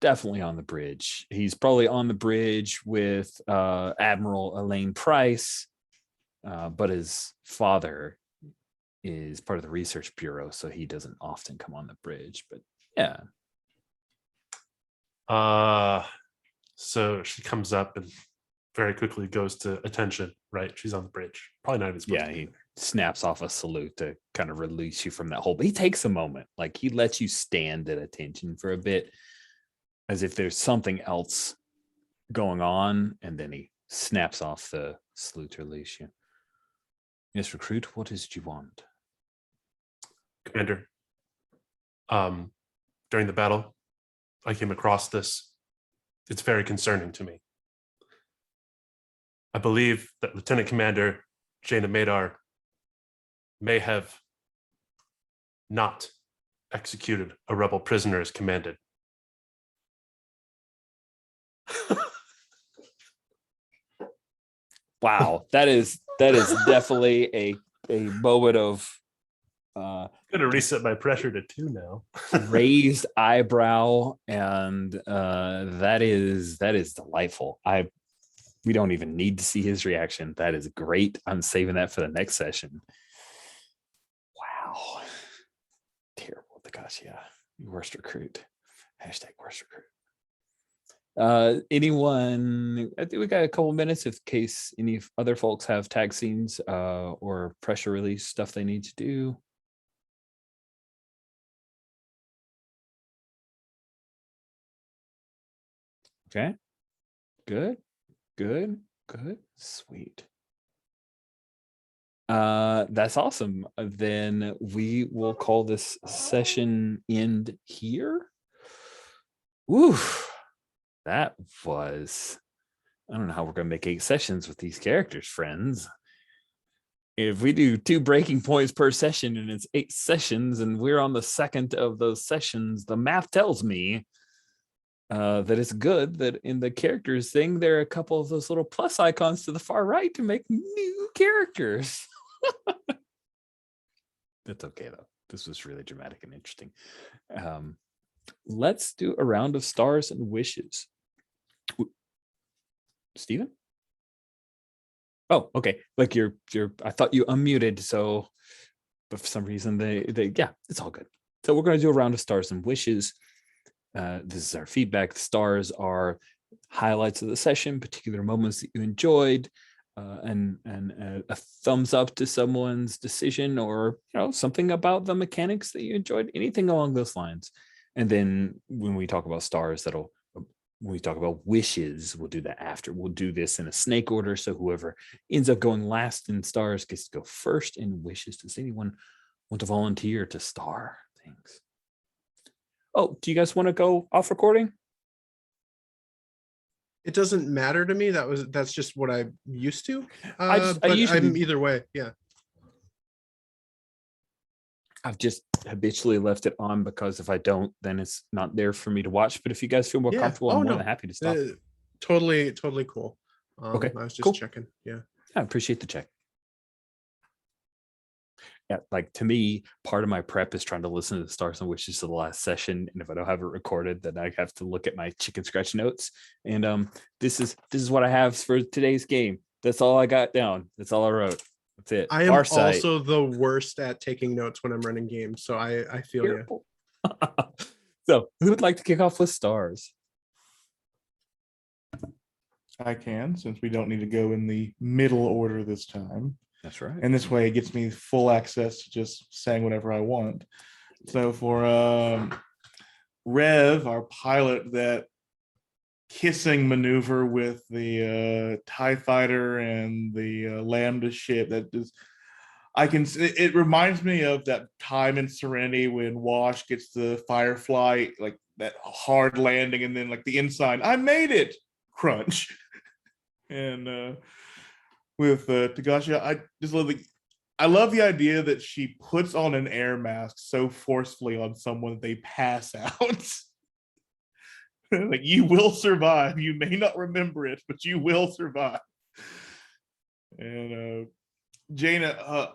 definitely on the bridge. He's probably on the bridge with Admiral Elaine Price, but his father is part of the research bureau, so he doesn't often come on the bridge. But yeah. So she comes up and very quickly goes to attention, right? She's on the bridge. Probably not even supposed to. He snaps off a salute to kind of release you from that hole. But he takes a moment. He lets you stand at attention for a bit, as if there's something else going on, and then he snaps off the salute to release you. Yes, recruit, what is it you want? Commander, during the battle, I came across this. It's very concerning to me. I believe that Lieutenant Commander Jaina Madar may have not executed a rebel prisoner as commanded. Wow, that is definitely a moment of I'm gonna reset my pressure to 2 now. raised eyebrow, and that is delightful. We don't even need to see his reaction. That is great. I'm saving that for the next session. Wow. Terrible, Tagashiya. Worst recruit. #worst recruit. Anyone? I think we got a couple minutes in case any other folks have tag scenes or pressure release stuff they need to do. Okay. Good. Sweet. That's awesome. Then we will call this session end here. Woo, that was, I don't know how we're gonna make 8 sessions with these characters, friends. If we do 2 breaking points per session and it's 8 sessions and we're on the second of those sessions, the math tells me that it's good that in the characters thing, there are a couple of those little plus icons to the far right to make new characters. That's okay though. This was really dramatic and interesting. Let's do a round of stars and wishes. Steven? Oh, okay. Like you're I thought you unmuted, so but for some reason they yeah, it's all good. So we're going to do a round of stars and wishes. This is our feedback. The stars are highlights of the session, particular moments that you enjoyed, and a thumbs up to someone's decision, or something about the mechanics that you enjoyed, anything along those lines. And then when we talk about stars, when we talk about wishes, we'll do that after. We'll do this in a snake order, so whoever ends up going last in stars gets to go first in wishes. Does anyone want to volunteer to star things? Oh, do you guys want to go off recording? It doesn't matter to me. That's just what I'm used to. I but usually, I'm either way. Yeah. I've just habitually left it on because if I don't, then it's not there for me to watch. But if you guys feel more comfortable, I'm more than happy to stop. Totally cool. Okay, I was just cool. checking. Yeah. I appreciate the check. Yeah, like to me, part of my prep is trying to listen to the stars and wishes to the last session, and if I don't have it recorded, then I have to look at my chicken scratch notes. And this is what I have for today's game. That's all I got down. That's all I wrote. That's it. I am Farsight. also the worst at taking notes when I'm running games, so I feel you. So, who would like to kick off with stars? I can, since we don't need to go in the middle order this time. That's right. And this way it gets me full access to just saying whatever I want. So for Rev, our pilot, that kissing maneuver with the TIE fighter and the Lambda ship, it reminds me of that time in Serenity when Wash gets the Firefly, like that hard landing, and then like the inside, I made it, crunch. And with Tagashiya, I love the idea that she puts on an air mask so forcefully on someone that they pass out. Like, you will survive. You may not remember it, but you will survive. And Jaina,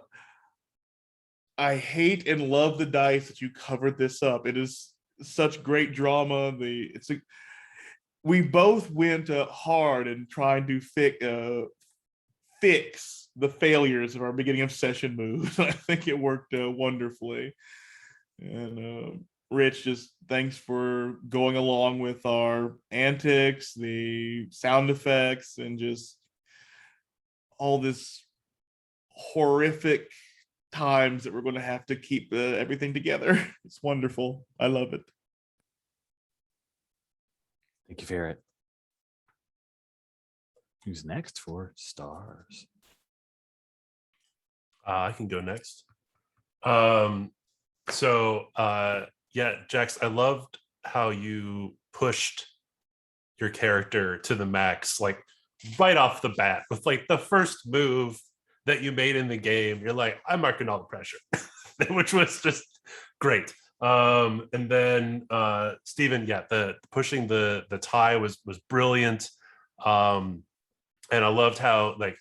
I hate and love the dice that you covered this up. It is such great drama. We both went hard in trying to fix the failures of our beginning of session moves. I think it worked wonderfully. And Rich, just thanks for going along with our antics, the sound effects, and just all this horrific times that we're going to have to keep everything together. It's wonderful. I love it. Thank you, Ferret. Who's next for stars? I can go next. Yeah, Jax, I loved how you pushed your character to the max, like right off the bat with like the first move that you made in the game. You're like, I'm marking all the pressure, which was just great. And then Steven, yeah, the pushing the tie was brilliant. And I loved how like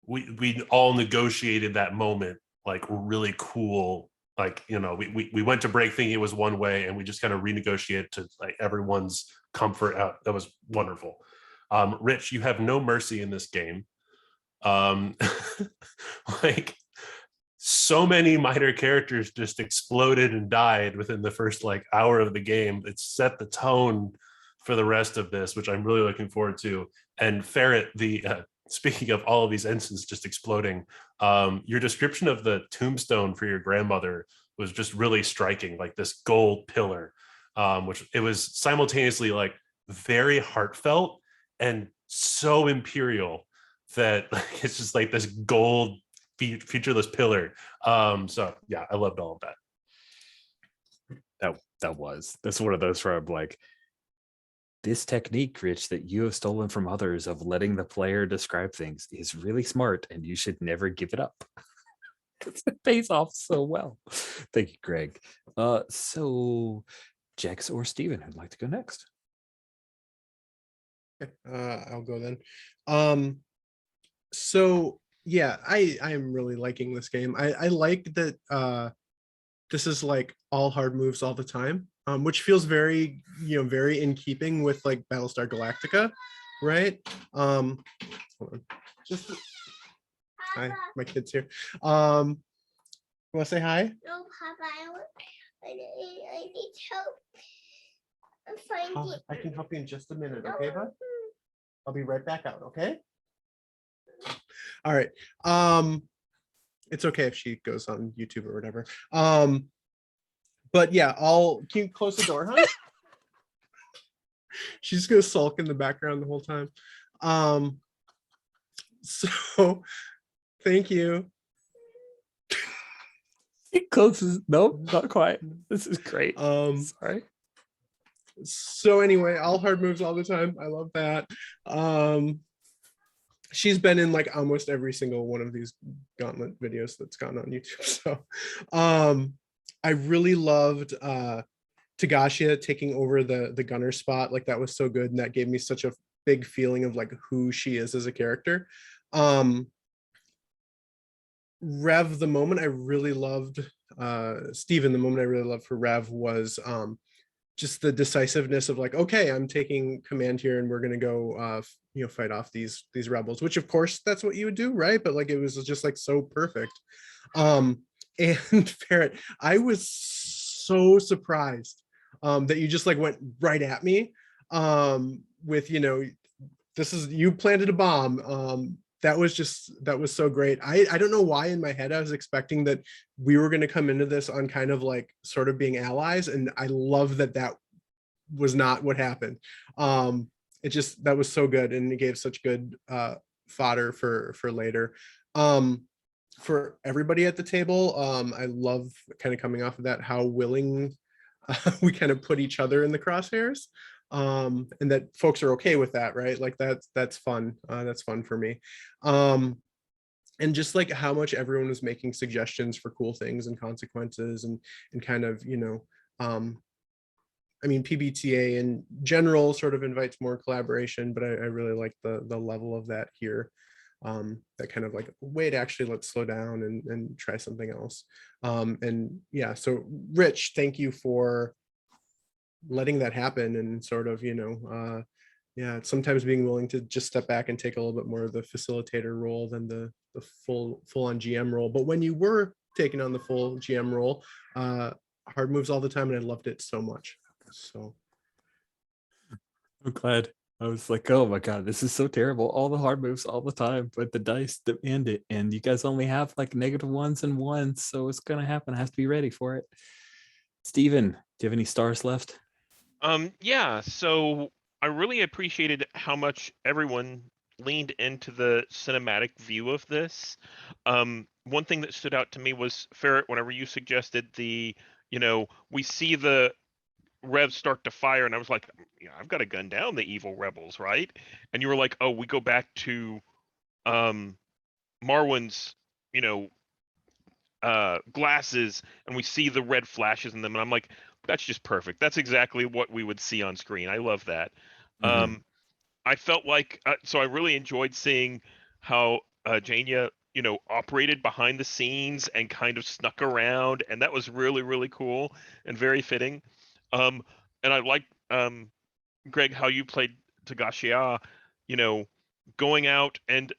we all negotiated that moment like really cool. Like, we went to break thinking it was one way, and we just kind of renegotiated to like everyone's comfort out. That was wonderful. Rich, you have no mercy in this game. Like so many minor characters just exploded and died within the first like hour of the game. It set the tone for the rest of this, which I'm really looking forward to. And Ferret, speaking of all of these ensigns just exploding, your description of the tombstone for your grandmother was just really striking, like this gold pillar, which it was simultaneously like very heartfelt and so Imperial that it's just like this gold featureless pillar. So yeah, I loved all of that. That's one of those where I'm like, this technique, Rich, that you have stolen from others of letting the player describe things is really smart, and you should never give it up. It pays off so well. Thank you, Greg. So Jex or Steven, who'd like to go next? Okay, I'll go then. So yeah, I am really liking this game. I like that this is like all hard moves all the time, which feels very, very in keeping with like Battlestar Galactica, right? Hold on. Just hi, my kid's here. You want to say hi? No, Papa, I need help. I'm finding. I can help you in just a minute, okay, bud? I'll be right back out, okay? All right. It's okay if she goes on YouTube or whatever. But yeah, can you close the door, huh? She's just gonna sulk in the background the whole time. So thank you. It closes. Nope, not quite. This is great. Sorry. So anyway, all hard moves all the time. I love that. She's been in like almost every single one of these gauntlet videos that's gone on YouTube. So I really loved Tagashiya taking over the gunner spot. Like that was so good, and that gave me such a big feeling of like who she is as a character. Rev, the moment I really loved Steven, the moment I really loved for Rev was just the decisiveness of like, okay, I'm taking command here and we're gonna go fight off these rebels, which of course that's what you would do, right? But like it was just like so perfect. And Ferret, I was so surprised that you just like went right at me with, this is, you planted a bomb. That was so great. I don't know why in my head I was expecting that we were going to come into this on kind of like sort of being allies, and I love that was not what happened. That was so good, and it gave such good fodder for later. For everybody at the table, I love kind of coming off of that how willing we kind of put each other in the crosshairs. And that folks are okay with that, right? Like that's fun. That's fun for me. And just like how much everyone was making suggestions for cool things and consequences and kind of, I mean, PBTA in general sort of invites more collaboration, but I really like the level of that here. That kind of like, wait, actually, let's slow down and try something else. And yeah, so Rich, thank you for letting that happen and sort of, sometimes being willing to just step back and take a little bit more of the facilitator role than the full on GM role. But when you were taking on the full GM role, hard moves all the time, and I loved it so much. So I'm glad. I was like, oh my God, this is so terrible. All the hard moves all the time, but the dice demand it. And you guys only have like -1s and 1s. So it's going to happen. I have to be ready for it. Steven, do you have any stars left? Yeah, so I really appreciated how much everyone leaned into the cinematic view of this. One thing that stood out to me was, Ferret, whenever you suggested we see the Rev start to fire, and I was like, yeah, I've got to gun down the evil rebels, right? And you were like, oh, we go back to Marwin's, glasses, and we see the red flashes in them, and I'm like, that's just perfect. That's exactly what we would see on screen. I love that. Mm-hmm. I felt like so I really enjoyed seeing how Jania, operated behind the scenes and kind of snuck around, and that was really, really cool and very fitting. And I liked Greg, how you played Tagashiya, going out and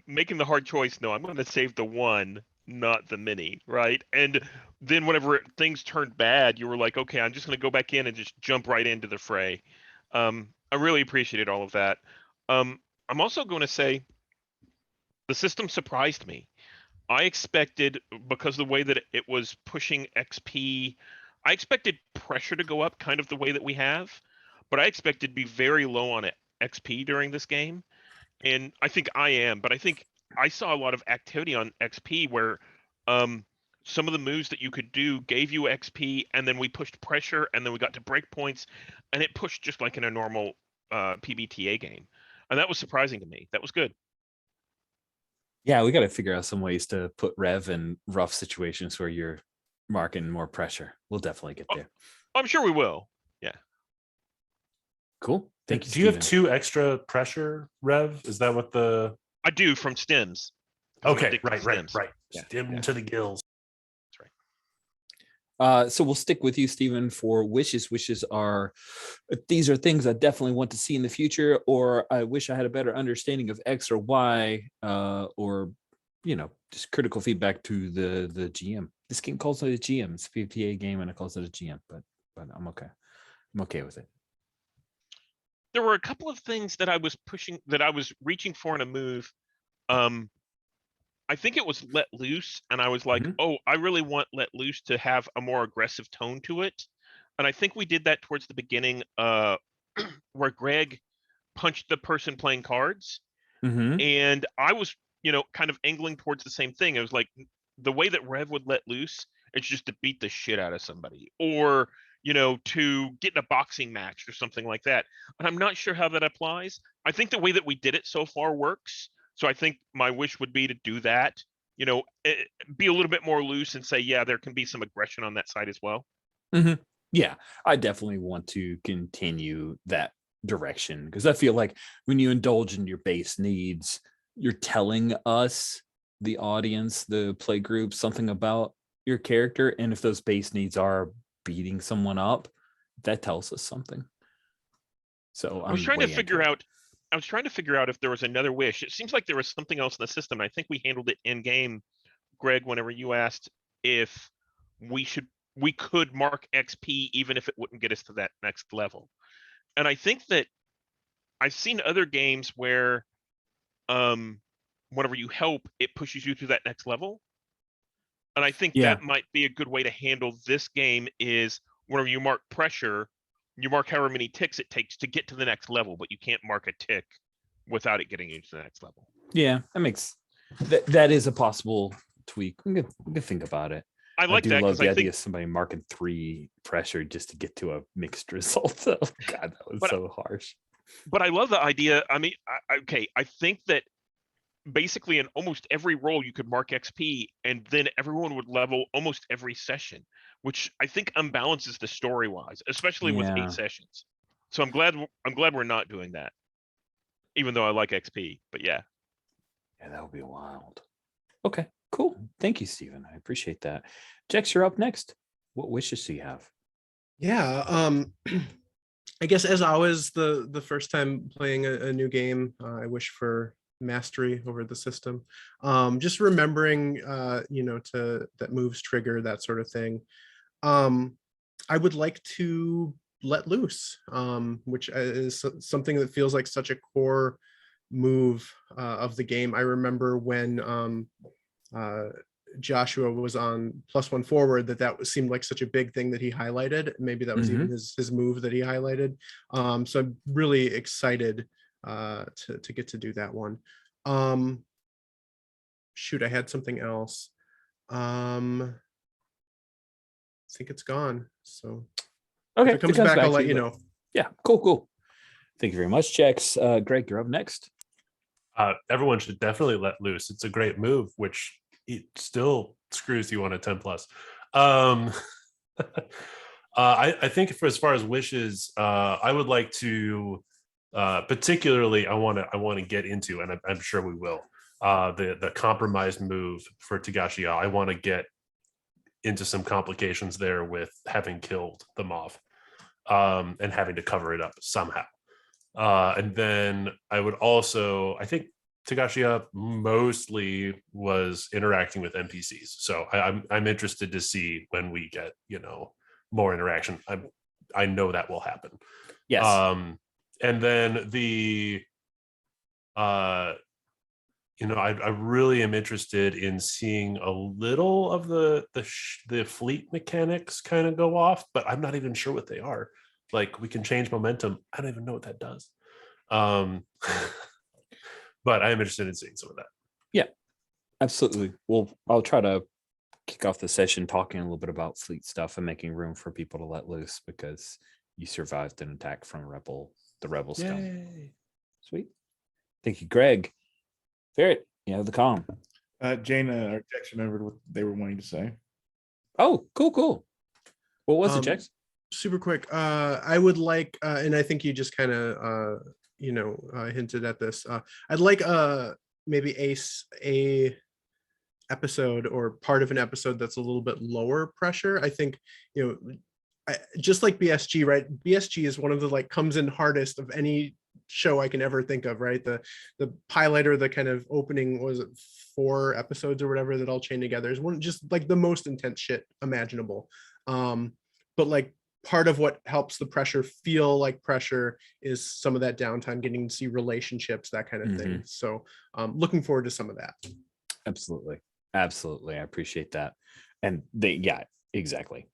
making the hard choice. No, I'm going to save the one, not the many, right? And then whenever things turned bad, you were like, okay, I'm just going to go back in and just jump right into the fray. I really appreciated all of that. I'm also going to say the system surprised me. I expected, because the way that it was pushing XP, I expected pressure to go up kind of the way that we have, but I expected to be very low on XP during this game. And I think I am, but I think I saw a lot of activity on XP where some of the moves that you could do gave you XP, and then we pushed pressure, and then we got to breakpoints, and it pushed just like in a normal PBTA game. And that was surprising to me. That was good. Yeah, we got to figure out some ways to put Rev in rough situations where you're marking more pressure. We'll definitely get there. I'm sure we will. Yeah. Cool. Thank you. Do you have 2 extra pressure, Rev? Is that what the? I do, from stems. Okay, right. Yeah, Stem to the gills. So we'll stick with you, Stephen, for wishes. Wishes are, these are things I definitely want to see in the future, or I wish I had a better understanding of X or Y, or, just critical feedback to the GM. This game calls it a GM. It's a PPA game, and it calls it a GM, but I'm okay. I'm okay with it. There were a couple of things that I was reaching for in a move. I think it was Let Loose, and I was like, oh, I really want Let Loose to have a more aggressive tone to it. And I think we did that towards the beginning, where Greg punched the person playing cards. And I was, kind of angling towards the same thing. It was like, the way that Rev would let loose, it's just to beat the shit out of somebody, or, to get in a boxing match or something like that. And I'm not sure how that applies. I think the way that we did it so far works. So I think my wish would be to do that, be a little bit more loose and say, yeah, there can be some aggression on that side as well. Yeah, I definitely want to continue that direction, because I feel like when you indulge in your base needs, you're telling us, the audience, the play group, something about your character. And if those base needs are beating someone up, that tells us something. So I was trying to figure out if there was another wish. It seems like there was something else in the system. I think we handled it in game, Greg, whenever you asked if we could mark XP even if it wouldn't get us to that next level. And I think that I've seen other games where whenever you help, it pushes you to that next level. And I think that might be a good way to handle this game, is whenever you mark pressure, you mark however many ticks it takes to get to the next level, but you can't mark a tick without it getting you to the next level. Yeah, that is a possible tweak. We could think about it. I like that. Love the idea of somebody marking 3 pressure just to get to a mixed result. Oh, God, that was so harsh. But I love the idea. I mean, I think that basically in almost every role you could mark XP, and then everyone would level almost every session, which I think unbalances the story wise, especially with 8 sessions. So I'm glad we're not doing that, even though I like XP. But yeah, that would be wild. Okay, cool. Thank you, Stephen. I appreciate that. Jex, you're up next. What wishes do you have? Yeah, I guess as always, the first time playing a new game, I wish for mastery over the system. Just remembering, that moves trigger, that sort of thing. I would like to let loose, which is something that feels like such a core move of the game. I remember when Joshua was on +1 forward, that seemed like such a big thing that he highlighted. Maybe that was even his move that he highlighted. So I'm really excited to get to do that one. Shoot, I had something else. I think it's gone. So okay, if it comes back, I'll let you know. Yeah, cool. Thank you very much, Jex. Greg, you're up next. Everyone should definitely let loose. It's a great move, which it still screws you on a 10+. I think for as far as wishes, I would like to particularly I want to get into, and I'm sure we will, the compromised move for Tagashiya. I want to get into some complications there with having killed the Moth and having to cover it up somehow. And then I would also, I think Tagashiya mostly was interacting with NPCs. So I'm interested to see when we get, more interaction. I know that will happen. Yes. And then the I really am interested in seeing a little of the fleet mechanics kind of go off, but I'm not even sure what they are. Like, we can change momentum. I don't even know what that does. But I am interested in seeing some of that. Yeah, absolutely. Well, I'll try to kick off the session talking a little bit about fleet stuff and making room for people to let loose because you survived an attack from the rebel scum. Yay. Sweet. Thank you, Greg. Ferret, you have the comm. Jaina or Jex remembered what they were wanting to say. Oh, cool. What was it, Jex? Super quick. I would like, and I think you just kind of, hinted at this. I'd like maybe a episode or part of an episode that's a little bit lower pressure. I think, just like BSG, right? BSG is one of the comes in hardest of any show I can ever think of, right? The pilot or the kind of opening, was it 4 episodes or whatever that all chain together, is one just the most intense shit imaginable. But part of what helps the pressure feel like pressure is some of that downtime, getting to see relationships, that kind of thing. So looking forward to some of that. Absolutely. I appreciate that. And exactly.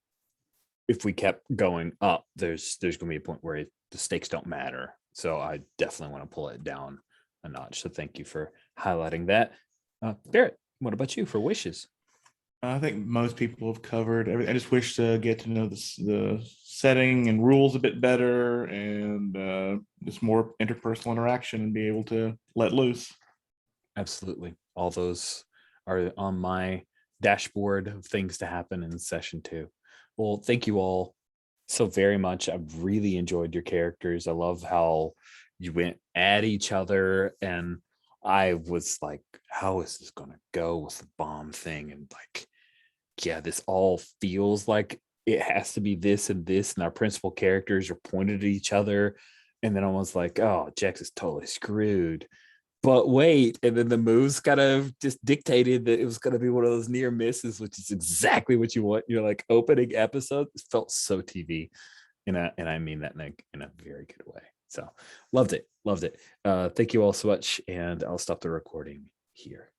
If we kept going up, there's going to be a point where the stakes don't matter. So I definitely want to pull it down a notch. So thank you for highlighting that. Barrett, what about you for wishes? I think most people have covered everything. I just wish to get to know the setting and rules a bit better, and just more interpersonal interaction and be able to let loose. Absolutely. All those are on my dashboard of things to happen in session 2. Well, thank you all so very much. I've really enjoyed your characters. I love how you went at each other, and I was like, how is this going to go with the bomb thing? And this all feels like it has to be this and this, and our principal characters are pointed at each other. And then I was like, oh, Jex is totally screwed. But wait, and then the moves kind of just dictated that it was going to be one of those near misses, which is exactly what you want. You're opening episode. It felt so TV, and I mean that in a very good way. So loved it. Thank you all so much, and I'll stop the recording here.